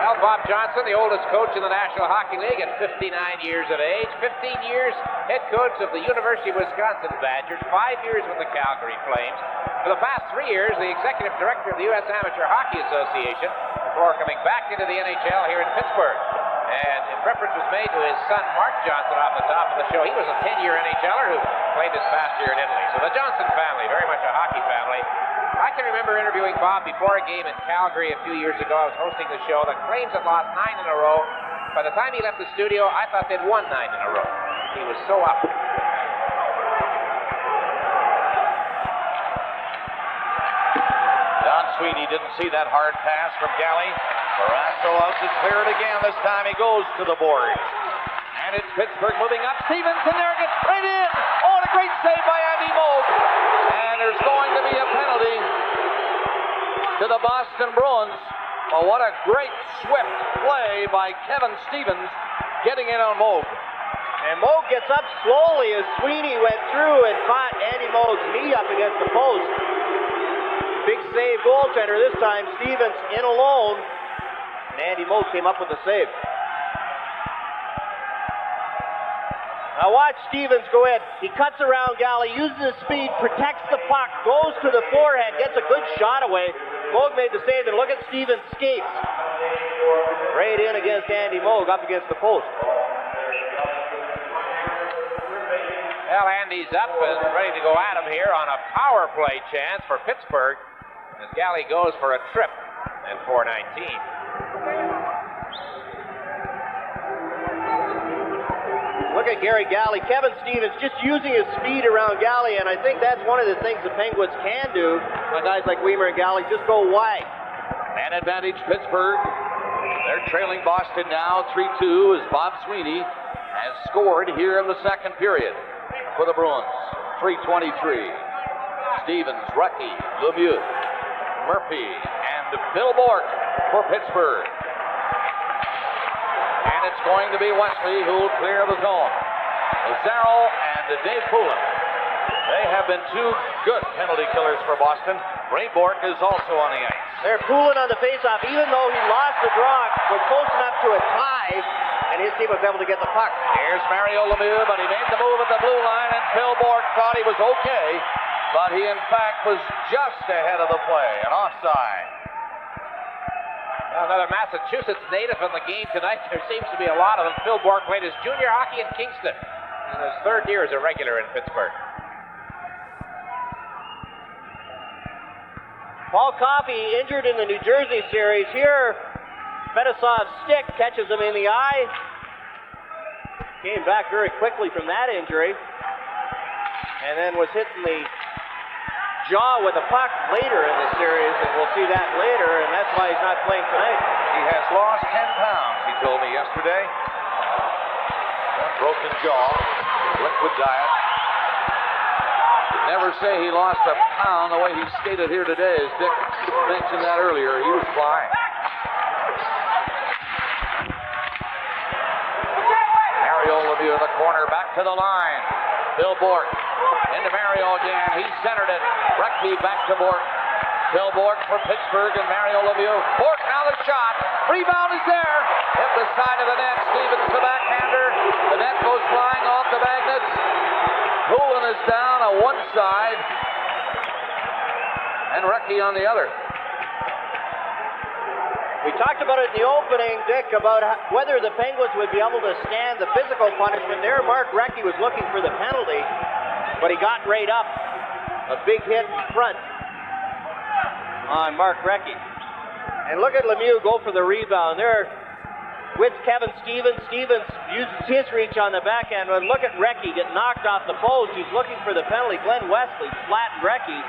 Well, Bob Johnson, the oldest coach in the National Hockey League at 59 years of age, 15 years head coach of the University of Wisconsin Badgers, 5 years with the Calgary Flames. For the past 3 years, the executive director of the U.S. Amateur Hockey Association, before coming back into the NHL here in Pittsburgh. And reference was made to his son, Mark Johnson, off the top of the show. He was a 10-year NHLer who played this past year in Italy. So the Johnson family, very much a hockey family. I can remember interviewing Bob before a game in Calgary a few years ago. I was hosting the show. The Flames had lost 9 in a row. By the time he left the studio, I thought they'd won 9 in a row. He was so up. Don Sweeney didn't see that hard pass from Galley. Barrasso out to clear it again. This time he goes to the board. And it's Pittsburgh moving up. Stevens in there, gets right in. Oh, and a great save by Andy Moog. And there's going to be a penalty to the Boston Bruins. Oh, what a great swift play by Kevin Stevens getting in on Moog. And Moog gets up slowly as Sweeney went through and caught Andy Moog's knee up against the post. Big save goaltender this time. Stevens in alone. And Andy Moog came up with the save. Now watch Stevens go in. He cuts around Galley, uses his speed, protects the puck, goes to the forehand, gets a good shot away. Moog made the save, and look at Stevens' skates. Right in against Andy Moog, up against the post. Well, Andy's up and ready to go at him here on a power play chance for Pittsburgh as Galley goes for a trip at 4:19. Look at Gary Galley. Kevin Stevens just using his speed around Galley, and I think that's one of the things the Penguins can do on guys like Weimer and Galley, just go wide. Man advantage Pittsburgh. They're trailing Boston now 3-2 as Bob Sweeney has scored here in the second period for the Bruins. 3:23. Stevens, Rucky, Lemieux, Murphy, and Bill Bourque for Pittsburgh. And it's going to be Wesley who will clear the zone. Lazaro and Dave Poulin. They have been two good penalty killers for Boston. Ray Bourque is also on the ice. They're Poulin on the faceoff, even though he lost the draw, was close enough to a tie, and his team was able to get the puck. Here's Mario Lemieux, but he made the move at the blue line, and Phil Bourque thought he was okay, but he in fact was just ahead of the play, an offside. Well, another Massachusetts native in the game tonight. There seems to be a lot of them. Phil Bourque played his junior hockey in Kingston in his third year as a regular in Pittsburgh. Paul Coffey injured in the New Jersey series. Here, Fetisov's stick catches him in the eye. Came back very quickly from that injury. And then was hit in the jaw with a puck later in the series, and we'll see that later, and that's why he's not playing tonight. He has lost 10 pounds, he told me yesterday. Broken jaw, liquid diet. Never say he lost a pound the way he skated here today, as Dick mentioned that earlier. He was flying. Mario Lemieux in the corner, back to the line. Bill Bourque into Mario again. He centered it. Recchi back to Bourque. Bill Bourque for Pittsburgh and Mario Lemieux. Bourque now the shot. Rebound is there. Hit the side of the net. Stevens the backhander. The net goes flying off the magnets. Poulin is down on one side. And Recchi on the other. We talked about it in the opening, Dick, about whether the Penguins would be able to stand the physical punishment. There, Mark Recchi was looking for the penalty, but he got right up. A big hit in front on Mark Recchi. And look at Lemieux go for the rebound. There with Kevin Stevens. Stevens uses his reach on the backhand. But look at Recchi get knocked off the post. He's looking for the penalty. Glenn Wesley flattened Recchi.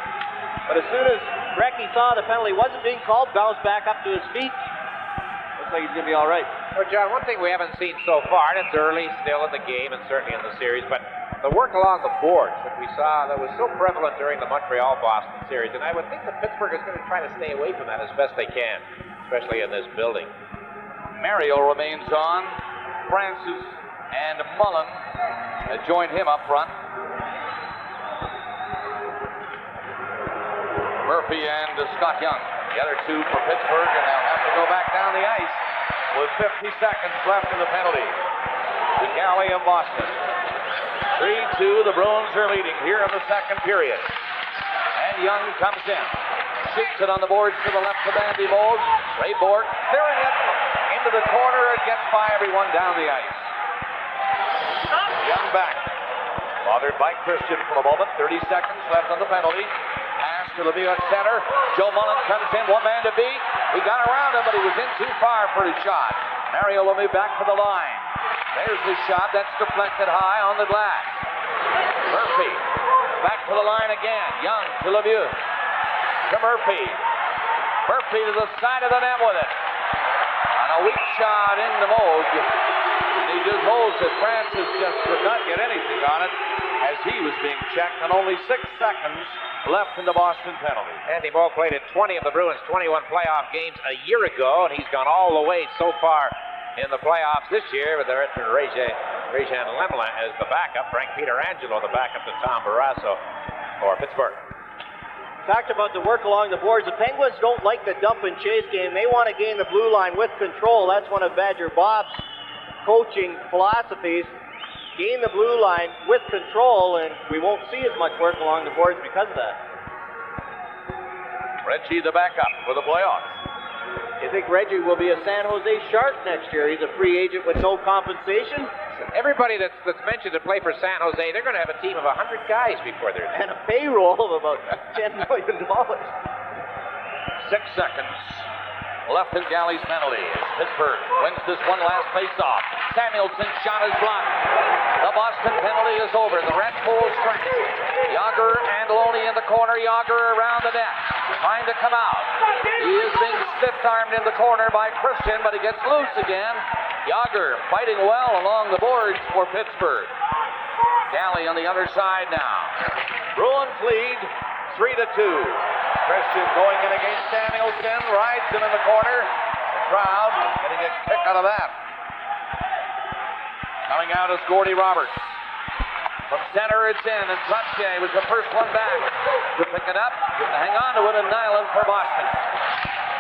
But as soon as Recchi saw the penalty wasn't being called, bounced back up to his feet. Looks like he's going to be all right. Well, John, one thing we haven't seen so far, and it's early still in the game and certainly in the series, but the work along the boards that we saw that was so prevalent during the Montreal-Boston series, and I would think that Pittsburgh is going to try to stay away from that as best they can, especially in this building. Mario remains on. Francis and Mullen join him up front. Murphy and Scott Young, the other two for Pittsburgh, and they'll have to go back down the ice with 50 seconds left in the penalty. The Galley of Boston. 3-2, the Bruins are leading here in the second period. And Young comes in. Shoots it on the boards to the left of Andy Mold. Ray Bork clearing it into the corner. It gets by everyone down the ice. Young back. Bothered by Christian for a moment. 30 seconds left on the penalty. Pass to Lemieux at center. Joe Mullen comes in, one man to beat. He got around him, but he was in too far for his shot. Mario Lemieux back to the line. There's his shot. That's deflected high on the glass. Murphy back to the line again. Young to Lemieux. To Murphy. Murphy to the side of the net with it. On a weak shot into Moog. And he just holds it. Francis just could not get anything on it as he was being checked, and only 6 seconds left in the Boston penalty. Andy Moog played in 20 of the Bruins' 21 playoff games a year ago, and he's gone all the way so far in the playoffs this year with the veteran Réjean Lemlin as the backup. Frank Pietrangelo, the backup to Tom Barrasso for Pittsburgh. Talked about the work along the boards. The Penguins don't like the dump and chase game. They want to gain the blue line with control. That's one of Badger Bob's coaching philosophies. Gain the blue line with control, and we won't see as much work along the boards because of that. Reggie, the backup for the playoffs. You think Reggie will be a San Jose Shark next year? He's a free agent with no compensation. Everybody that's mentioned to play for San Jose, they're going to have a team of 100 guys before they're and a payroll of about $10 million. 6 seconds left in Galley's penalty. Pittsburgh wins this one last face-off. Samuelson's shot is blocked. The Boston penalty is over. The Red Bull strike. Yager and Loney in the corner. Yager around the net, trying to come out. He is being stiff-armed in the corner by Christian, but he gets loose again. Yager fighting well along the boards for Pittsburgh. Galley on the other side now. Bruins lead 3-2. Christian going in against Samuelson, rides him in the corner. The crowd getting a kick out of that. Coming out is Gordie Roberts. From center it's in, and Trottier was the first one back to pick it up, to hang on to it, and Nyland for Boston.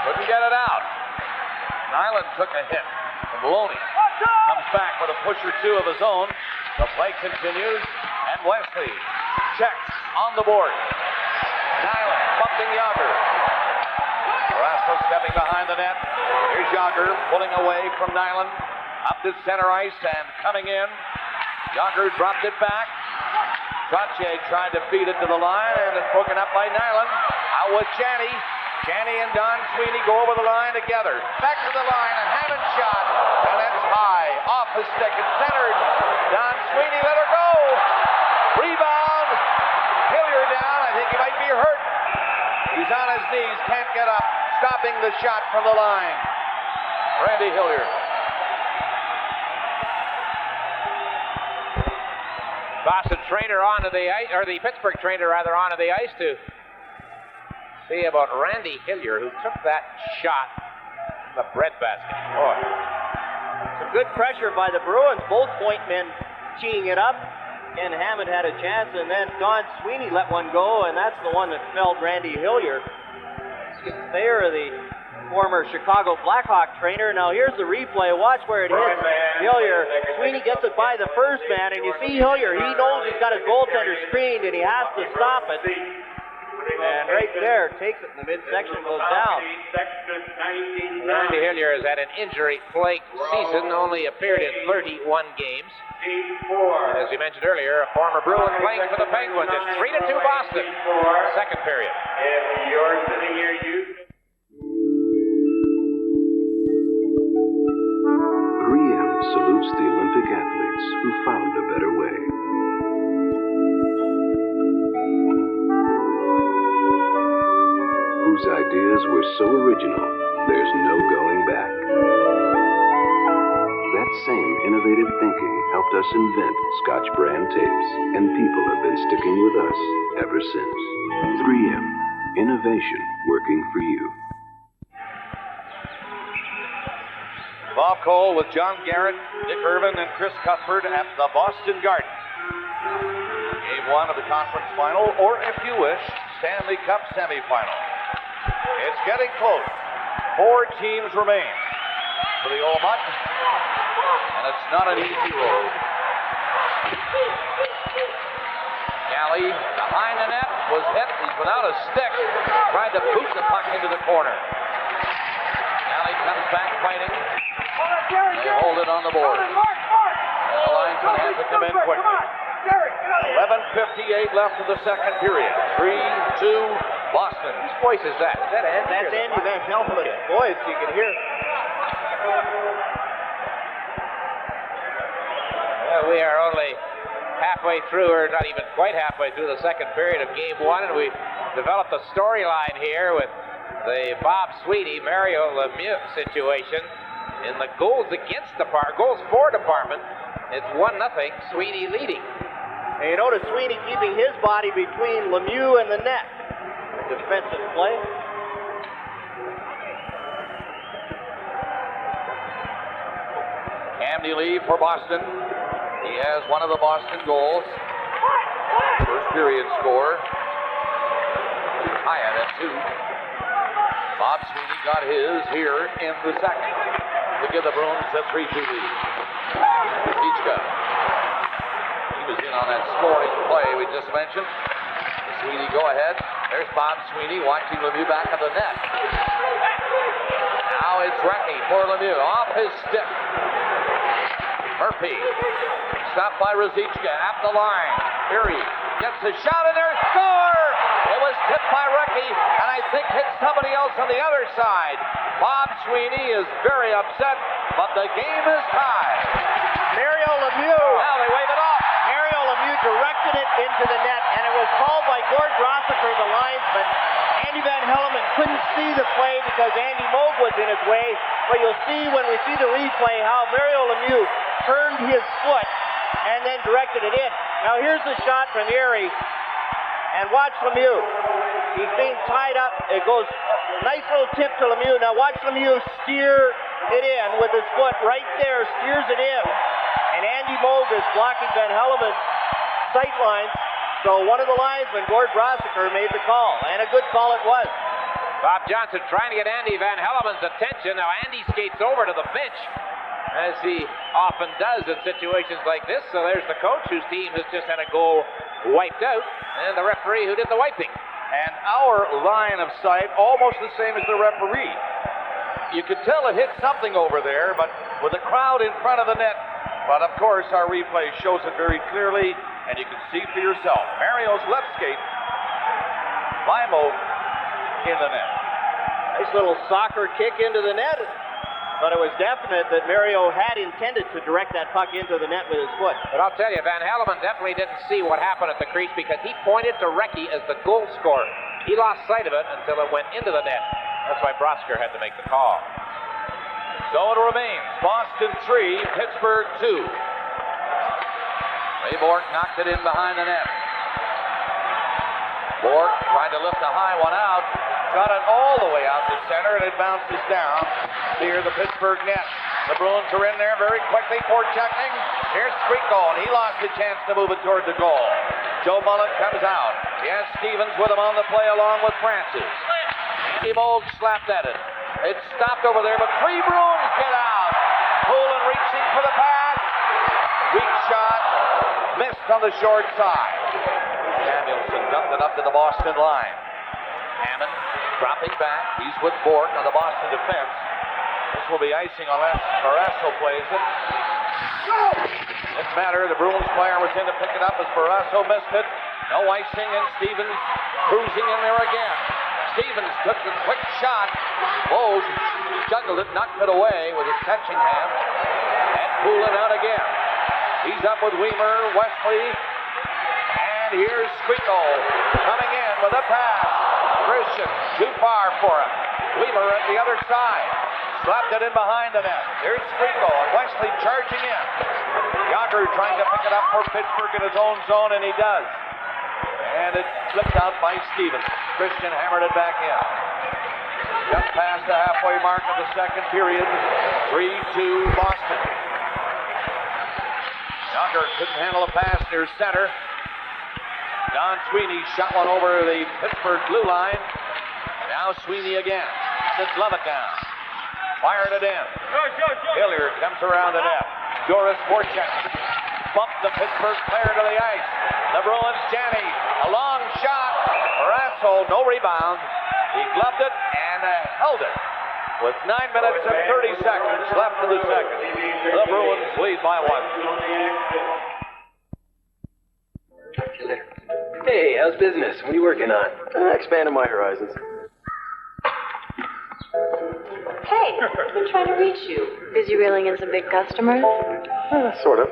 Couldn't get it out. Nyland took a hit from Loney. Comes back with a push or two of his own. The play continues, and Wesley checks on the board. Nyland bumping Yager. Barrasso stepping behind the net. Here's Yager pulling away from Nyland. Up to center ice and coming in. Yager dropped it back. Trottier tried to feed it to the line, and it's broken up by Nyland. Out with Chaney. Chaney and Don Sweeney go over the line together. Back to the line, and Hammond shot. And that's high. Off the stick. It's centered. Don Sweeney let her go. Rebound. Hillier down. I think he might be hurt. He's on his knees. Can't get up. Stopping the shot from the line. Randy Hillier. Boston trainer onto the ice, or the Pittsburgh trainer rather, onto the ice to see about Randy Hillier, who took that shot from the breadbasket. Boy. Some good pressure by the Bruins. Both point men teeing it up. Ken Hammond had a chance, and then Don Sweeney let one go, and that's the one that felled Randy Hillier. Skip Thayer, the former Chicago Blackhawk trainer. Now here's the replay. Watch where it hits Hillier. Sweeney gets it by the first man, and you see Hillier. He knows he's got his goaltender screened, and he has to stop it. And right there, takes it in the midsection, goes down. Randy Hillier has had an injury-plagued season, only appeared in 31 games. And as we mentioned earlier, a former Bruin playing for the Penguins. It's 3-2 Boston. Second period. If you're sitting here, you... 3M salutes the Olympic athletes who found a better way. Whose ideas were so original, there's no going back. That same innovative thinking helped us invent Scotch brand tapes, and people have been sticking with us ever since. 3M, innovation working for you. Bob Cole with John Garrett, Dick Irvin, and Chris Cuthbert at the Boston Garden. Game 1 of the conference final, or if you wish, Stanley Cup semifinal. It's getting close. 4 teams remain for the Old Mutt, and it's not an easy road. Galley behind the net was hit. He's without a stick. Tried to boot the puck into the corner. Galley comes back fighting. They hold it on the board. And the linesman has to come in quickly. 11:58 left of the second period. 3-2 Boston. Whose voice is that? Is that Andy? That's Andy Van Helfen's voice. You can hear. Well, we are only halfway through, or not even quite halfway through the second period of Game 1, and we've developed a storyline here with the Bob Sweeney, Mario Lemieux situation. In the goals for department, it's 1-0, Sweeney leading. And you notice Sweeney keeping his body between Lemieux and the net. Defensive play. Cam Neely for Boston. He has one of the Boston goals. First period score. Hyatt at 2. Bob Sweeney got his here in the second to give the Bruins a 3-2 lead. Zichka. He was in on that scoring play we just mentioned. Sweeney go ahead. There's Bob Sweeney watching Lemieux back of the net. Now it's Recchi for Lemieux. Off his stick. Murphy. Stopped by Ruzicka at the line. Erie gets a shot in there. Score! It was tipped by Recchi, and I think hit somebody else on the other side. Bob Sweeney is very upset, but the game is tied. Mario Lemieux. Now they wave it off. Mario Lemieux directed it into the net, and it was called by Gord Rossiter, the linesman. Andy Van Hellemond couldn't see the play because Andy Moog was in his way, but you'll see when we see the replay how Mario Lemieux turned his foot and then directed it in. Now here's the shot from Erie, and watch Lemieux. He's being tied up. It goes nice little tip to Lemieux. Now watch Lemieux steer it in with his foot right there, steers it in. And Andy Moog is blocking Van Hellemond's sight lines. So one of the linesmen, Gord Rossiter, made the call, and a good call it was. Bob Johnson trying to get Andy Van Hellemond's attention. Now Andy skates over to the bench, as he often does in situations like this. So there's the coach whose team has just had a goal wiped out, and the referee who did the wiping. And our line of sight almost the same as the referee. You could tell it hit something over there, but with the crowd in front of the net. But of course, our replay shows it very clearly, and you can see for yourself. Mario's left skate, Moog in the net. Nice little soccer kick into the net, but it was definite that Mario had intended to direct that puck into the net with his foot. But I'll tell you, Van Hellemond definitely didn't see what happened at the crease because he pointed to Recchi as the goal scorer. He lost sight of it until it went into the net. That's why Brosker had to make the call. So it remains Boston 3, Pittsburgh 2. Ray Bourque knocked it in behind the net. Bourque tried to lift a high one out. Got it all the way out to center, and it bounces down near the Pittsburgh net. The Bruins are in there very quickly for checking. Here's Squeako, and he lost a chance to move it toward the goal. Joe Mullen comes out. He has Stevens with him on the play along with Francis. Moog slapped at it. It's stopped over there, but 3 Bruins get out. Poulin reaching for the pass. Weak shot. Missed on the short side. Samuelson dumped it up to the Boston line. Hammond dropping back. He's with Bourque on the Boston defense. This will be icing unless Barrasso plays it. Didn't matter. The Bruins player was in to pick it up as Barrasso missed it. No icing, and Stevens cruising in there again. Stevens took the quick shot. Moog juggled it, knocked it away with his catching hand. And Poulin out again. He's up with Weimer, Wesley. And here's Squeako coming in with a pass. Christian, too far for him. Weimer at the other side. Slapped it in behind the net. Here's Frico and Wesley charging in. Yager trying to pick it up for Pittsburgh in his own zone, and he does. And it's flipped out by Stevens. Christian hammered it back in. Just past the halfway mark of the second period. 3-2 Boston. Yager couldn't handle a pass near center. Don Sweeney shot one over the Pittsburgh blue line. Now Sweeney again. It's Levitan. Fired it in. Hilliard comes around the net. Joris Vorchek bumped the Pittsburgh player to the ice. The Bruins, Janney, a long shot. Rasso, no rebound. He gloved it and held it with 9 minutes and 30 seconds left in the second. The Bruins lead by 1. Hey, how's business? What are you working on? Expanding my horizons. Hey, I've been trying to reach you. Busy reeling in some big customers? Sort of.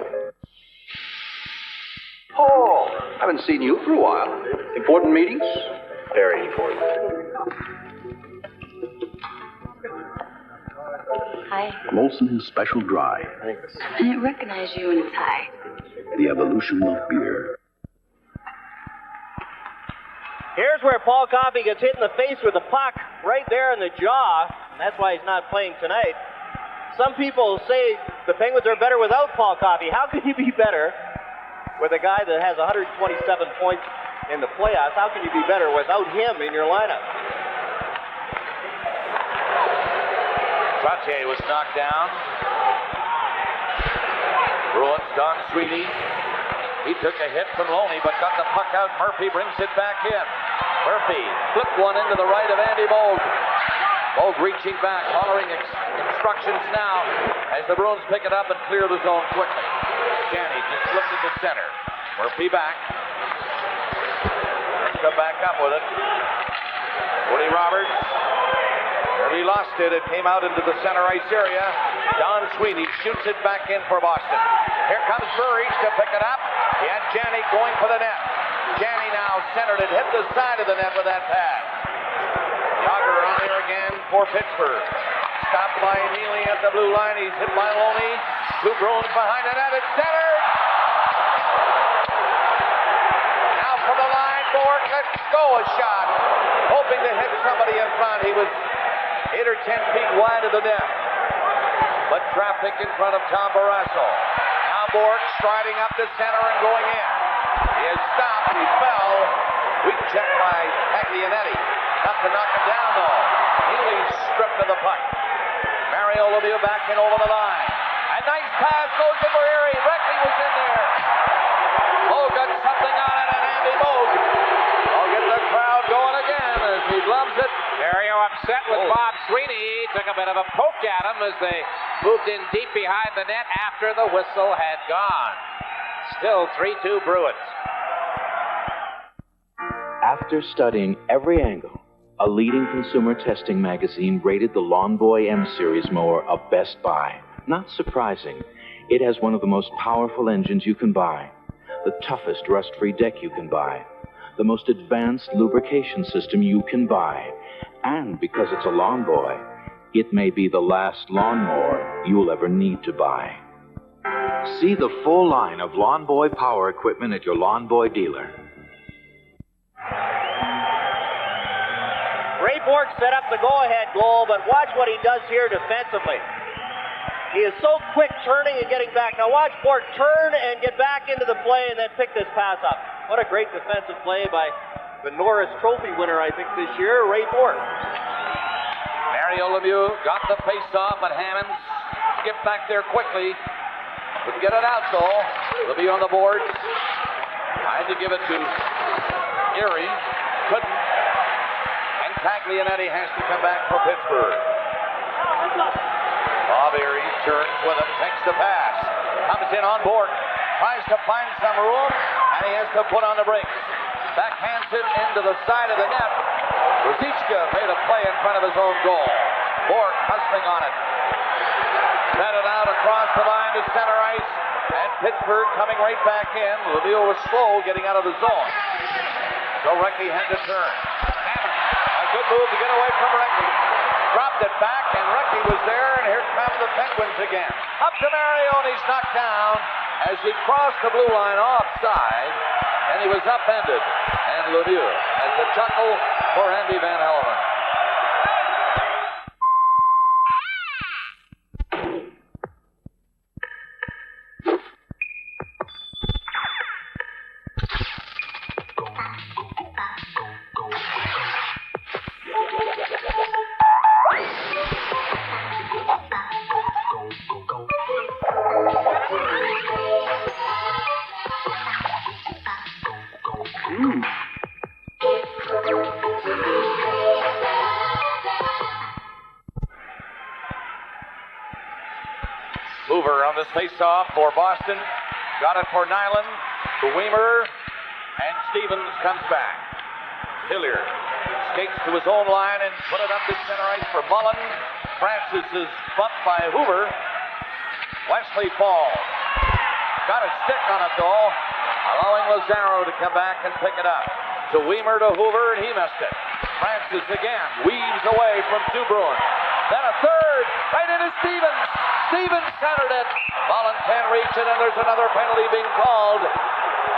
Oh, haven't seen you for a while. Important meetings? Very important. Hi. Molson Special Dry. Thanks. I didn't recognize you in tie. The evolution of beer. Here's where Paul Coffey gets hit in the face with a puck right there in the jaw. And that's why he's not playing tonight. Some people say the Penguins are better without Paul Coffey. How can you be better with a guy that has 127 points in the playoffs? How can you be better without him in your lineup? Trottier was knocked down. Bruins, Don Sweeney. He took a hit from Loney, but got the puck out. Murphy brings it back in. Murphy flipped one into the right of Andy Moog. Moog reaching back, hollering instructions now as the Bruins pick it up and clear the zone quickly. Janney just flipped it to center. Murphy back. Let's go back up with it. Woody Roberts. He lost it. It came out into the center ice area. Don Sweeney shoots it back in for Boston. Here comes Burridge to pick it up. He had Janney going for the net. Janney now centered it, hit the side of the net with that pass. Yager on there again for Pittsburgh. Stopped by Neely at the blue line. He's hit by Loney. Two Bruins behind the net. It's centered. Now from the line, Bork. Let's go a shot. Hoping to hit somebody in front. He was 8 or 10 feet wide of the net. But traffic in front of Tom Barrasso. Now Bork striding up to center and going in. He is stopped. He fell. Weak check by Taglianetti. Not to knock him down, though. Healy stripped of the puck. Mario Lemieux back in over the line. A nice pass goes to Barrieri. Reckley was in there. Moog got something on it, and Andy Moog will get the crowd going again as he gloves it. Mario upset with Bob Sweeney. Took a bit of a poke at him as they moved in deep behind the net after the whistle had gone. Still 3-2 Bruins. After studying every angle, a leading consumer testing magazine rated the Lawn Boy M Series mower a best buy. Not surprising. It has one of the most powerful engines you can buy, the toughest rust-free deck you can buy, the most advanced lubrication system you can buy. And because it's a Lawn Boy, it may be the last lawnmower you'll ever need to buy. See the full line of Lawn Boy power equipment at your Lawn Boy dealer. Ray Bork set up the go-ahead goal, but watch what he does here defensively. He is so quick turning and getting back. Now watch Bork turn and get back into the play and then pick this pass up. What a great defensive play by the Norris Trophy winner, I think, this year, Ray Bork. Mario Lemieux got the face-off, but Hammonds skipped back there quickly. Couldn't get it out, though. Lemieux on the boards. Tried to give it to Erie. Couldn't. And Taglianetti has to come back for Pittsburgh. Bob Erie turns with him, takes the pass. Comes in on Bork. Tries to find some room, and he has to put on the brakes. Backhands it into the side of the net. Ruzicka made a play in front of his own goal. Bork hustling on it. Fed it out across the line to center ice. And Pittsburgh coming right back in. Lemieux was slow getting out of the zone. So Recchi had to turn. Hammond, a good move to get away from Recchi. dropped it back, and Recchi was there, and here come the Penguins again. Up to Mario, and he's knocked down as he crossed the blue line offside, and he was upended. And Lemieux has a chuckle for Andy Van Hellemond. Hoover on this face-off for Boston. Got it for Nyland, to Weimer, and Stevens comes back. Hilliard skates to his own line and put it up to center ice for Mullen. Francis is bumped by Hoover. Wesley falls. Got a stick on it though, allowing Lazaro to come back and pick it up. To Weimer, to Hoover, and he missed it. Francis again weaves away from two Bruins. Then a third, right into Stevens. Stevens centered it. Mullen can't reach it, and there's another penalty being called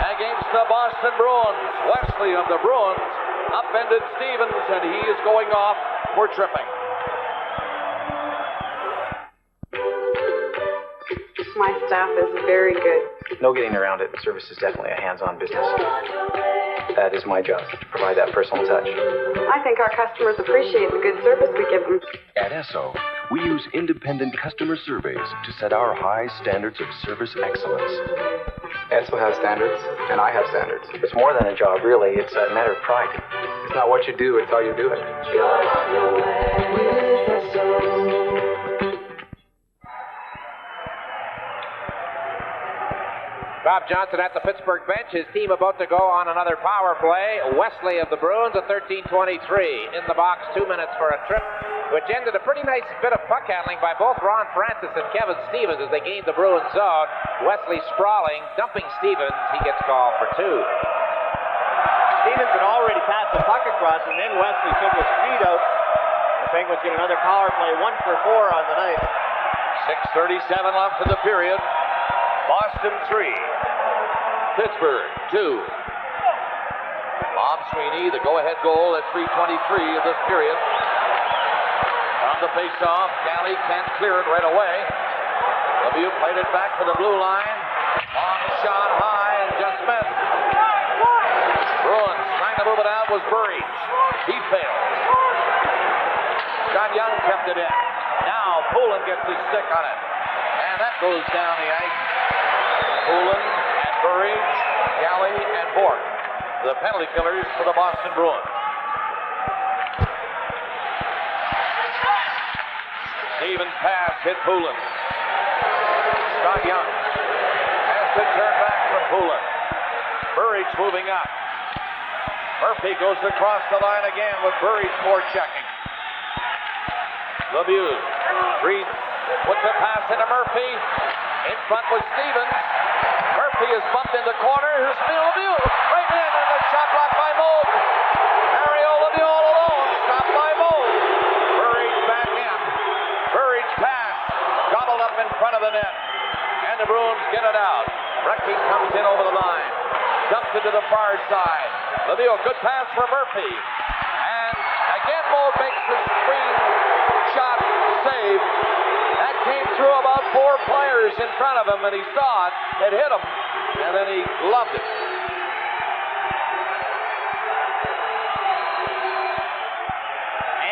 against the Boston Bruins. Wesley of the Bruins upended Stevens, and he is going off for tripping. My staff is very good. No getting around it. Service is definitely a hands-on business. That is my job, to provide that personal touch. I think our customers appreciate the good service we give them. At Esso, we use independent customer surveys to set our high standards of service excellence. Esso has standards, and I have standards. It's more than a job, really. It's a matter of pride. It's not what you do, it's how you do it. Bob Johnson at the Pittsburgh bench. His team about to go on another power play. Wesley of the Bruins at 13:23 in the box. 2 minutes for a trip, which ended a pretty nice bit of puck handling by both Ron Francis and Kevin Stevens as they gained the Bruins zone. Wesley sprawling, dumping Stevens. He gets called for two. Stevens had already passed the puck across, and then Wesley took his feet out. The Penguins get another power play, 1 for 4 on the night. 6:37 left in the period. Boston 3, Pittsburgh 2. Bob Sweeney, the go-ahead goal at 3:23 of this period. On the face-off, Galley can't clear it right away. Lemieux played it back to the blue line. Long shot high and just missed. Bruins trying to move it out was Burridge. He failed. John Young kept it in. Now Poulin gets his stick on it. And that goes down the ice. Poulin and Burridge, Galley and Bork, the penalty killers for the Boston Bruins. Stevens pass hit Poulin. Scott Young has to turn back from Poulin. Burridge moving up. Murphy goes across the line again with Burridge forechecking. Lemieux puts a pass into Murphy. In front was Stevens. Murphy is bumped in the corner. Here's Lemieux. Right in, and a shot blocked by Moog. Mario Lemieux all alone. Stopped by Moog. Burridge back in. Burridge pass. Gobbled up in front of the net. And the Bruins get it out. Recchi comes in over the line. Dumps it to the far side. Lemieux, good pass for Murphy. And again Moog makes the screen shot save. That came through about 4 players in front of him, and he saw it. It hit him, and then he loved it.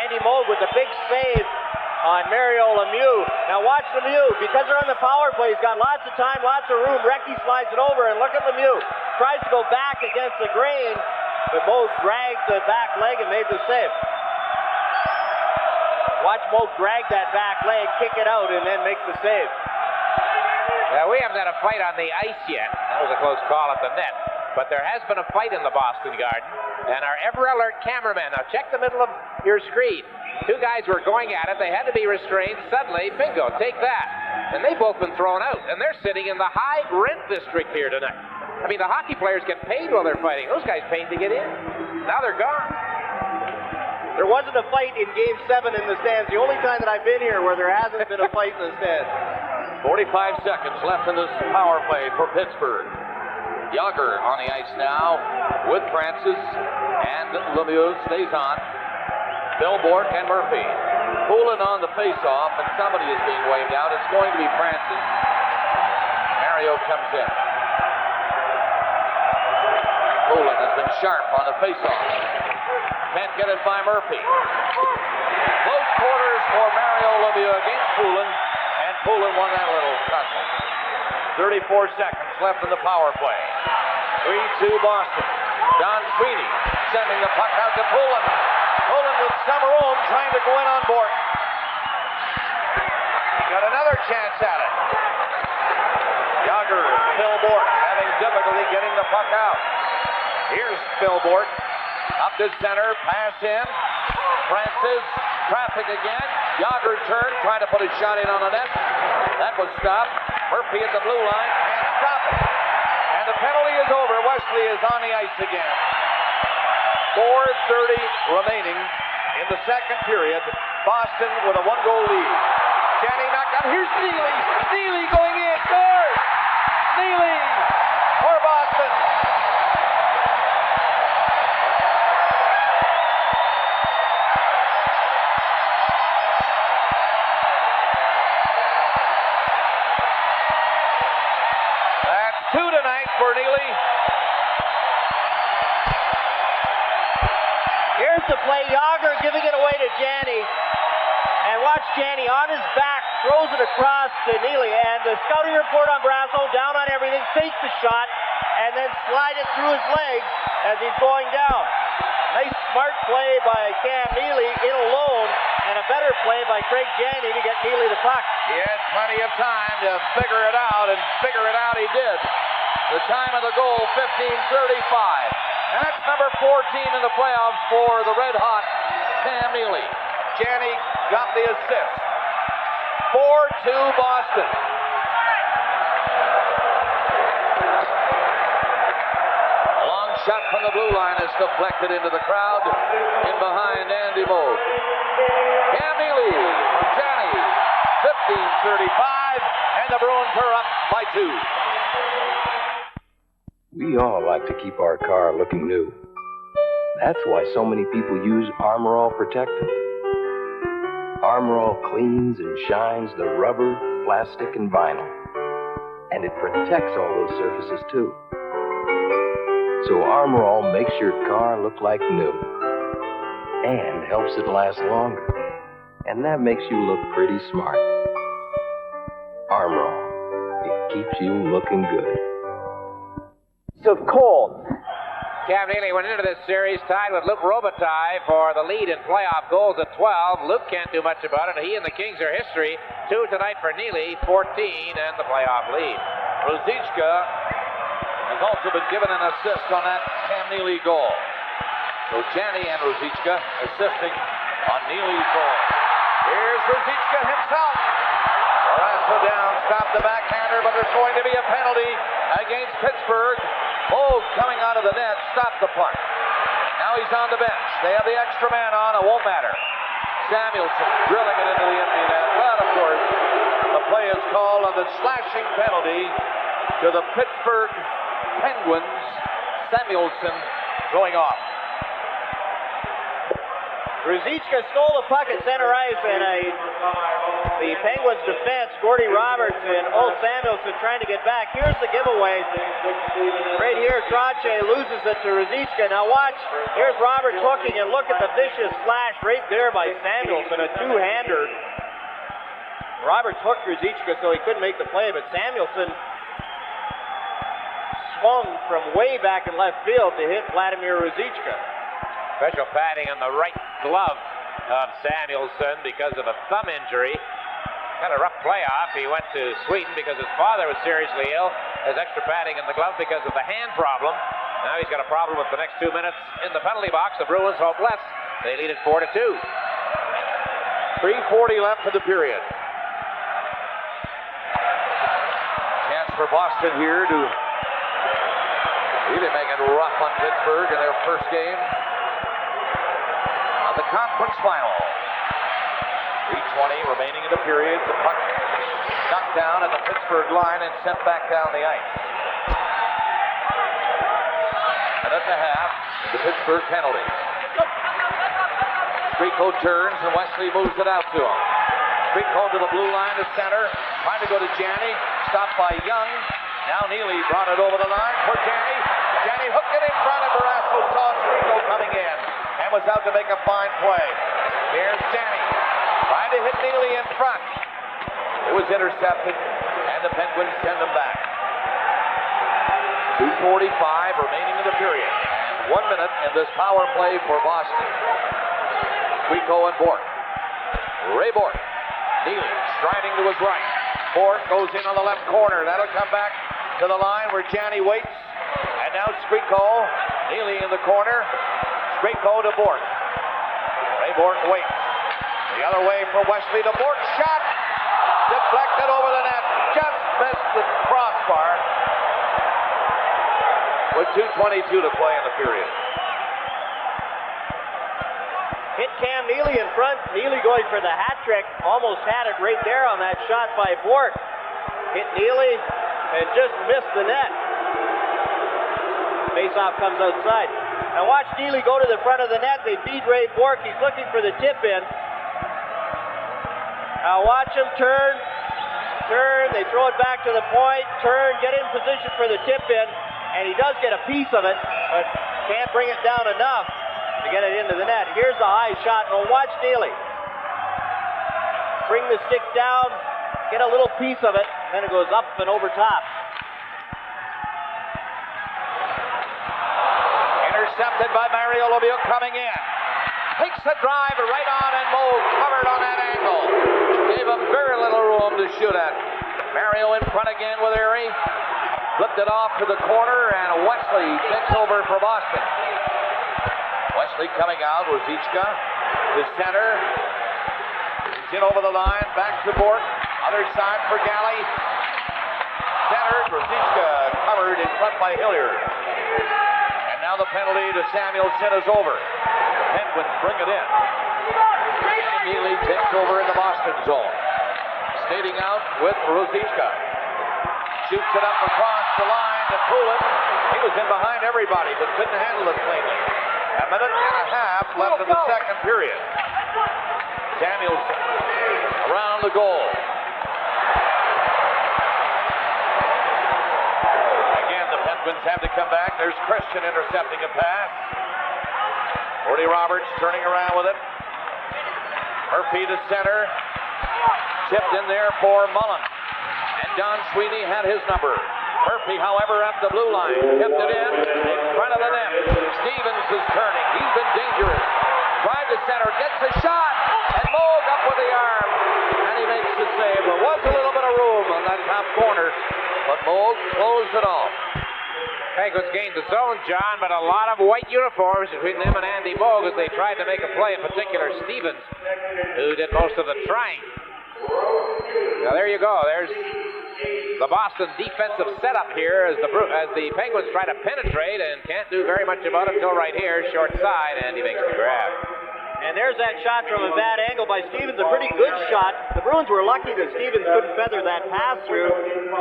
Andy Moog with a big save on Mario Lemieux. Now watch Lemieux. Because they're on the power play, he's got lots of time, lots of room. Recchi slides it over, and look at Lemieux. Tries to go back against the grain, but Moog dragged the back leg and made the save. Watch Moog drag that back leg, kick it out, and then make the save. Well, we haven't had a fight on the ice yet. That was a close call at the net. But there has been a fight in the Boston Garden. And our ever-alert cameraman, now check the middle of your screen. 2 guys were going at it. They had to be restrained. Suddenly, bingo, take that. And they've both been thrown out. And they're sitting in the high rent district here tonight. I mean, the hockey players get paid while they're fighting. Those guys paid to get in. Now they're gone. They're wasn't a fight in Game 7 in the stands. The only time that I've been here where there hasn't been a fight in the stands. 45 seconds left in this power play for Pittsburgh. Yager on the ice now with Francis, and Lemieux stays on. Bill Bork and Murphy. Poulin on the face-off, and somebody is being waved out. It's going to be Francis. Mario comes in. Poulin has been sharp on the face-off. Can't get it by Murphy. Close quarters for Mario Lemieux against Poulin, and Poulin won that little tussle. 34 seconds left in the power play. 3-2 Boston. Don Sweeney sending the puck out to Poulin. Poulin with some room, trying to go in on Bork. Got another chance at it. Yager and Phil Bork having difficulty getting the puck out. Here's Phil Bork. Up to center, pass in. Francis, traffic again. Yager turned, trying to put his shot in on the net. That was stopped. Murphy at the blue line, can't stop it. And the penalty is over. Wesley is on the ice again. 4:30 remaining in the second period. Boston with a one-goal lead. Channing knocked out. Here's Neely. Neely going in. Scores! Neely for Boston. That's 2 tonight for Neely. Here's the play. Yager giving it away to Janney. And watch Janney on his back, throws it across to Neely. And the scouting report on Brasso, down on everything, fakes the shot, and then slide it through his legs as he's going down. Nice smart play by Cam Neely in alone, and a better play by Craig Janney to get Neely the puck. He had plenty of time to figure it out, and figure it out he did. The time of the goal, 15:35. And that's number 14 in the playoffs for the red-hot Cam Neely. Janney got the assist. 4-2 Boston. A long shot from the blue line is deflected into the crowd in behind Andy Moog. Cam Neely from Janney. 15:35, and the Bruins are up by 2. We all like to keep our car looking new. That's why so many people use Armor All Protectant. Armor All cleans and shines the rubber, plastic, and vinyl. And it protects all those surfaces too. So Armor All makes your car look like new. And helps it last longer. And that makes you look pretty smart. Armor All. It keeps you looking good. So cold. Cam Neely went into this series tied with Luke Robitaille for the lead in playoff goals at 12. Luke can't do much about it. He and the Kings are history. 2 tonight for Neely, 14, and the playoff lead. Ruzicka has also been given an assist on that Cam Neely goal. So Janney and Ruzicka assisting on Neely's goal. Here's Ruzicka himself. Brasso down, stop the backhander, but there's going to be a penalty against Pittsburgh. Moog coming out of the net, stopped the puck. Now he's on the bench. They have the extra man on, it won't matter. Samuelson drilling it into the empty net. But of course, the play is called on the slashing penalty to the Pittsburgh Penguins. Samuelson going off. Ruzicka stole the puck at center ice, and the Penguins defense, Gordy Roberts and Ole Samuelson trying to get back. Here's the giveaway. Right here, Trache loses it to Ruzicka. Now watch, here's Roberts hooking, and look at the vicious slash right there by Samuelson, a two-hander. Roberts hooked Ruzicka so he couldn't make the play, but Samuelson swung from way back in left field to hit Vladimir Ruzicka. Special padding on the right glove of Samuelson because of a thumb injury. Had a rough playoff. He went to Sweden because his father was seriously ill. Has extra padding in the glove because of the hand problem. Now he's got a problem with the next 2 minutes in the penalty box. The Bruins hope less. They lead it 4-2. 3:40 left in the period. Chance for Boston here to really make it rough on Pittsburgh in their first game. of the conference final. 3:20 remaining in the period. The puck knocked down at the Pittsburgh line and sent back down the ice. Minute and a half, the Pittsburgh penalty. Strico turns and Wesley moves it out to him. Strico to the blue line to center, trying to go to Janney, stopped by Young. Now Neely brought it over the line for Janney. Janney hooked it in front of Barrasso, saw Strico coming in and was out to make a fine play. Here's Janney, trying to hit Neely in front. It was intercepted, and the Penguins send them back. 2:45 remaining in the period. 1 minute in this power play for Boston. Strico and Bork. Ray Bork. Neely striding to his right. Bork goes in on the left corner. That'll come back to the line where Janney waits. And now Strico. Neely in the corner. Strico to Bork. Ray Bork waits. The other way for Wesley to Bork. Shot! Deflected over the net. Just missed the crossbar. With 2:22 to play in the period. Hit Cam Neely in front. Neely going for the hat trick. Almost had it right there on that shot by Bork. Hit Neely and just missed the net. Faceoff comes outside. Now watch Neely go to the front of the net. They feed Ray Bork. He's looking for the tip in. Now watch him turn. They throw it back to the point. Turn. Get in position for the tip in. And he does get a piece of it, but can't bring it down enough to get it into the net. Here's the high shot. Now watch Neely. Bring the stick down, get a little piece of it, and then it goes up and over top. Intercepted by Mario Lemieux coming in. Takes the drive right on, and Moe covered on that angle. Gave him very little room to shoot at. Mario in front again with Erie. Flipped it off to the corner, and Wesley takes over for Boston. Wesley coming out, Ruzicka to center. He's in over the line, back to Bork. Other side for Galley. Centered, Ruzicka covered in front by Hilliard. And now the penalty to Samuelson is over. The Penguins bring it in. And Neely takes over in the Boston zone. Skating out with Ruzicka. Shoots it up across the line to Poulin. He was in behind everybody, but couldn't handle it cleanly. A minute and a half left in the second period. Samuelson around the goal. Again, the Penguins have to come back. There's Christian intercepting a pass. Woody Roberts turning around with it. Murphy to center. Tipped in there for Mullen. And Don Sweeney had his number. Murphy, however, at the blue line. Kept it in front of the net. Stevens is turning. He's been dangerous. Drive to center. Gets a shot. And Moog up with the arm. And he makes the save. There was a little bit of room on that top corner. But Moog closed it off. Penguins gained the zone, John, but a lot of white uniforms between them and Andy Moog as they tried to make a play, in particular Stevens, who did most of the trying. Now there you go. There's the Boston defensive setup here as the Penguins try to penetrate and can't do very much about it until right here, short side, and he makes the grab. And there's that shot from a bad angle by Stevens, a pretty good shot. The Bruins were lucky that Stevens couldn't feather that pass through.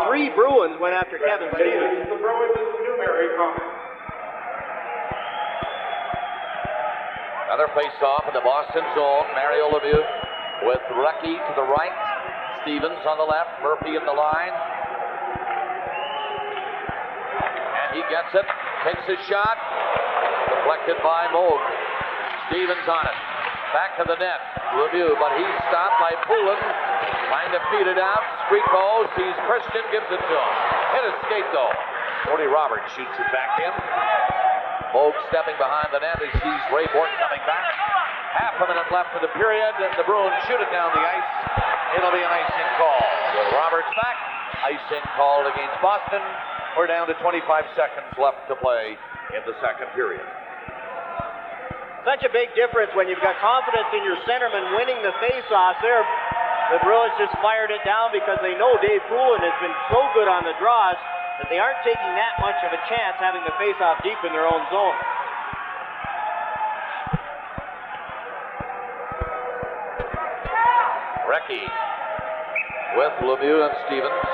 3 Bruins went after Kevin Stevens. Another face-off in the Boston zone. Mario Lemieux with Rucky to the right. Stevens on the left. Murphy in the line. And he gets it. Takes a shot. Deflected by Moog. Stevens on it. Back to the net. Lemieux, but he's stopped by Poulin. Trying to feed it out. Strico sees Christian, gives it to him. Hit his skate though. Woody Roberts shoots it back in. Moog stepping behind the net. He sees Ray Bork coming back. Half a minute left for the period, and the Bruins shoot it down the ice. It'll be an icing call. With Roberts back, icing called against Boston. We're down to 25 seconds left to play in the second period. Such a big difference when you've got confidence in your centerman winning the face-off. There, the Bruins just fired it down because they know Dave Poulin has been so good on the draws that they aren't taking that much of a chance having the face-off deep in their own zone. Recchi with Lemieux and Stevens.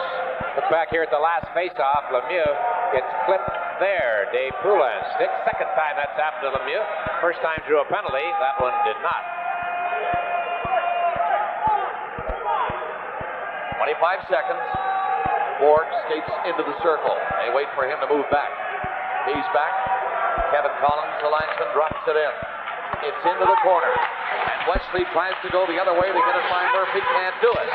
Look back here at the last face-off. Lemieux gets clipped there. Dave Poulin sticks. Second time that's happened to Lemieux. First time drew a penalty. That one did not. 25 seconds. Borg skates into the circle. They wait for him to move back. He's back. Kevin Collins, the linesman, drops it in. It's into the corner. And Wesley tries to go the other way to get it by Murphy. Can't do it.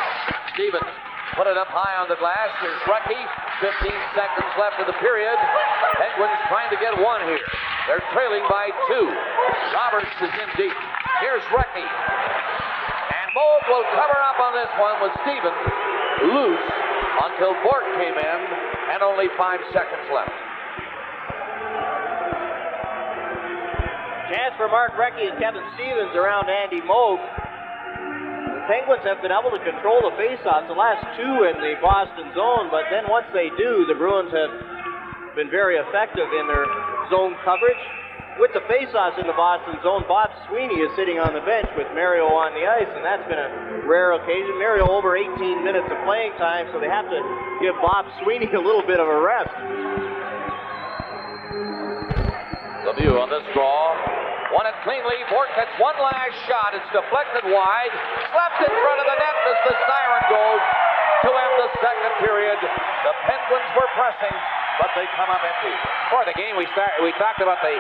Stevens put it up high on the glass. Here's Recchi. 15 seconds left of the period. Penguins trying to get one here. They're trailing by 2. Roberts is in deep. Here's Recchi. And Moog will cover up on this one with Stevens loose until Bork came in and only 5 seconds left. Chance for Mark Recchi and Kevin Stevens around Andy Moog. The Penguins have been able to control the faceoffs, the last 2 in the Boston zone, but then once they do, the Bruins have been very effective in their zone coverage. With the faceoffs in the Boston zone, Bob Sweeney is sitting on the bench with Mario on the ice, and that's been a rare occasion. Mario over 18 minutes of playing time, so they have to give Bob Sweeney a little bit of a rest. Lemieux on this draw. Won it cleanly. Bork gets one last shot. It's deflected wide. Slapped in front of the net as the siren goes to end the second period. The Penguins were pressing, but they come up empty. Before the game we talked about the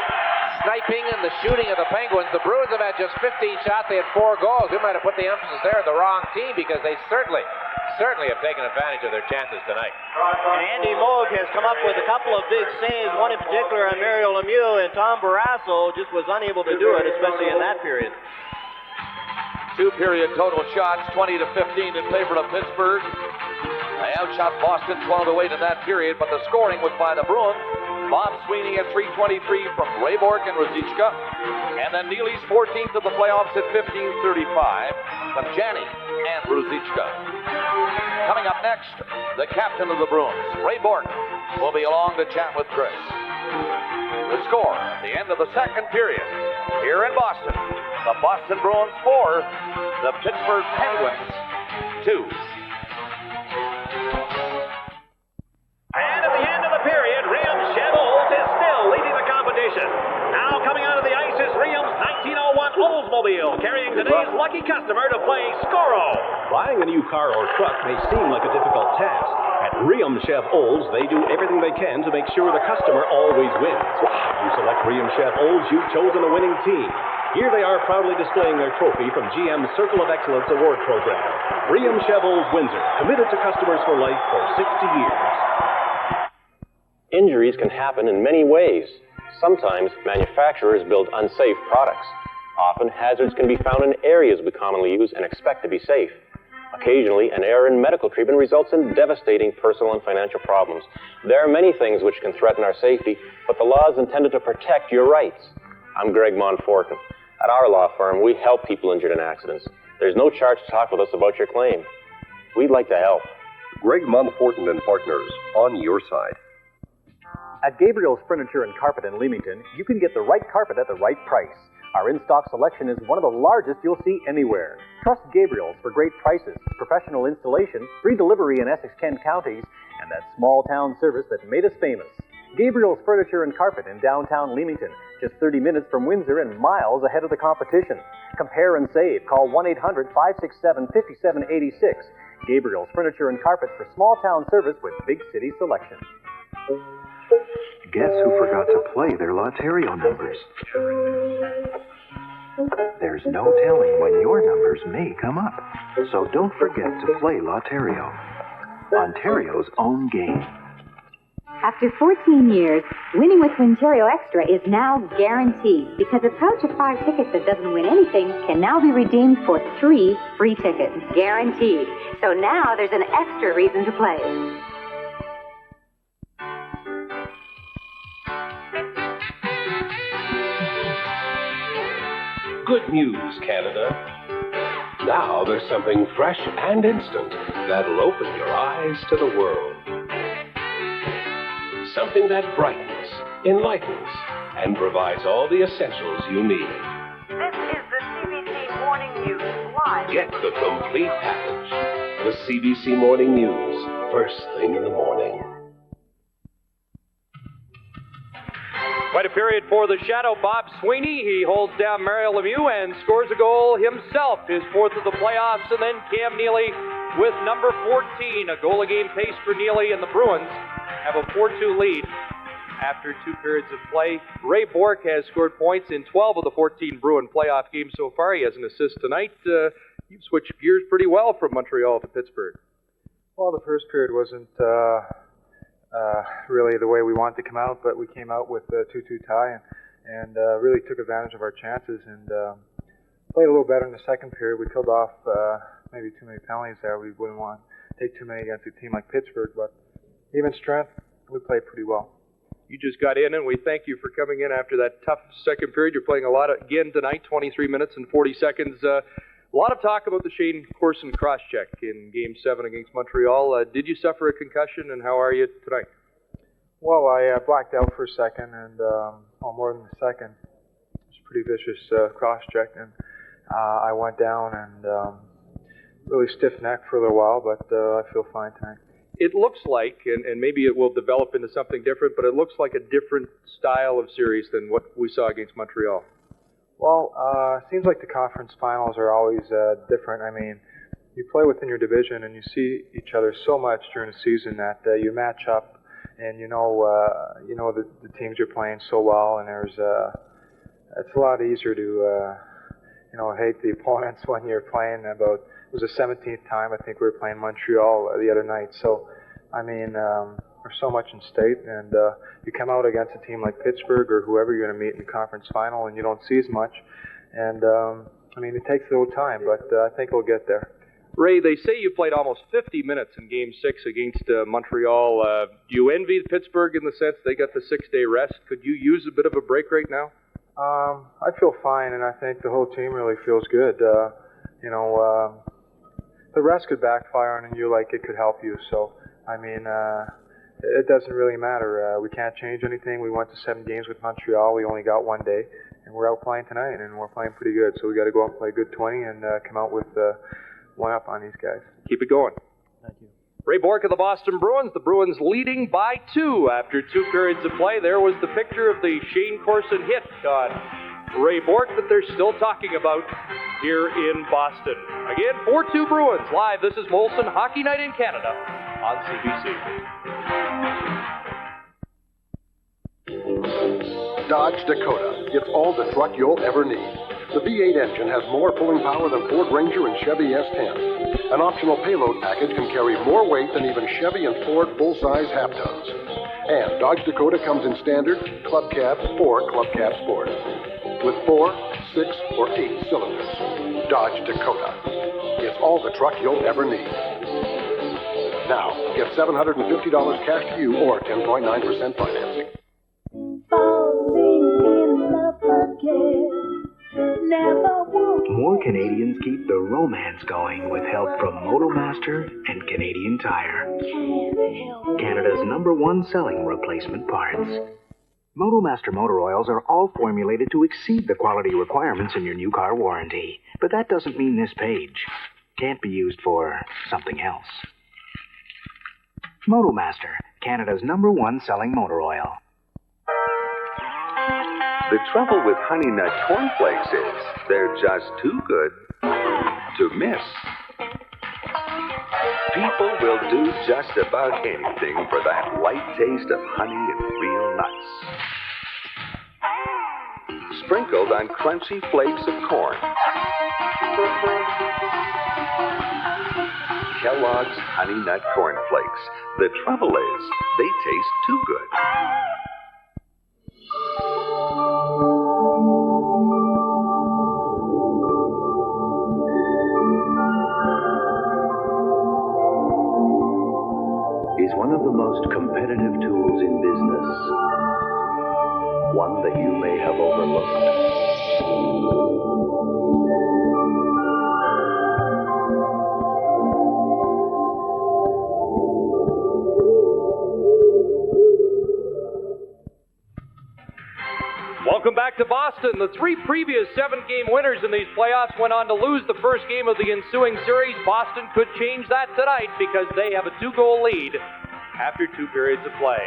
sniping and the shooting of the Penguins. The Bruins have had just 15 shots. They had 4 goals. We might have put the emphasis there on the wrong team because they certainly have taken advantage of their chances tonight. And Andy Moog has come up with a couple of big saves, one in particular on Mario Lemieux, and Tom Barrasso just was unable to do it, especially in that period. 2-period total shots, 20 to 15 in favor of Pittsburgh. They outshot Boston 12 to 8 in that period, but the scoring was by the Bruins. Bob Sweeney at .323 from Ray Bork and Ruzicka. And then Neely's 14th of the playoffs at 15:35 from Janney and Ruzicka. Coming up next, the captain of the Bruins, Ray Bork, will be along to chat with Chris. The score at the end of the second period here in Boston. The Boston Bruins 4, the Pittsburgh Penguins 2. And at the end of the period, Riam's Chev Olds is still leading the competition. Now coming out of the ice is Riam's 1901 Oldsmobile, carrying today's lucky customer to play Scoro. Buying a new car or truck may seem like a difficult task. At Riam Chev Olds, they do everything they can to make sure the customer always wins. You select Riam Chev Olds, you've chosen a winning team. Here they are proudly displaying their trophy from GM's Circle of Excellence Award Program. Riam Chev Olds Windsor, committed to customers for life for 60 years. Injuries can happen in many ways. Sometimes manufacturers build unsafe products. Often hazards can be found in areas we commonly use and expect to be safe. Occasionally, an error in medical treatment results in devastating personal and financial problems. There are many things which can threaten our safety, but the law is intended to protect your rights. I'm Greg Monfortin. At our law firm, we help people injured in accidents. There's no charge to talk with us about your claim. We'd like to help. Greg Monfortin and Partners, on your side. At Gabriel's Furniture and Carpet in Leamington, you can get the right carpet at the right price. Our in-stock selection is one of the largest you'll see anywhere. Trust Gabriel's for great prices, professional installation, free delivery in Essex-Kent counties, and that small-town service that made us famous. Gabriel's Furniture and Carpet in downtown Leamington, just 30 minutes from Windsor and miles ahead of the competition. Compare and save. Call 1-800-567-5786. Gabriel's Furniture and Carpet for small-town service with big city selection. Guess who forgot to play their Lotterio numbers? There's no telling when your numbers may come up. So don't forget to play Lotterio, Ontario's own game. After 14 years, winning with Winterio Extra is now guaranteed because a pouch of 5 tickets that doesn't win anything can now be redeemed for 3 free tickets. Guaranteed. So now there's an extra reason to play. Good news, Canada. Now there's something fresh and instant that'll open your eyes to the world. Something that brightens, enlightens, and provides all the essentials you need. This is the CBC Morning News Live. Get the complete package. The CBC Morning News, first thing in the morning. Quite a period for the Shadow, Bob Sweeney. He holds down Mario Lemieux and scores a goal himself, his fourth of the playoffs. And then Cam Neely with number 14, a goal-a-game pace for Neely, and the Bruins have a 4-2 lead after 2 periods of play. Ray Bourque has scored points in 12 of the 14 Bruin playoff games so far. He has an assist tonight. You've switched gears pretty well from Montreal to Pittsburgh. Well, the first period wasn't really the way we wanted to come out, but we came out with a 2-2 tie and really took advantage of our chances and played a little better in the second period. We killed off maybe too many penalties there. We wouldn't want to take too many against a team like Pittsburgh, but even strength, we played pretty well. You just got in, and we thank you for coming in after that tough second period. You're playing a lot again tonight, 23 minutes and 40 seconds. A lot of talk about the Shane Corson cross-check in Game 7 against Montreal. Did you suffer a concussion, and how are you tonight? Well, I blacked out for a second, and more than a second. It was a pretty vicious cross-check, and I went down and really stiff-necked for a little while, but I feel fine tonight. It looks like, and maybe it will develop into something different, but it looks like a different style of series than what we saw against Montreal. Well, it seems like the conference finals are always different. I mean, you play within your division and you see each other so much during the season that you match up and you know the teams you're playing so well, and it's a lot easier to hate the opponents when you're playing about. It was the 17th time I think we were playing Montreal the other night. So, I mean, there's so much in state, and you come out against a team like Pittsburgh or whoever you're going to meet in the conference final, and you don't see as much. And, I mean, it takes a little time, but I think we'll get there. Ray, they say you played almost 50 minutes in Game 6 against Montreal. Do you envy Pittsburgh in the sense they got the 6-day rest? Could you use a bit of a break right now? I feel fine, and I think the whole team really feels good. The rest could backfire on you like it could help you. So, I mean, it doesn't really matter. We can't change anything. We went to 7 games with Montreal. We only got 1 day, and we're out playing tonight, and we're playing pretty good. So we got to go out and play a good 20 and come out with one up on these guys. Keep it going. Thank you. Ray Bourque of the Boston Bruins. The Bruins leading by 2 after 2 periods of play. There was the picture of the Shane Corson hit on Ray Bourque that they're still talking about here in Boston. Again, 4-2 Bruins live. This is Molson Hockey Night in Canada on CBC. Dodge Dakota. It's all the truck you'll ever need. The V8 engine has more pulling power than Ford Ranger and Chevy S10. An optional payload package can carry more weight than even Chevy and Ford full-size half-tons. And Dodge Dakota comes in standard, club cab, or club cab sport. With 4, 6, or 8 cylinders. Dodge Dakota. It's all the truck you'll ever need. Now, get $750 cash to you or 10.9% financing. More Canadians keep the romance going with help from Motomaster and Canadian Tire. Canada's #1 selling replacement parts. Motomaster motor oils are all formulated to exceed the quality requirements in your new car warranty. But that doesn't mean this page can't be used for something else. Motomaster, Canada's #1 selling motor oil. The trouble with Honey Nut Cornflakes is they're just too good to miss. People will do just about anything for that light taste of honey and real nuts. Sprinkled on crunchy flakes of corn. Kellogg's Honey Nut Cornflakes. The trouble is, they taste too good. Is one of the most competitive tools in business. One that you may have overlooked. Welcome back to Boston. The 3 previous 7-game winners in these playoffs went on to lose the first game of the ensuing series. Boston could change that tonight because they have a 2-goal lead after 2 periods of play.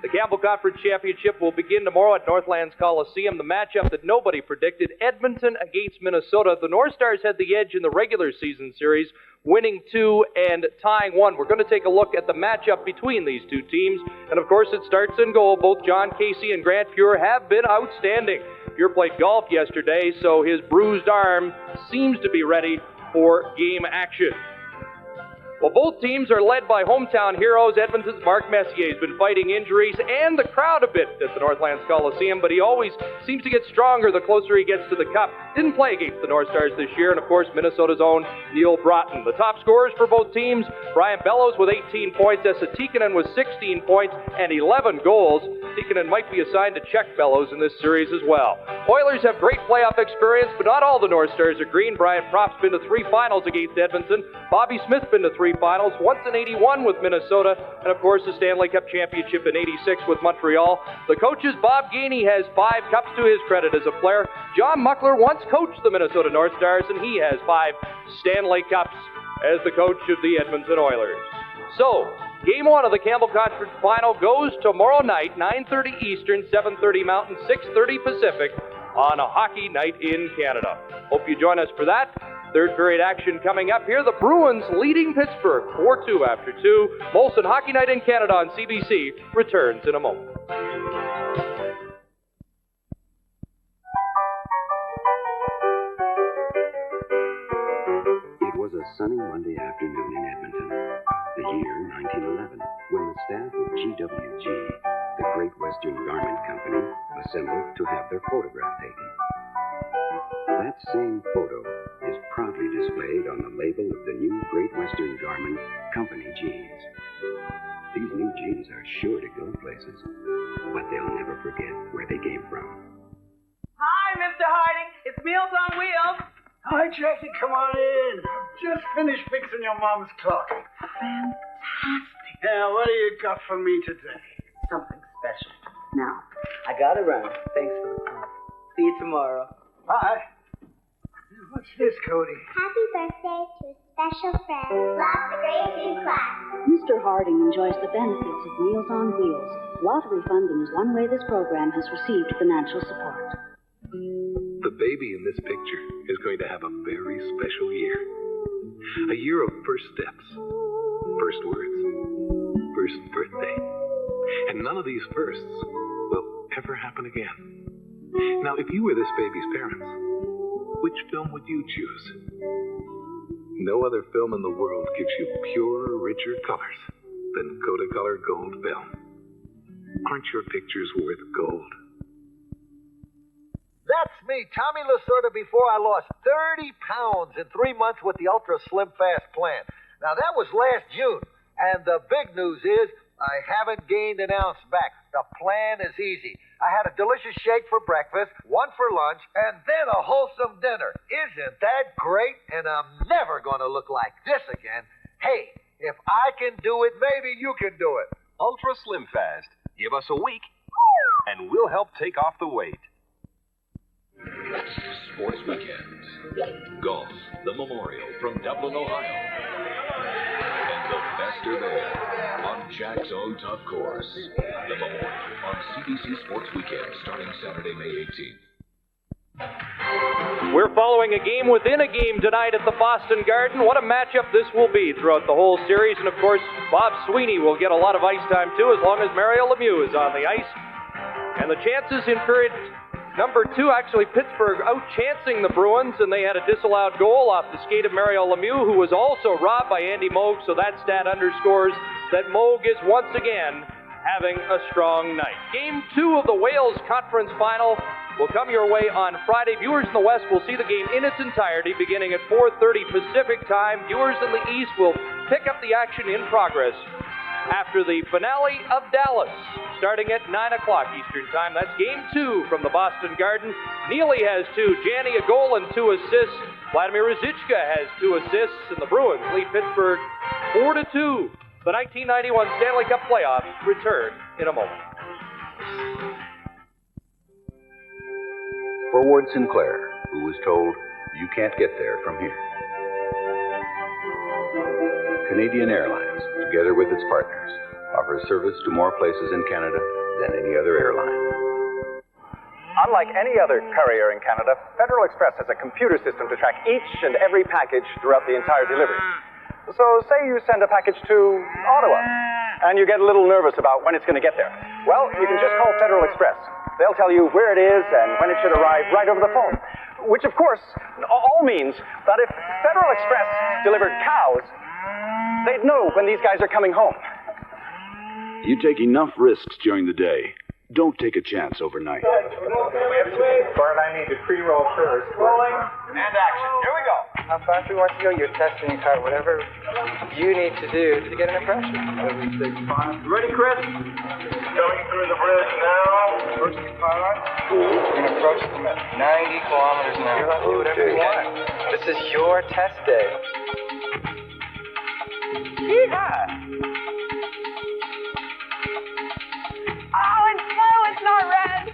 The Campbell Conference Championship will begin tomorrow at Northlands Coliseum. The matchup that nobody predicted, Edmonton against Minnesota. The North Stars had the edge in the regular season series, winning 2 and tying 1. We're going to take a look at the matchup between these 2 teams. And of course, it starts in goal. Both John Casey and Grant Fuhr have been outstanding. Fuhr played golf yesterday, so his bruised arm seems to be ready for game action. Well, both teams are led by hometown heroes. Edmonton's Mark Messier has been fighting injuries and the crowd a bit at the Northlands Coliseum, but he always seems to get stronger the closer he gets to the cup. Didn't play against the North Stars this year, and of course, Minnesota's own Neil Broughton. The top scorers for both teams, Brian Bellows with 18 points, Esa Tikkanen with 16 points and 11 goals. Tikkanen might be assigned to check Bellows in this series as well. Oilers have great playoff experience, but not all the North Stars are green. Brian Propp's been to 3 finals against Edmonton. Bobby Smith's been to 3 finals, once in 81 with Minnesota, and of course the Stanley Cup Championship in 86 with Montreal. The coach's Bob Gainey has 5 cups to his credit as a player. John Muckler once coached the Minnesota North Stars, and he has 5 Stanley Cups as the coach of the Edmonton Oilers. So, Game 1 of the Campbell Conference Final goes tomorrow night, 9:30 Eastern, 7:30 Mountain, 6:30 Pacific, on a hockey night in Canada. Hope you join us for that. Third period action coming up here. The Bruins leading Pittsburgh 4-2 after 2. Molson Hockey Night in Canada on CBC returns in a moment. It was a sunny Monday afternoon in Edmonton, the year 1911, when the staff of GWG, the Great Western Garment Company, assembled to have their photograph taken. That same photo is proudly displayed on the label of the new Great Western Garment Company jeans. These new jeans are sure to go places, but they'll never forget where they came from. Hi, Mr. Harding. It's Meals on Wheels. Hi, Jackie. Come on in. Just finished fixing your mom's clock. Fantastic. Yeah, what do you got for me today? Something special. Now, I gotta run. Thanks for the call. See you tomorrow. Bye. What's this, Cody? Happy birthday to a special friend. Love the grade new class. Mr. Harding enjoys the benefits of Meals on Wheels. Lottery funding is one way this program has received financial support. The baby in this picture is going to have a very special year. A year of first steps, first words, first birthday. And none of these firsts will ever happen again. Now, if you were this baby's parents, which film would you choose? No other film in the world gives you purer, richer colors than Kodacolor Gold film. Aren't your pictures worth gold? That's me, Tommy Lasorda, before I lost 30 pounds in 3 months with the Ultra Slim Fast plan. Now, that was last June, and the big news is I haven't gained an ounce back. The plan is easy. I had a delicious shake for breakfast, one for lunch, and then a wholesome dinner. Isn't that great? And I'm never going to look like this again. Hey, if I can do it, maybe you can do it. Ultra Slim Fast. Give us a week, and we'll help take off the weight. Sports Weekends. Golf, the Memorial from Dublin, Ohio. And the best are there on Jack's own tough course. The Memorial on CBC Sports Weekend starting Saturday, May 18th. We're following a game within a game tonight at the Boston Garden. What a matchup this will be throughout the whole series. And of course, Bob Sweeney will get a lot of ice time too as long as Mario Lemieux is on the ice. And the chances in period number 2, actually Pittsburgh out-chancing the Bruins, and they had a disallowed goal off the skate of Mario Lemieux, who was also robbed by Andy Moog, so that stat underscores that Moog is once again having a strong night. Game 2 of the Wales Conference Final will come your way on Friday. Viewers in the West will see the game in its entirety beginning at 4:30 Pacific time. Viewers in the East will pick up the action in progress after the finale of Dallas, starting at 9 o'clock Eastern Time. That's Game 2 from the Boston Garden. Neely has 2, Janney a goal and 2 assists. Vladimir Ruzicka has 2 assists, and the Bruins lead Pittsburgh 4-2. The 1991 Stanley Cup playoffs return in a moment. for Ward Sinclair, who was told, "You can't get there from here." Canadian Airlines, together with its partners, offers service to more places in Canada than any other airline. Unlike any other courier in Canada, Federal Express has a computer system to track each and every package throughout the entire delivery. So say you send a package to Ottawa, and you get a little nervous about when it's going to get there. Well, you can just call Federal Express. They'll tell you where it is and when it should arrive right over the phone. Which, of course, all means that if Federal Express delivered cows, they'd know when these guys are coming home. You take enough risks during the day. Don't take a chance overnight. Bart, I need to pre-roll first. Rolling and action. Here we go. How fast we want to go? You're testing your car, whatever you need to do to get an impression. Ready, Chris? Going through the bridge now. First pilot. We're going to approach them at 90 kilometers an hour. You're allowed to do whatever you want. This is your test day. Yeehaw! Oh, it's blue, it's not red.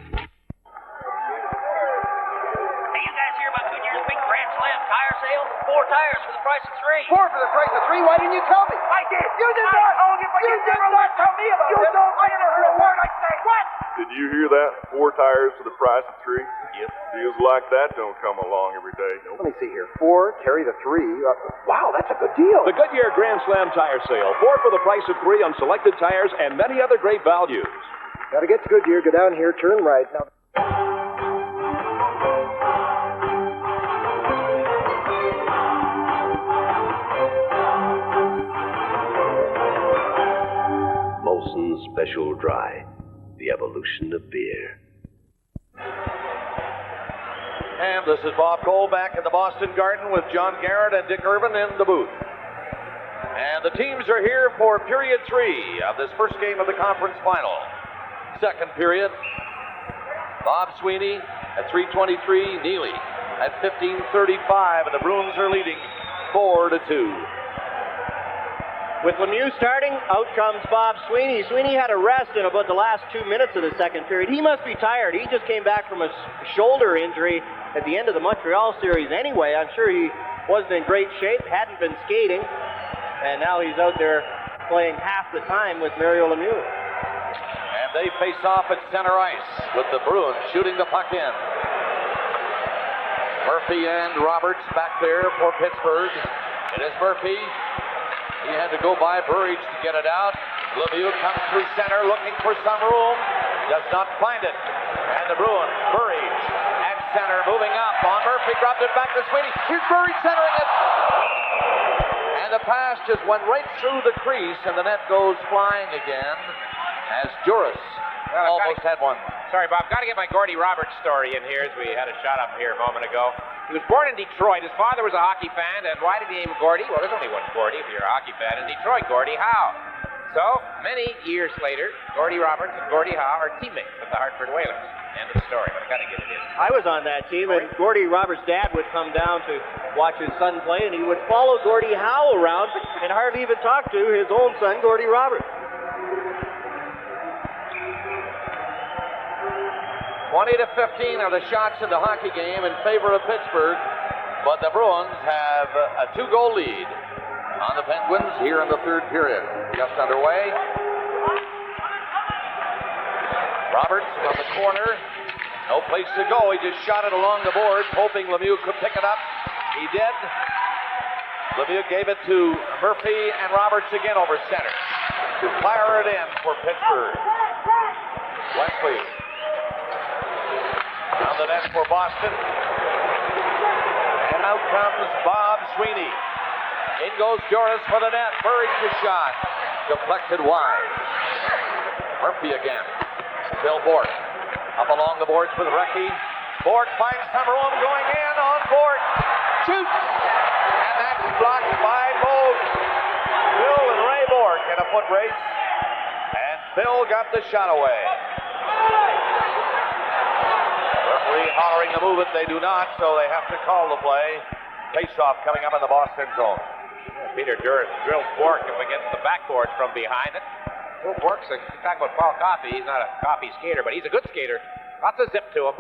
Hey, you guys hear about Goodyear's big Grand Slam tire sale? 4 tires for the price of 3. 4 for the price of 3? Why didn't you tell me? I did. You did not. I told you, but you did not tell me about it. I never heard a word I say. What? Did you hear that? 4 tires for the price of 3? Yep. Deals like that don't come along every day. Let me see here. 4, carry the 3. Wow, that's a good deal. The Goodyear Grand Slam tire sale. 4 for the price of 3 on selected tires and many other great values. Gotta get to Goodyear, go down here, turn right. Now. Molson Special Dry, the evolution of beer. And this is Bob Cole back in the Boston Garden with John Garrett and Dick Urban in the booth. And the teams are here for period 3 of this first game of the conference final. Second period, Bob Sweeney at 3:23, Neely at 15:35, and the Bruins are leading 4-2. With Lemieux starting, out comes Bob Sweeney. Sweeney had a rest in about the last 2 minutes of the second period. He must be tired. He just came back from a shoulder injury at the end of the Montreal series anyway. I'm sure he wasn't in great shape, hadn't been skating, and now he's out there playing half the time with Mario Lemieux. And they face off at center ice with the Bruins shooting the puck in. Murphy and Roberts back there for Pittsburgh. It is Murphy. He had to go by Burridge to get it out. Lemieux comes through center looking for some room. Does not find it. And the Bruins, Burridge at center moving up on Murphy. Dropped it back to Sweeney. Here's Burridge centering it. And the pass just went right through the crease and the net goes flying again as Juris almost had one. Sorry, Bob. Got to get my Gordy Roberts story in here as we had a shot up here a moment ago. He was born in Detroit. His father was a hockey fan, and why did he name him Gordy? Well, there's only one Gordy if you're a hockey fan in Detroit. Gordie Howe. So, many years later, Gordy Roberts and Gordie Howe are teammates with the Hartford Whalers. End of the story, but I got to get it in. I was on that team, and Gordie Roberts' dad would come down to watch his son play, and he would follow Gordie Howe around and hardly even talk to his own son, Gordie Roberts. 20-15 are the shots in the hockey game in favor of Pittsburgh, but the Bruins have a 2-goal lead on the Penguins here in the third period. Just underway. Roberts from the corner. No place to go. He just shot it along the boards, hoping Lemieux could pick it up. He did. Lemieux gave it to Murphy and Roberts again over center to fire it in for Pittsburgh. Wesley on the net for Boston. And out comes Bob Sweeney. In goes Joris for the net. Burridge's shot. Deflected wide. Murphy again. Bill Bork. Up along the boards with Recchi. Bork finds some room going in on Bork. Shoots! And that's blocked by Bogue. Bill and Ray Bork in a foot race. And Bill got the shot away. Referee hollering to move it. They do not, so they have to call the play. Face-off coming up in the Boston zone. Peter Juris drilled Bork up against the backboard from behind it. Well, Bork's you talk about Paul Coffey. He's not a Coffey skater, but he's a good skater. Lots of zip to him.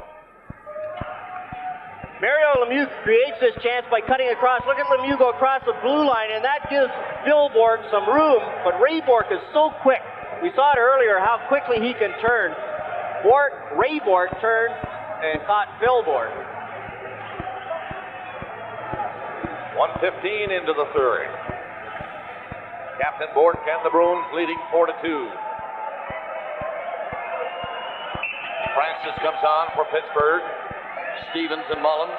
Mario Lemieux creates this chance by cutting across. Look at Lemieux go across the blue line, and that gives Phil Bork some room. But Ray Bork is so quick. We saw it earlier how quickly he can turn. Ray Bork turned and caught Phil Bork. 1:15 into the third. Captain Bork and the Bruins leading 4-2. Francis comes on for Pittsburgh. Stevens and Mullen.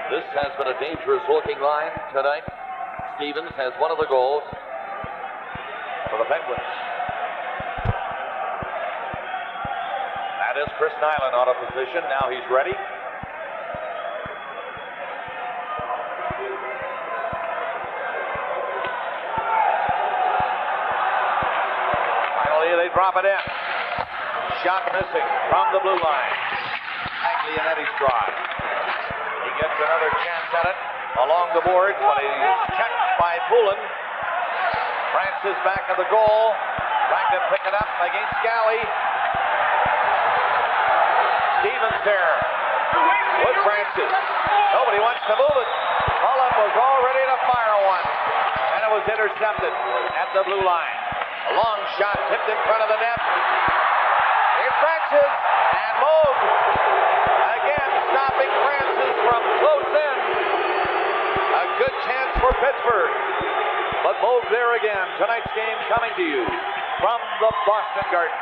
This has been a dangerous looking line tonight. Stevens has one of the goals for the Penguins. That is Chris Nyland out of position. Now he's ready. Finally, they drop it in. Shot missing from the blue line. Taglianetti's drive. He gets another chance at it along the boards, but he's checked by Poulin. Francis back at the goal, trying to pick it up against Galley. Stevens there with Francis. Nobody wants to move it. Mullen was all ready to fire one, and it was intercepted at the blue line. A long shot tipped in front of the net. Here's Francis, and Moog again stopping Francis from close in. A good chance for Pittsburgh. But Moog there again. Tonight's game coming to you from the Boston Garden.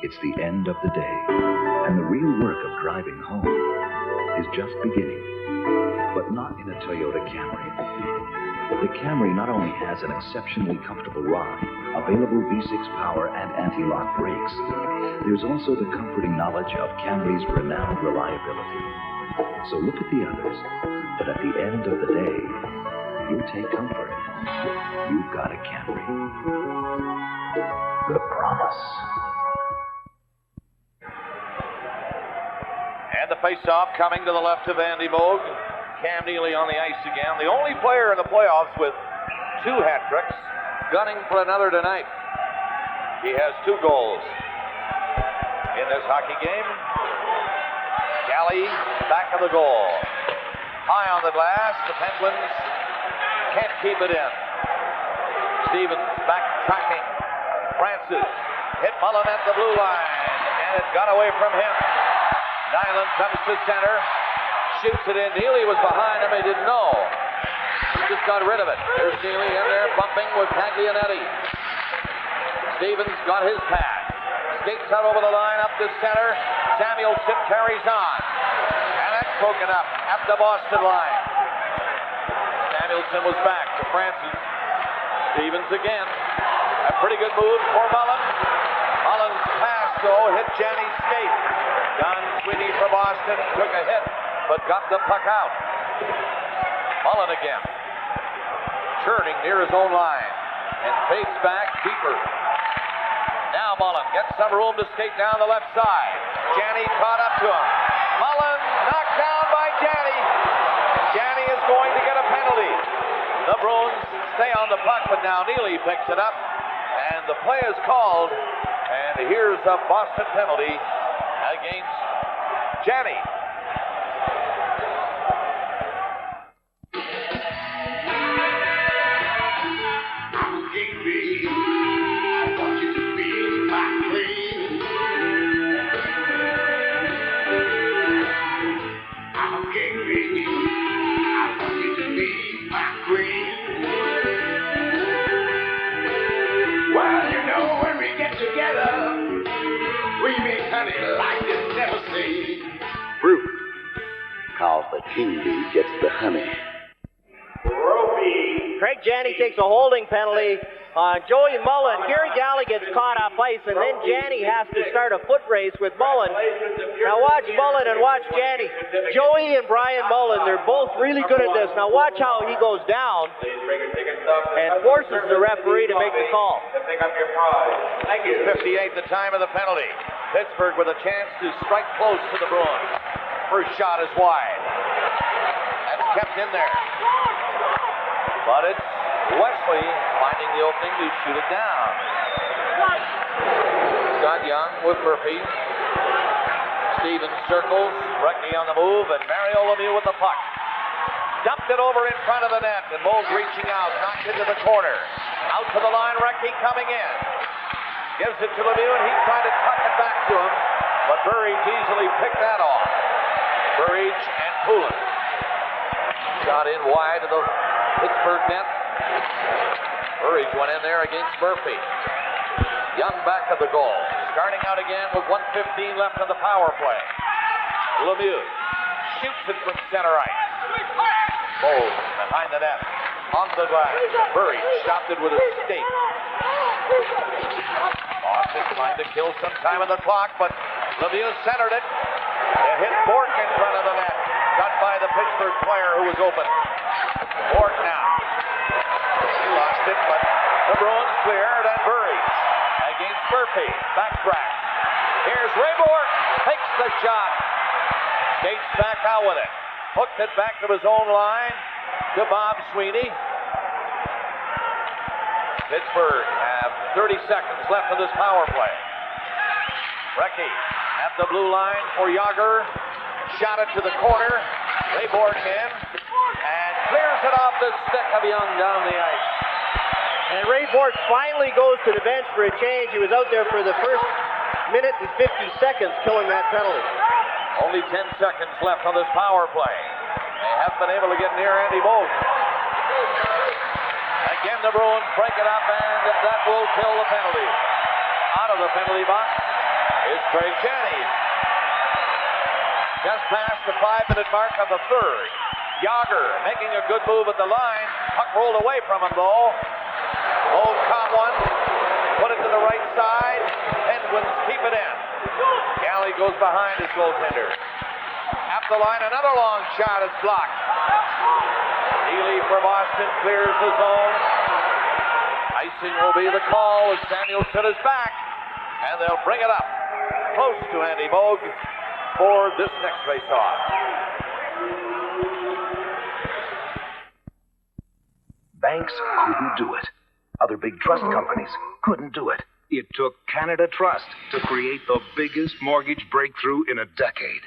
It's the end of the day, and the real work of driving home is just beginning. But not in a Toyota Camry. The Camry not only has an exceptionally comfortable ride, available V6 power, and anti-lock brakes, there's also the comforting knowledge of Camry's renowned reliability. So look at the others, but at the end of the day, you take comfort. You've got a Camry. The promise. And the face-off coming to the left of Andy Moog. Cam Neely on the ice again. The only player in the playoffs with 2 hat tricks, gunning for another tonight. He has 2 goals in this hockey game. Galley back of the goal. High on the glass. The Penguins can't keep it in. Stevens back tracking. Francis hit Mullen at the blue line, and it got away from him. Nyland comes to center. Shoots it in. Neely was behind him. He didn't know. He just got rid of it. There's Neely in there bumping with Taglianetti. Stevens got his pass. Skates out over the line up to center. Samuelson carries on. And that's broken up at the Boston line. Samuelson was back to Francis. Stevens again. A pretty good move for Mullen. Mullen's pass, though, hit Janney's skate. Don Sweeney for Boston took a hit, but got the puck out. Mullen again. Turning near his own line. And fades back deeper. Now Mullen gets some room to skate down the left side. Janney caught up to him. Mullen knocked down by Janney. Janney is going to get a penalty. The Bruins stay on the puck, but now Neely picks it up. And the play is called. And here's a Boston penalty against Janney. Fruit. Cause the king bee gets the honey. Craig Janney takes a holding penalty on Joey Mullen. Gary Galley gets caught off ice, and then Janney has to start a foot race with Mullen. Now watch Mullen and watch Janney. Joey and Brian Mullen, they're both really good at this. Now watch how he goes down and forces the referee to make the call. 58, the time of the penalty. Pittsburgh with a chance to strike close to the Bruins. First shot is wide. That's kept in there. But it's Wesley finding the opening to shoot it down. Scott Young with Murphy. Stevens circles. Brecky on the move, and Mario Lemieux with the puck. Dumped it over in front of the net, and Moog reaching out, knocked into the corner. Out to the line, Brecky coming in. Gives it to Lemieux, and he's trying to tuck it back to him, but Burridge easily picked that off. Burridge and Poulin. Shot in wide of the Pittsburgh net. Burridge went in there against Murphy. Young back of the goal. Starting out again with 1:15 left on the power play. Lemieux shoots it from center ice. Moog behind the net. On the glass. Burridge stopped it with a stake. Boston trying to kill some time on the clock, but Lemieux centered it. It hit Bork in front of the net. Cut by the Pittsburgh player who was open. Bork now. He lost it, but the Bruins cleared, and Burridge against Murphy. Backtracks. Here's Ray Bork. Takes the shot. Skates back out with it. Hooked it back to his own line to Bob Sweeney. Pittsburgh have 30 seconds left of this power play. Brecky at the blue line for Yager. Shot it to the corner. Ray Bork in. And clears it off the stick of Young down the ice. And Ray Bork finally goes to the bench for a change. He was out there for the first minute and 50 seconds killing that penalty. Only 10 seconds left on this power play. They haven't been able to get near Andy Moog. Again, the Bruins break it up, and that will kill the penalty. Out of the penalty box is Craig Janney. Just past the 5-minute mark of the third. Yager making a good move at the line. Puck rolled away from him, though. Moog caught one. Put it to the right side. Penguins keep it in. Galley goes behind his goaltender. At the line, another long shot is blocked. Neely for Boston clears the zone. Icing will be the call as Samuelson is back. And they'll bring it up close to Andy Moog for this next face-off. Banks couldn't do it. Other big trust companies couldn't do it. It took Canada Trust to create the biggest mortgage breakthrough in a decade.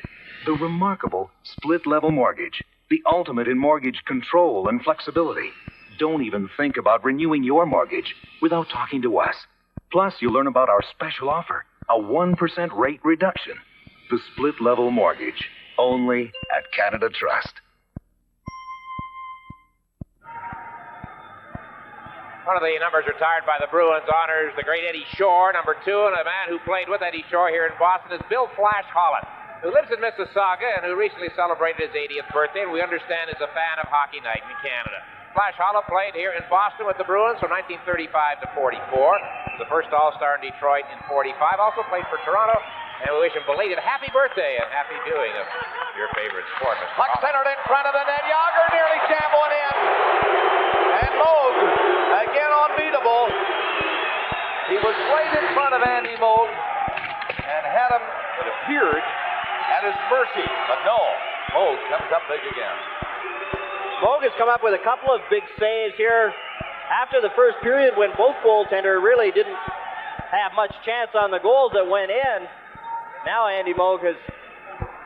The remarkable split-level mortgage, the ultimate in mortgage control and flexibility. Don't even think about renewing your mortgage without talking to us. Plus, you'll learn about our special offer, a 1% rate reduction. The split-level mortgage, only at Canada Trust. One of the numbers retired by the Bruins honors the great Eddie Shore, number 2, and a man who played with Eddie Shore here in Boston is Bill Flash Holland, who lives in Mississauga and who recently celebrated his 80th birthday, and we understand is a fan of Hockey Night in Canada. Flash Holland played here in Boston with the Bruins from 1935 to 44. Was the first All-Star in Detroit in 45. Also played for Toronto, and we wish him belated happy birthday and happy viewing of your favorite sport. Puck centered in front of the net. Yager nearly jammed one in. And Moog, again unbeatable. He was right in front of Andy Moog and had him, it appeared, at his mercy. But no, Moog comes up big again. Moog has come up with a couple of big saves here after the first period when both goaltenders really didn't have much chance on the goals that went in. Now Andy Moog has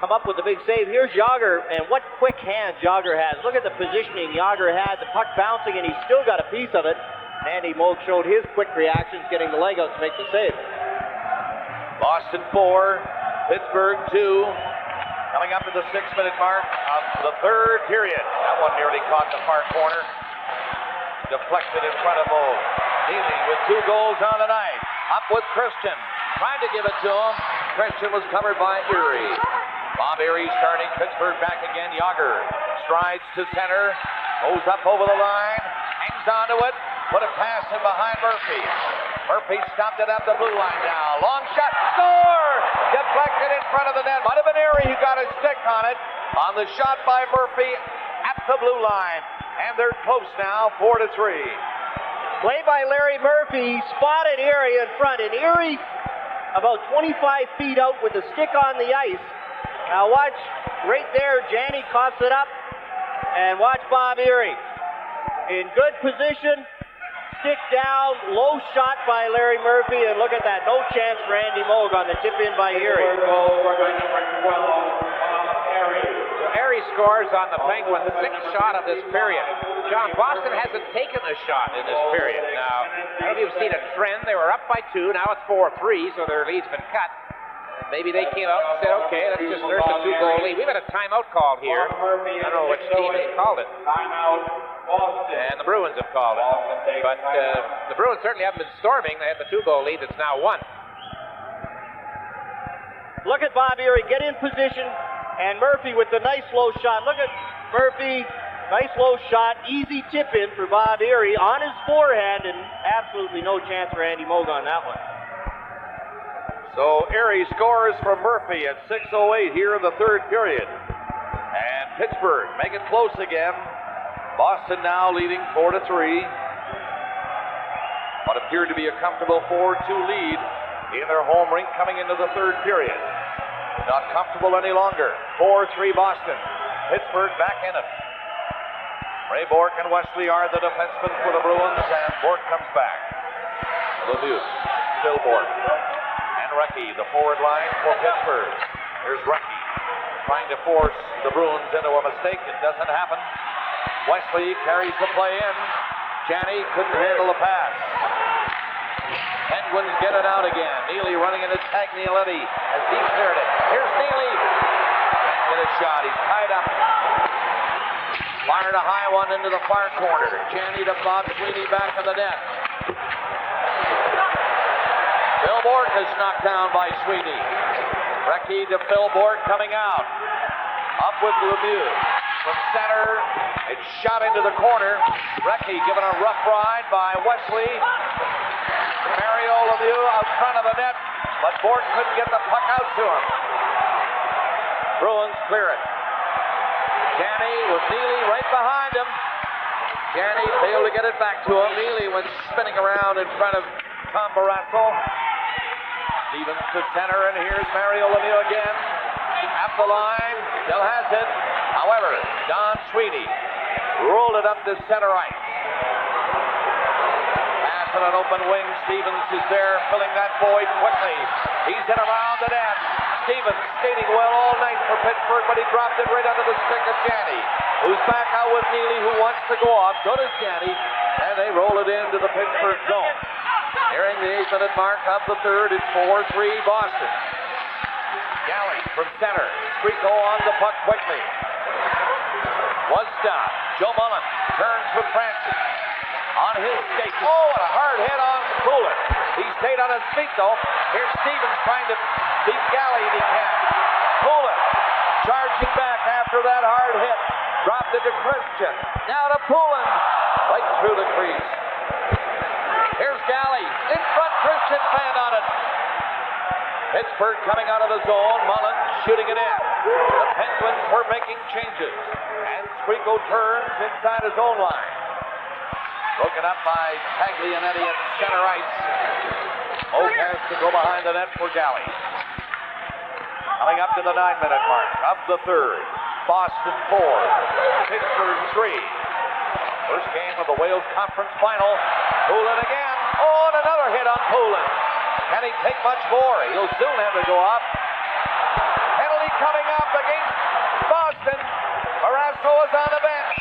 come up with the big save. Here's Yager, and what quick hands Yager has. Look at the positioning Yager had, the puck bouncing, and he still got a piece of it. Andy Moog showed his quick reactions, getting the leg out to make the save. Boston 4, Pittsburgh 2. Coming up to the 6-minute mark of the third period. That one nearly caught the far corner. Deflected in front of Moog. Neely with 2 goals on the night. Up with Christian. Trying to give it to him. Christian was covered by Erie. Bob Erie starting Pittsburgh back again. Yager strides to center. Goes up over the line. Hangs onto it. Put a pass in behind Murphy. Murphy stopped it at the blue line now. Long shot. Score! Deflected in front of the net. Might have been Erie who got his stick on it. On the shot by Murphy at the blue line. And they're close now, 4-3. Play by Larry Murphy. Spotted Erie in front. And Erie about 25 feet out with the stick on the ice. Now watch right there. Janney coughs it up. And watch Bob Erie. In good position. Stick down, low shot by Larry Murphy, and look at that, no chance for Andy Moog on the tip in by Erie. scores on the Penguins' sixth shot of this period. John, Boston hasn't taken a shot in this period. Now, I don't know if you've seen a trend. They were up by 2. Now it's 4-3, so their lead's been cut. Maybe they came out and said, okay, let's just nurse a 2-goal lead. We've had a timeout called here. I don't know which team has called it. And the Bruins have called it. But the Bruins certainly haven't been storming. They have the 2-goal lead that's now 1. Look at Bob Erie get in position, and Murphy with the nice low shot. Look at Murphy, nice low shot, easy tip in for Bob Erie on his forehand, and absolutely no chance for Andy Moog on that one. So Erie scores from Murphy at 6:08 here in the third period. And Pittsburgh make it close again. Boston now leading 4-3. What appeared to be a comfortable 4-2 lead in their home rink coming into the third period. Not comfortable any longer. 4-3 Boston. Pittsburgh back in it. Ray Bourque and Wesley are the defensemen for the Bruins, and Bourque comes back. Lemieux, still Bourque. And Recchi, the forward line for Pittsburgh. Here's Recchi trying to force the Bruins into a mistake. It doesn't happen. Wesley carries the play in. Janney couldn't handle the pass. Penguins get it out again. Neely running into Taglialetti as he cleared it. Here's Neely. Can't get a shot. He's tied up. Fired a high one into the far corner. Janney to Bob Sweeney back of the net. Phil Bourque is knocked down by Sweeney. Recchi to Phil Bourque coming out. Up with Lemieux. From center, it's shot into the corner. Recchi given a rough ride by Wesley. Mario Lemieux out front of the net, but Bourque couldn't get the puck out to him. Bruins clear it. Janney with Neely right behind him. Janney failed to get it back to him. Neely went spinning around in front of Tom Barrasso. Stevens to center, and here's Mario Lemieux again. At the line, still has it. However, Don Sweeney rolled it up to center ice. Pass on an open wing. Stevens is there, filling that void quickly. He's in around the net. Stevens skating well all night for Pittsburgh, but he dropped it right under the stick of Janney, who's back out with Neely, who wants to go off. So does Janney, and they roll it into the Pittsburgh zone. Nearing the 8-minute mark of the third, it's 4-3 Boston. Galley from center. Squeako on the puck quickly. Was stopped. Joe Mullen turns with Francis. On his skate. Oh, what a hard hit on Cooler. He stayed on his feet, though. Here's Stevens trying to beat Galley, and he can't. Cooler charging back after that hard hit. Dropped it to Christian. Now to Poulin. Right through the crease. Here's Galley. In front, Christian fanned on it. Pittsburgh coming out of the zone. Mullen shooting it in. The Penguins were making changes. And Squeako turns inside his own line. Broken up by Taglianetti at center ice. Moog has to go behind the net for Galley. Coming up to the 9-minute mark of the third. Boston 4, Pittsburgh 3. First game of the Wales Conference Final. Poulin again. Oh, and another hit on Poulin. Can he take much more? He'll soon have to go up. Penalty coming up against Boston. Barrasso is on the bench.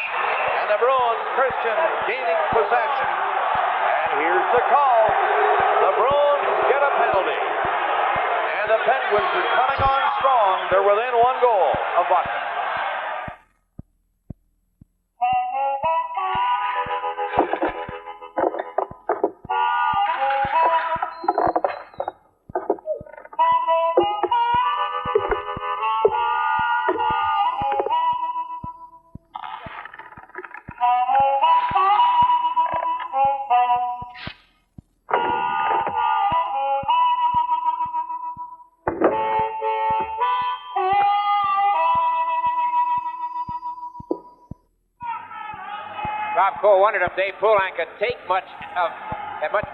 And the Bruins, Christian, gaining possession. And here's the call. The Bruins get a penalty. And the Penguins are coming on strong. They're within 1 goal of Boston. Bob Cole wondered if Dave Poulin could take much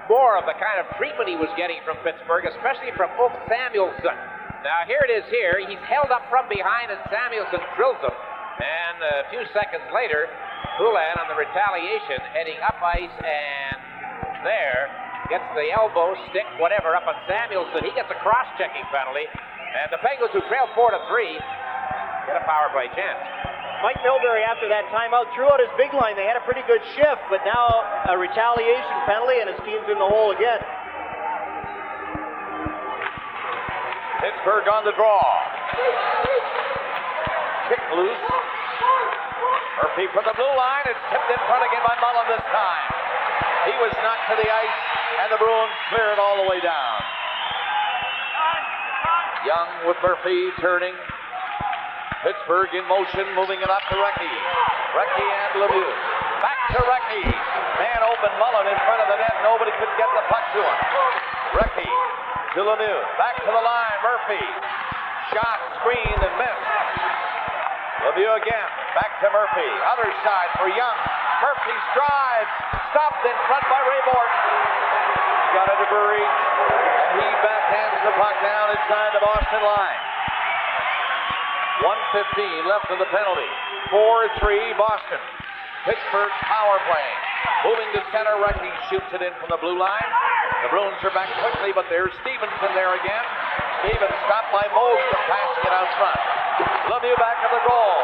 more of the kind of treatment he was getting from Pittsburgh, especially from Oak Samuelson. Now here it is here. He's held up from behind, and Samuelson drills him. And a few seconds later, Poulin on the retaliation, heading up ice, and there gets the elbow, stick, whatever, up on Samuelson. He gets a cross-checking penalty. And the Penguins, who trail 4-3, get a power play chance. Mike Milbury, after that timeout, threw out his big line. They had a pretty good shift, but now a retaliation penalty, and his team's in the hole again. Pittsburgh on the draw. Kick loose. Murphy from the blue line. It's tipped in front again by Mullen this time. He was knocked to the ice, and the Bruins clear it all the way down. Young with Murphy turning. Pittsburgh in motion, moving it up to Recchi. Recchi and Lemieux. Back to Recchi. Man open, Mullen in front of the net. Nobody could get the puck to him. Recchi to Lemieux. Back to the line. Murphy. Shot, screen, and missed. Lemieux again. Back to Murphy. Other side for Young. Murphy strides. Stopped in front by Rayborg. Got it to Burridge. And he backhands the puck down inside the Boston line. 1:15 left of the penalty. 4-3 Boston. Pittsburgh power play. Moving to center, Recchi shoots it in from the blue line. The Bruins are back quickly, but there's Stevenson there again. Stevens stopped by Moog from passing it out front. Lemieux back at the goal.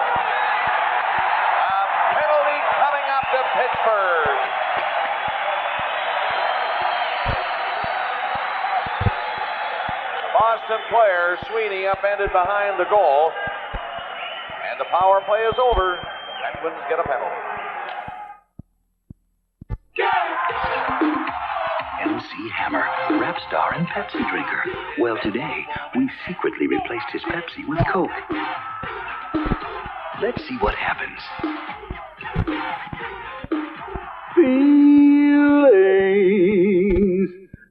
A penalty coming up to Pittsburgh. Boston player, Sweeney, upended behind the goal. And the power play is over. The Penguins get a penalty. MC Hammer, rap star and Pepsi drinker. Well, today, we secretly replaced his Pepsi with Coke. Let's see what happens. Feelings,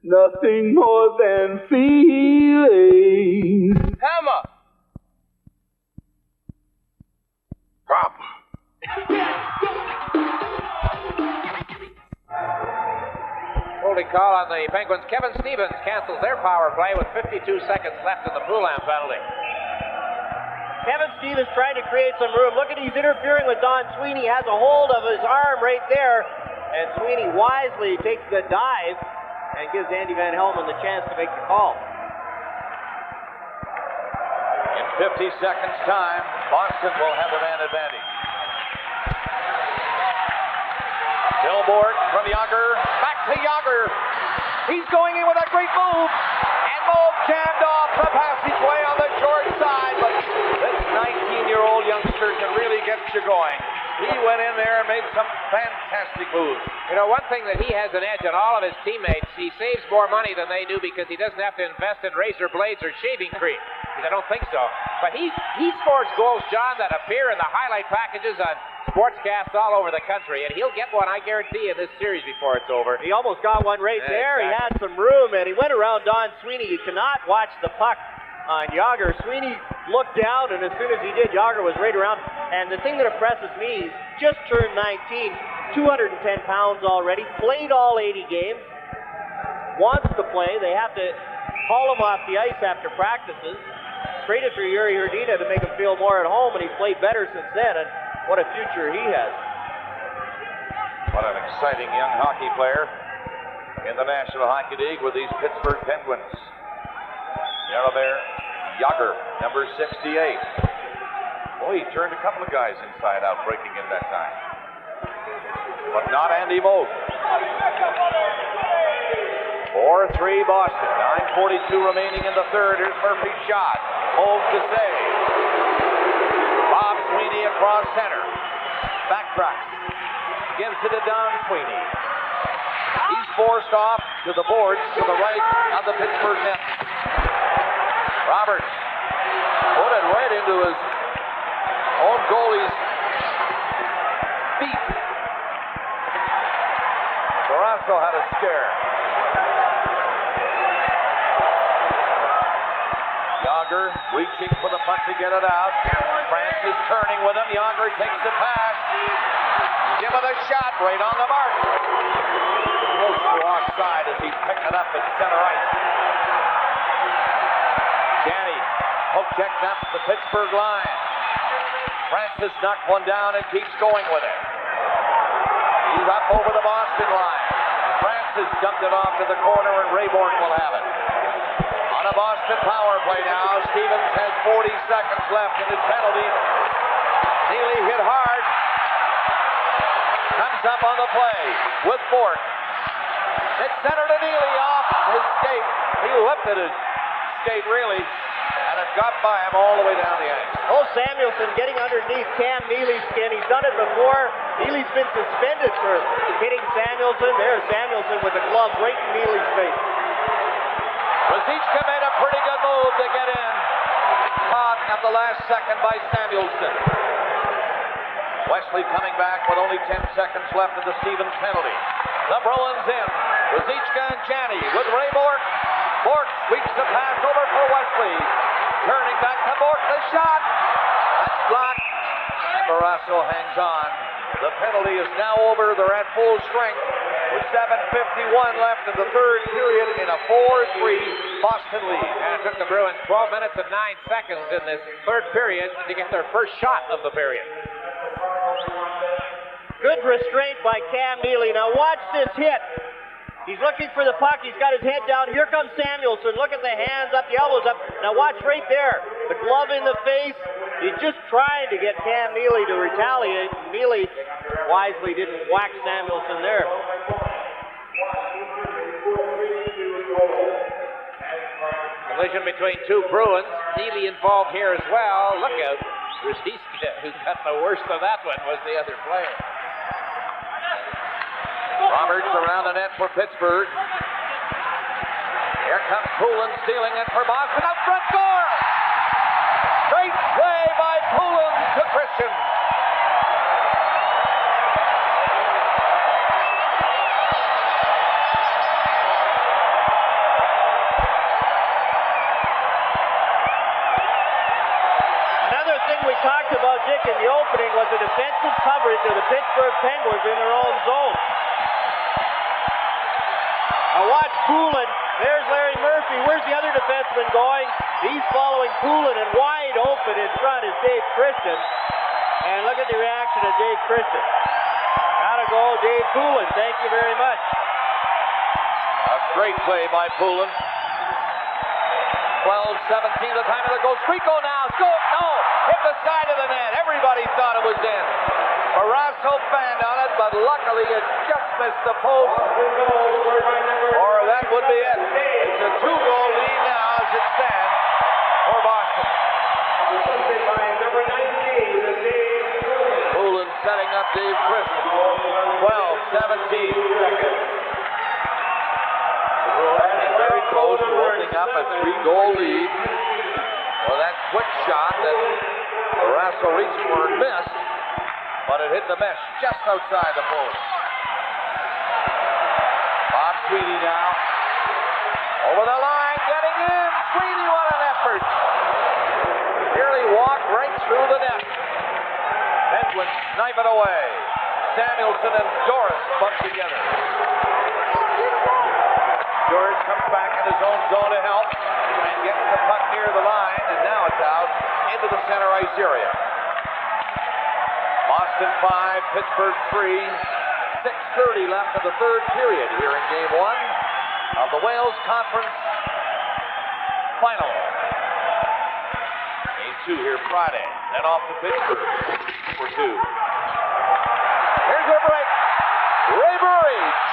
nothing more than feelings. Hammer! Problem. Holding call on the Penguins. Kevin Stevens cancels their power play with 52 seconds left in the Poulan penalty. Kevin Stevens trying to create some room. Look at he's interfering with Don Sweeney. Has a hold of his arm right there. And Sweeney wisely takes the dive and gives Andy Van Helmen the chance to make the call. In 50 seconds time, Boston will have the man advantage. Billboard from Yager. Back to Yager. He's going in with a great move. And Moog jammed off the passageway on the short side. But this 19-year-old youngster can really get you going. He went in there and made some fantastic moves. You know, one thing that he has an edge on all of his teammates, he saves more money than they do because he doesn't have to invest in razor blades or shaving cream. Because I don't think so. But he scores goals, John, that appear in the highlight packages on sportscasts all over the country. And he'll get one, I guarantee, in this series before it's over. He almost got one right there. Exactly. He had some room, and he went around Don Sweeney. You cannot watch the puck on Yager. Sweeney looked down, and as soon as he did, Yager was right around. And the thing that impresses me, he's just turned 19, 210 pounds already, played all 80 games, wants to play. They have to haul him off the ice after practices. Traded for Yuri Hrdina to make him feel more at home, and he's played better since then, and what a future he has. What an exciting young hockey player in the National Hockey League with these Pittsburgh Penguins. Yager, Yager, number 68. Boy, he turned a couple of guys inside out, breaking in that time. But not Andy Moog. 4-3 Boston. 9:42 remaining in the third. Here's Murphy's shot. Moog to save. Bob Sweeney across center. Backtrack. Gives it to Don Sweeney. He's forced off to the boards to the right of the Pittsburgh net. Roberts put it right into his own goalie's feet. Toronto had a scare. Yager reaching for the puck to get it out. France is turning with him. Yager takes the pass. Give it a shot right on the mark. Close to offside as he picked it up at center ice. Janney hook checked up the Pittsburgh line. Francis knocked one down and keeps going with it. He's up over the Boston line. Francis dumped it off to the corner, and Rayborg will have it. On a Boston power play now, Stevens has 40 seconds left in his penalty. Neely hit comes up on the play with Bork. It's center to Neely off his skate. He lifted his skate, really, and it got by him all the way down the ice. Oh, Samuelson getting underneath Cam Neely's skin. He's done it before. Neely's been suspended for hitting Samuelson. There's Samuelson with a glove right in Neely's face. Rosichka made a pretty good move to get in. Caught at the last second by Samuelson. Wesley coming back with only 10 seconds left of the Stevens penalty. The Bruins in. Rosichka and Janney with Ray Bork. Bork sweeps the pass over for Wesley. Turning back to Bork. The shot. That's blocked. And Barrasso hangs on. The penalty is now over. They're at full strength with 7:51 left in the third period in a 4-3 Boston lead. And it took the Bruins 12 minutes and 9 seconds in this third period to get their first shot of the period. Good restraint by Cam Neely. Now watch this hit. He's looking for the puck. He's got his head down. Here comes Samuelson. Look at the hands up, the elbows up. Now watch right there. The glove in the face. He's just trying to get Cam Neely to retaliate. Neely wisely didn't whack Samuelson there. Collision between two Bruins. Neely involved here as well. Look out. Rosichka, who got the worst of that one, was the other player. Roberts around the net for Pittsburgh. Here comes Poulin stealing it for Boston. Out front, score! Great play by Poulin to Christian. Another thing we talked about, Dick, in the opening was the defensive coverage of the Pittsburgh Penguins in their own zone. Now watch Poulin. There's Larry Murphy. Where's the other defenseman going? He's following Poulin, and wide open in front is Dave Christian. And look at the reaction of Dave Christian. Gotta go, Dave Poulin. Thank you very much. A great play by Poulin. 12-17 the time of the goal. Rico now. Go. No. Hit the side of the net. Everybody thought it was in. Barrasso fanned on it, but luckily it just missed the post. Or that would be it. It's a 2-goal lead now as it stands for Boston. Poulin setting up Dave Christian. 12-17. The Bruins getting very close to opening up a 3-goal lead. Well, that quick shot that Barrasso reached for and missed, but it hit the mesh just outside the post. Bob Sweeney now. Over the line, getting in. Sweeney, what an effort. Nearly walked right through the net. Penguins snipe it away. Samuelson and Doris bump together. Doris comes back in his own zone to help and gets the puck near the line, and now it's out into the center ice area. Boston 5, Pittsburgh 3. 6:30 left in the third period here in Game 1 of the Wales Conference Final. Game 2 here Friday. Then off to Pittsburgh for 2. Here's a break. Ray Burridge.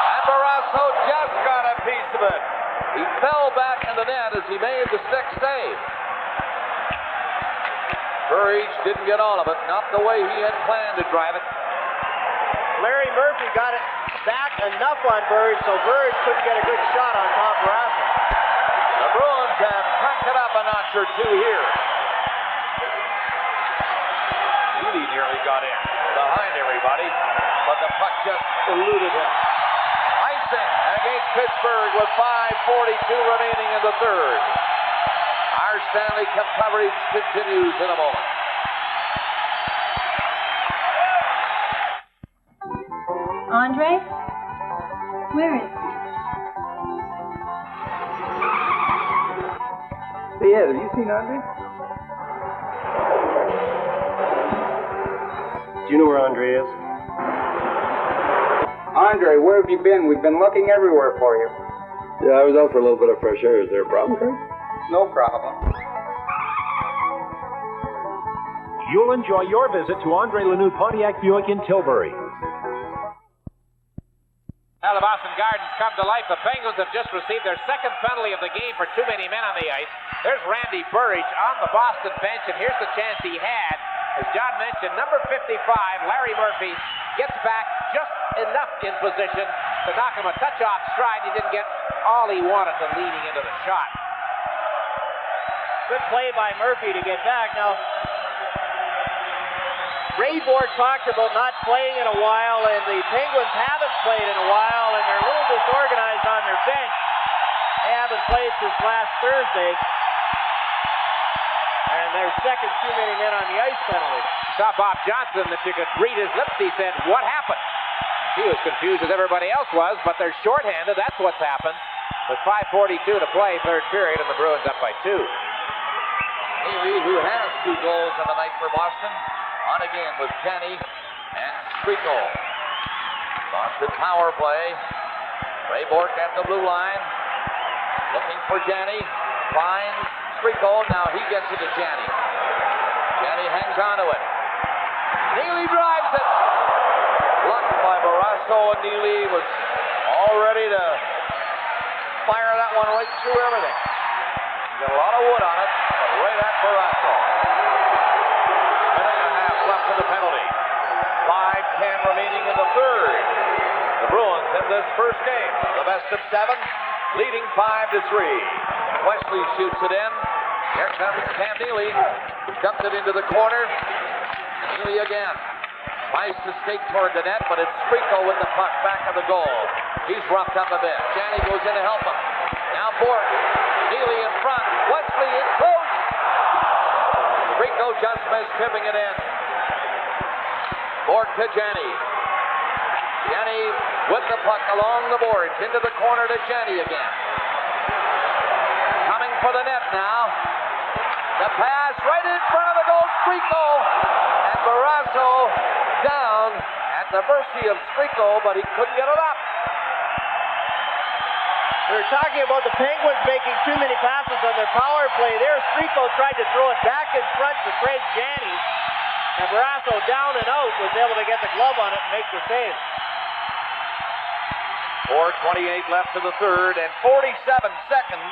And Barrasso just got a piece of it. He fell back in the net as he made the 6th save. Burridge didn't get all of it, not the way he had planned to drive it. Larry Murphy got it back enough on Burridge, so Burridge couldn't get a good shot on Tom Barrasso. The Bruins have cranked it up a notch or two here. Neely nearly got in behind everybody, but the puck just eluded him. Icing against Pittsburgh with 5:42 remaining in the third. Our Stanley Cup coverage continues in a moment. Andre? Where is he? Hey, Ed, have you seen Andre? Do you know where Andre is? Andre, where have you been? We've been looking everywhere for you. Yeah, I was out for a little bit of fresh air. Is there a problem, Craig? No problem. you'll enjoy your visit to Andre Lanoux Pontiac Buick in Tilbury. Now the Boston Gardens come to life. The Penguins have just received their second penalty of the game for too many men on the ice. There's Randy Burridge on the Boston bench, and here's the chance he had. As John mentioned, number 55, Larry Murphy, gets back just enough in position to knock him a touch off stride. He didn't get all he wanted to leading into the shot. Good play by Murphy to get back. Now, Ray Bork talked about not playing in a while, and the Penguins haven't played in a while, and they're a little disorganized on their bench. They haven't played since last Thursday. And their second too many men on the ice penalty. You saw Bob Johnson, if you could read his lips, he said, "What happened?" He was confused as everybody else was, but they're shorthanded. That's what's happened. With 5:42 to play, third period, and the Bruins up by 2. Neely, who has 2 goals on the night for Boston, on again with Janney and Strico. Boston power play. Ray Bork at the blue line. Looking for Janney. Finds Strico. Now he gets it to Janney. Janney hangs on to it. Neely drives it. Blocked by Barrasso, and Neely was all ready to fire that one right through everything. He got a lot of wood on it, but right at Barrasso. Minute and a half left in the penalty. 5:10 remaining in the third. The Bruins in this first game, the best of 7, leading 5-3. Wesley shoots it in. Here comes Cam Neely. Dumped it into the corner. Neely again. Tries to skate toward the net, but it's Strico with the puck back of the goal. He's roughed up a bit. Janney goes in to help him. Now Bork. Neely in front. Wesley in close. Strico just missed tipping it in. Bork to Janney. Janney with the puck along the boards. Into the corner to Janney again. Coming for the net now. The pass right in front of the goal. Strico. And Barrasso down at the mercy of Strico, but he couldn't get it up. We were talking about the Penguins making too many passes on their power play. There, Strico tried to throw it back in front to Craig Janney, and Barrasso down and out was able to get the glove on it and make the save. 4:28 left in the third, and 47 seconds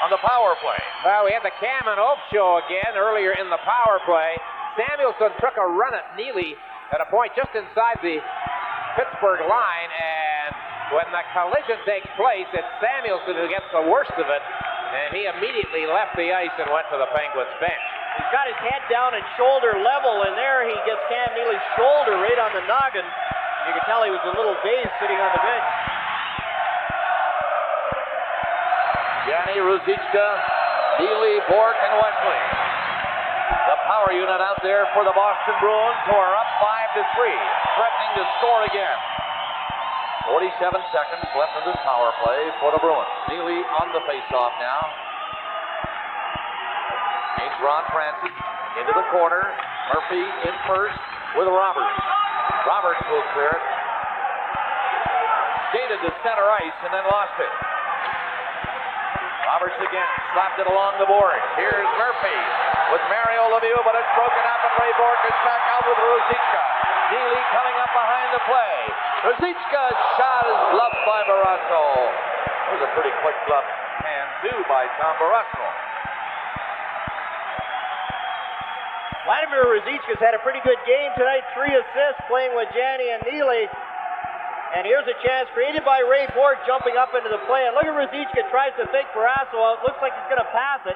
on the power play. Well, we had the Cam and Oak show again earlier in the power play. Samuelson took a run at Neely at a point just inside the Pittsburgh line, and when the collision takes place, it's Samuelson who gets the worst of it, and he immediately left the ice and went to the Penguins bench. He's got his head down and shoulder level, and there he gets Cam Neely's shoulder right on the noggin. You can tell he was a little dazed sitting on the bench. Janney, Ruzicka, Neely, Bork, and Wesley. The power unit out there for the Boston Bruins, who are up 5-3, threatening to score again. 47 seconds left in this power play for the Bruins. Neely on the faceoff now. Here's Ron Francis into the corner. Murphy in first with Roberts. Roberts will clear it. Skated to center ice and then lost it. Roberts again, slapped it along the board. Here's Murphy with Mario Lemieux, but it's broken up, and Ray Bork is back out with Ruzicka. Neely coming up behind the play. Ruzicka's shot is bluffed by Barrasso. It was a pretty quick bluff hand, too, by Tom Barrasso. Vladimir Ruzicka's had a pretty good game tonight. 3 assists playing with Janney and Neely. And here's a chance created by Ray Bork jumping up into the play. And look at Ruzicka, tries to fake Barrasso out. Looks like he's going to pass it.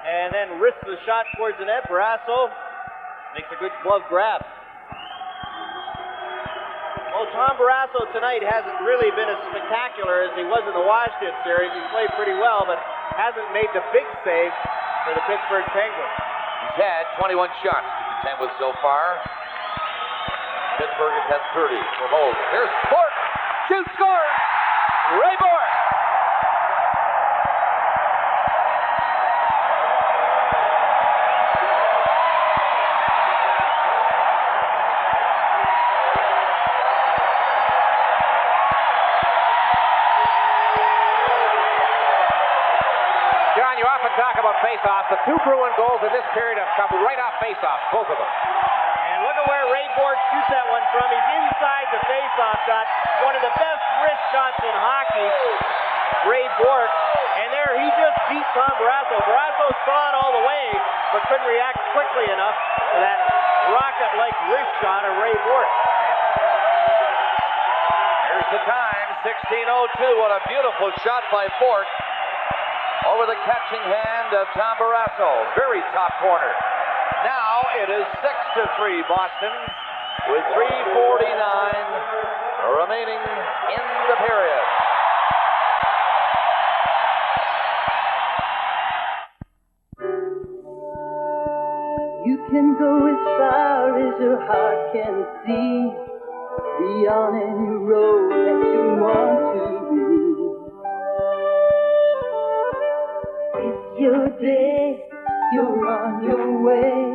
And then risks the shot towards the net. Barrasso makes a good glove grab. Well, Tom Barrasso tonight hasn't really been as spectacular as he was in the Washington series. He's played pretty well, but hasn't made the big save for the Pittsburgh Penguins. He's had 21 shots to contend with so far. Pittsburgh has had 30 from Olds. Here's Bork. Shoots, scores. Ray Bork. John, you often talk about face-offs. the two Bruin goals in this period have come right off faceoffs, both of them. And look at where Ray Bork shoots that one from. He's inside the faceoff dot. One of the best wrist shots in hockey, Ray Bork. And there, he just beat Tom Barrasso. Barrasso saw it all the way, but couldn't react quickly enough to that rocket-like wrist shot of Ray Bork. Here's the time, 16:02. What a beautiful shot by Bork. Over the catching hand of Tom Barrasso. Very top corner. Now it is 6-3 Boston with 3:49 remaining in the period. You can go as far as your heart can see, beyond any road that you want to be. It's your day, you're on your way.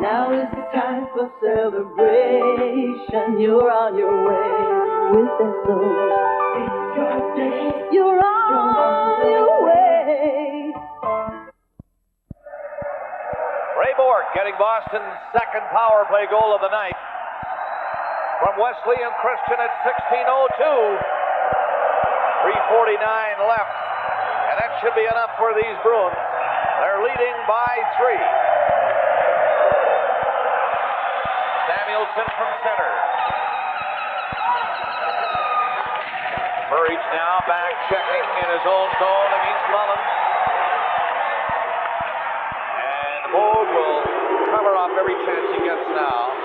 Now is the time for celebration. You're on your way with that soul. It's your day, you're on your way. Ray Bork getting Boston's second power play goal of the night. From Wesley and Christian at 16:02. 3:49 left. And that should be enough for these Bruins. They're leading by 3. Samuelson from center. Burridge now back checking in his own zone against Mullen. And Moog will cover off every chance he gets now.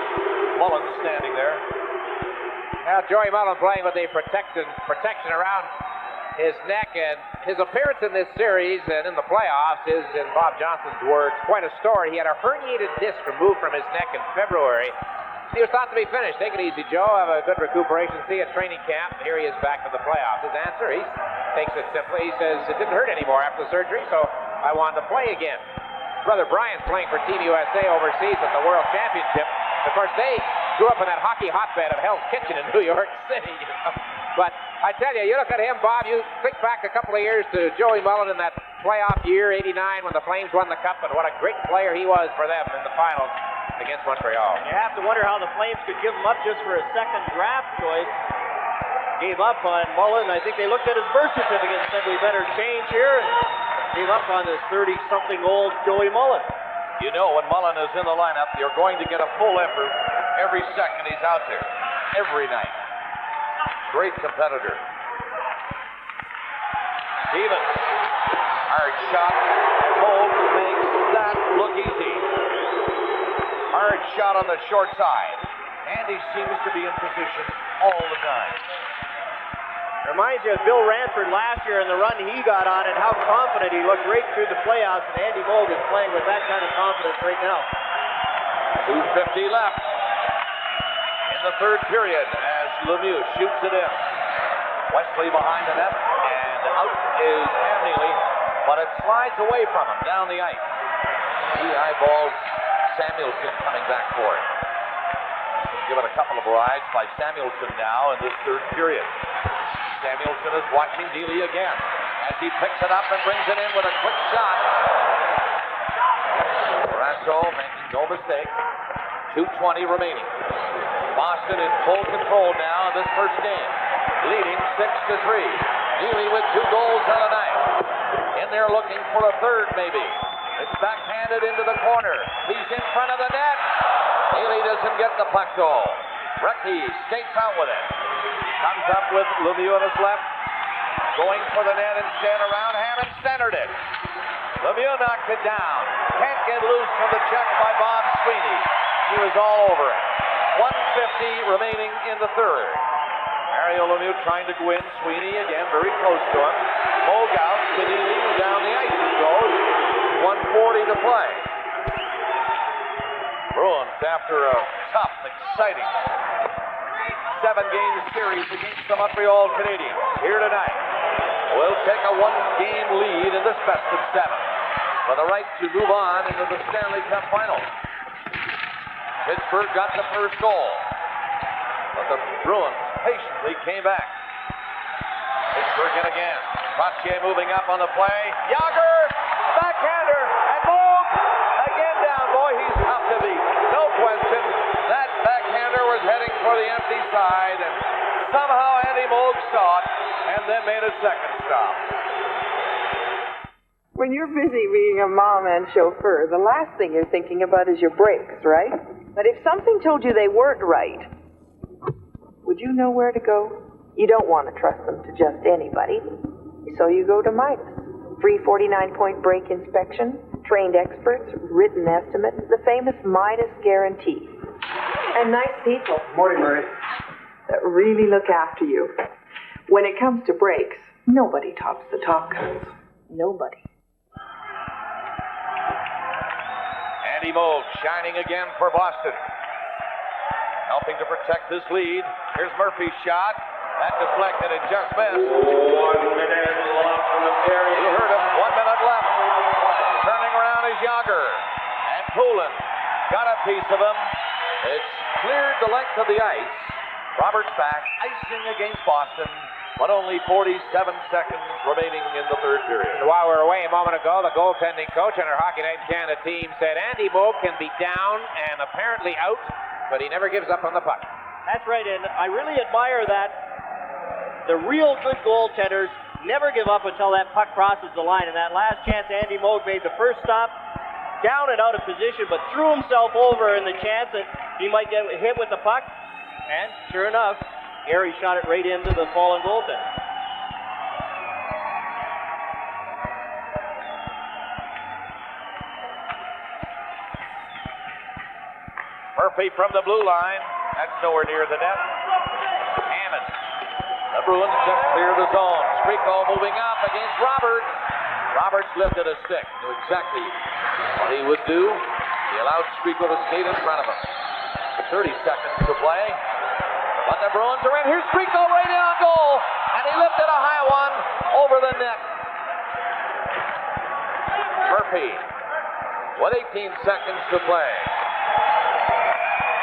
Mullen standing there. Now Joey Mullen playing with a protection around his neck, and his appearance in this series and in the playoffs is, in Bob Johnson's words, quite a story. He had a herniated disc removed from his neck in February. He was thought to be finished. Take it easy, Joe. Have a good recuperation. See you at training camp. And here he is back for the playoffs. His answer, he takes it simply. He says, it didn't hurt anymore after the surgery, so I wanted to play again. His brother Brian's playing for Team USA overseas at the World Championship. Of course, they grew up in that hockey hotbed of Hell's Kitchen in New York City. You know? But I tell you, you look at him, Bob, you think back a couple of years to Joey Mullen in that playoff year, 89, when the Flames won the Cup, and what a great player he was for them in the finals against Montreal. You have to wonder how the Flames could give him up just for a second draft choice. Gave up on Mullen. I think they looked at his birth certificate and said, we better change here, and gave up on this 30-something-old Joey Mullen. You know, when Mullen is in the lineup, you're going to get a full effort every second he's out there. Every night. Great competitor. Stevens. Hard shot. And Moog makes that look easy. Hard shot on the short side. And he seems to be in position all the time. Reminds you of Bill Ranford last year in the run he got on and how confident he looked right through the playoffs. And Andy Moog is playing with that kind of confidence right now. 2:50 left in the third period as Lemieux shoots it in. Wesley behind the net, and out is Hamneely, but it slides away from him down the ice. He eyeballs Samuelson coming back for it. Given a couple of rides by Samuelson now in this third period. Samuelson is watching Neely again as he picks it up and brings it in with a quick shot. Barrasso making no mistake. 2:20 remaining. Boston in full control now in this first game, leading 6-3. Neely with 2 goals on the night. In there looking for a third, maybe. It's backhanded into the corner. He's in front of the net. Neely doesn't get the puck goal. Recchi skates out with it. Comes up with Lemieux on his left. Going for the net instead around. Hammond centered it. Lemieux knocked it down. Can't get loose from the check by Bob Sweeney. He was all over it. 1:50 remaining in the third. Mario Lemieux trying to go in. Sweeney again very close to him. Moog out. Keneally down the ice it goes. 1:40 to play. Bruins after a tough, exciting 7-game series against the Montreal Canadiens here tonight. Will take a 1-game lead in this best of 7 for the right to move on into the Stanley Cup Finals. Pittsburgh got the first goal, but the Bruins patiently came back. Pittsburgh in again. Trottier moving up on the play. Yager, backhander, lefty side, and somehow Andy Moog saw it and then made a second stop. When you're busy being a mom and chauffeur, the last thing you're thinking about is your brakes, right? But if something told you they weren't right, would you know where to go? You don't want to trust them to just anybody. So you go to Midas. Free 49-point brake inspection, trained experts, written estimates, the famous Midas guarantee. And nice people. Morning, Murray. That really look after you. When it comes to brakes, nobody tops the Top Guns. Nobody. Andy Moog shining again for Boston. Helping to protect this lead. Here's Murphy's shot. That deflected and just missed. 1 minute left from the period. You heard him. 1 minute left. Turning around is Yager. And Poulin got a piece of him. It's cleared the length of the ice. Roberts back, icing against Boston. But only 47 seconds remaining in the third period. And while we were away a moment ago, the goaltending coach on our Hockey Night in Canada team said Andy Moog can be down and apparently out, but he never gives up on the puck. That's right, and I really admire that. The real good goaltenders never give up until that puck crosses the line. And that last chance, Andy Moog made the first stop, down and out of position, but threw himself over in the chance that he might get hit with the puck. And sure enough, Gary shot it right into the fallen goaltender. Murphy from the blue line. That's nowhere near the net. Hammond. The Bruins just clear the zone. Strico moving up against Roberts. Roberts lifted a stick. Knew exactly what he would do. He allowed Strico to skate in front of him. 30 seconds to play. But the Bruins are in. Here's Strico right in on goal. And he lifted a high one over the net. Murphy with 18 seconds to play.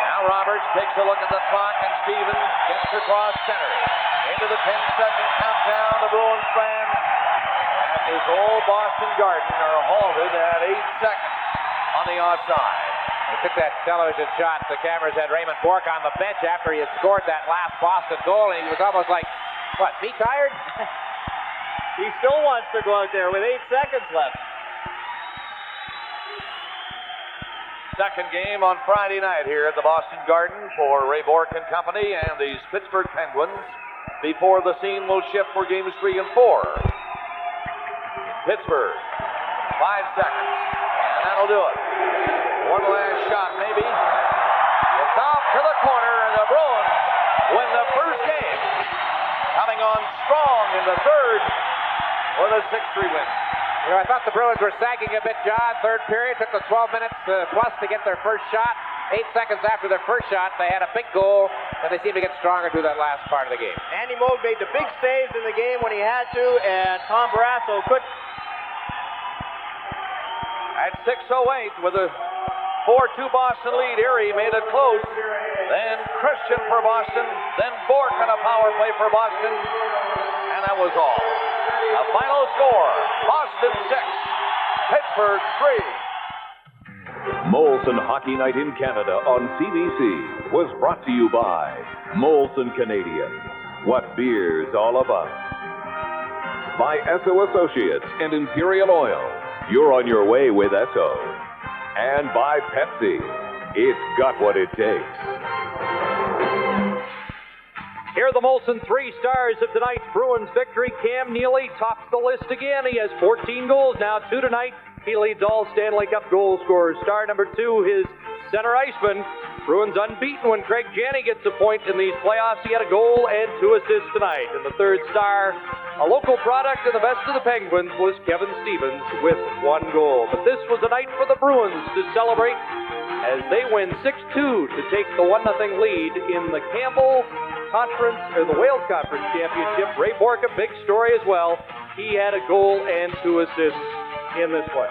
Now Roberts takes a look at the clock, and Stevens gets across center. Into the 10-second countdown, the Bruins fans at this old Boston Garden are halted at 8 seconds on the offside. They took that television shot. The cameras had Raymond Bourque on the bench after he had scored that last Boston goal, and he was almost like, what, me tired? He still wants to go out there with 8 seconds left. Second game on Friday night here at the Boston Garden for Ray Bourque and company and these Pittsburgh Penguins before the scene will shift for games 3 and 4. Pittsburgh, 5 seconds, and that'll do it. One last shot, maybe. It's off to the corner, and the Bruins win the first game, coming on strong in the third with a 6-3 win. You know, I thought the Bruins were sagging a bit, John. Third period took them 12 minutes plus to get their first shot. 8 seconds after their first shot, they had a big goal, and they seemed to get stronger through that last part of the game. Andy Moog made the big saves in the game when he had to, and Tom Barrasso couldn't. At 6:08 with a 4-2 Boston lead, Erie made it close. Then Christian for Boston, then Bourque on a power play for Boston, and that was all. A final score, Boston 6, Pittsburgh 3. Molson Hockey Night in Canada on CBC was brought to you by Molson Canadian. What beer's all about. By Esso Associates and Imperial Oil. You're on your way with Esso. And by Pepsi. It's got what it takes. Here are the Molson 3 stars of tonight's Bruins victory. Cam Neely tops the list again. He has 14 goals now, 2 tonight. He leads all Stanley Cup goal scorers. Star number 2, his center iceman. Bruins unbeaten when Craig Janney gets a point in these playoffs. He had a goal and 2 assists tonight. And the third star, a local product and the best of the Penguins, was Kevin Stevens with 1 goal. But this was a night for the Bruins to celebrate as they win 6-2 to take the 1-0 lead in the Campbell Conference, or the Wales Conference Championship. Ray Bourque, a big story as well. He had a goal and 2 assists in this play.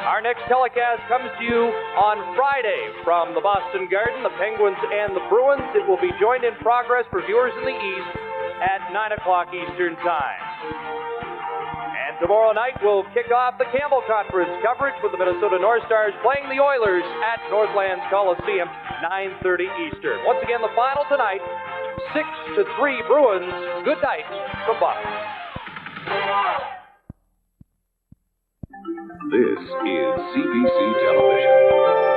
Our next telecast comes to you on Friday from the Boston Garden, the Penguins and the Bruins. It will be joined in progress for viewers in the East at 9 o'clock Eastern Time. And tomorrow night we'll kick off the Campbell Conference coverage with the Minnesota North Stars playing the Oilers at Northlands Coliseum. 9:30 Eastern. Once again, the final tonight, 6-3 Bruins. Good night from Boston. This is CBC Television.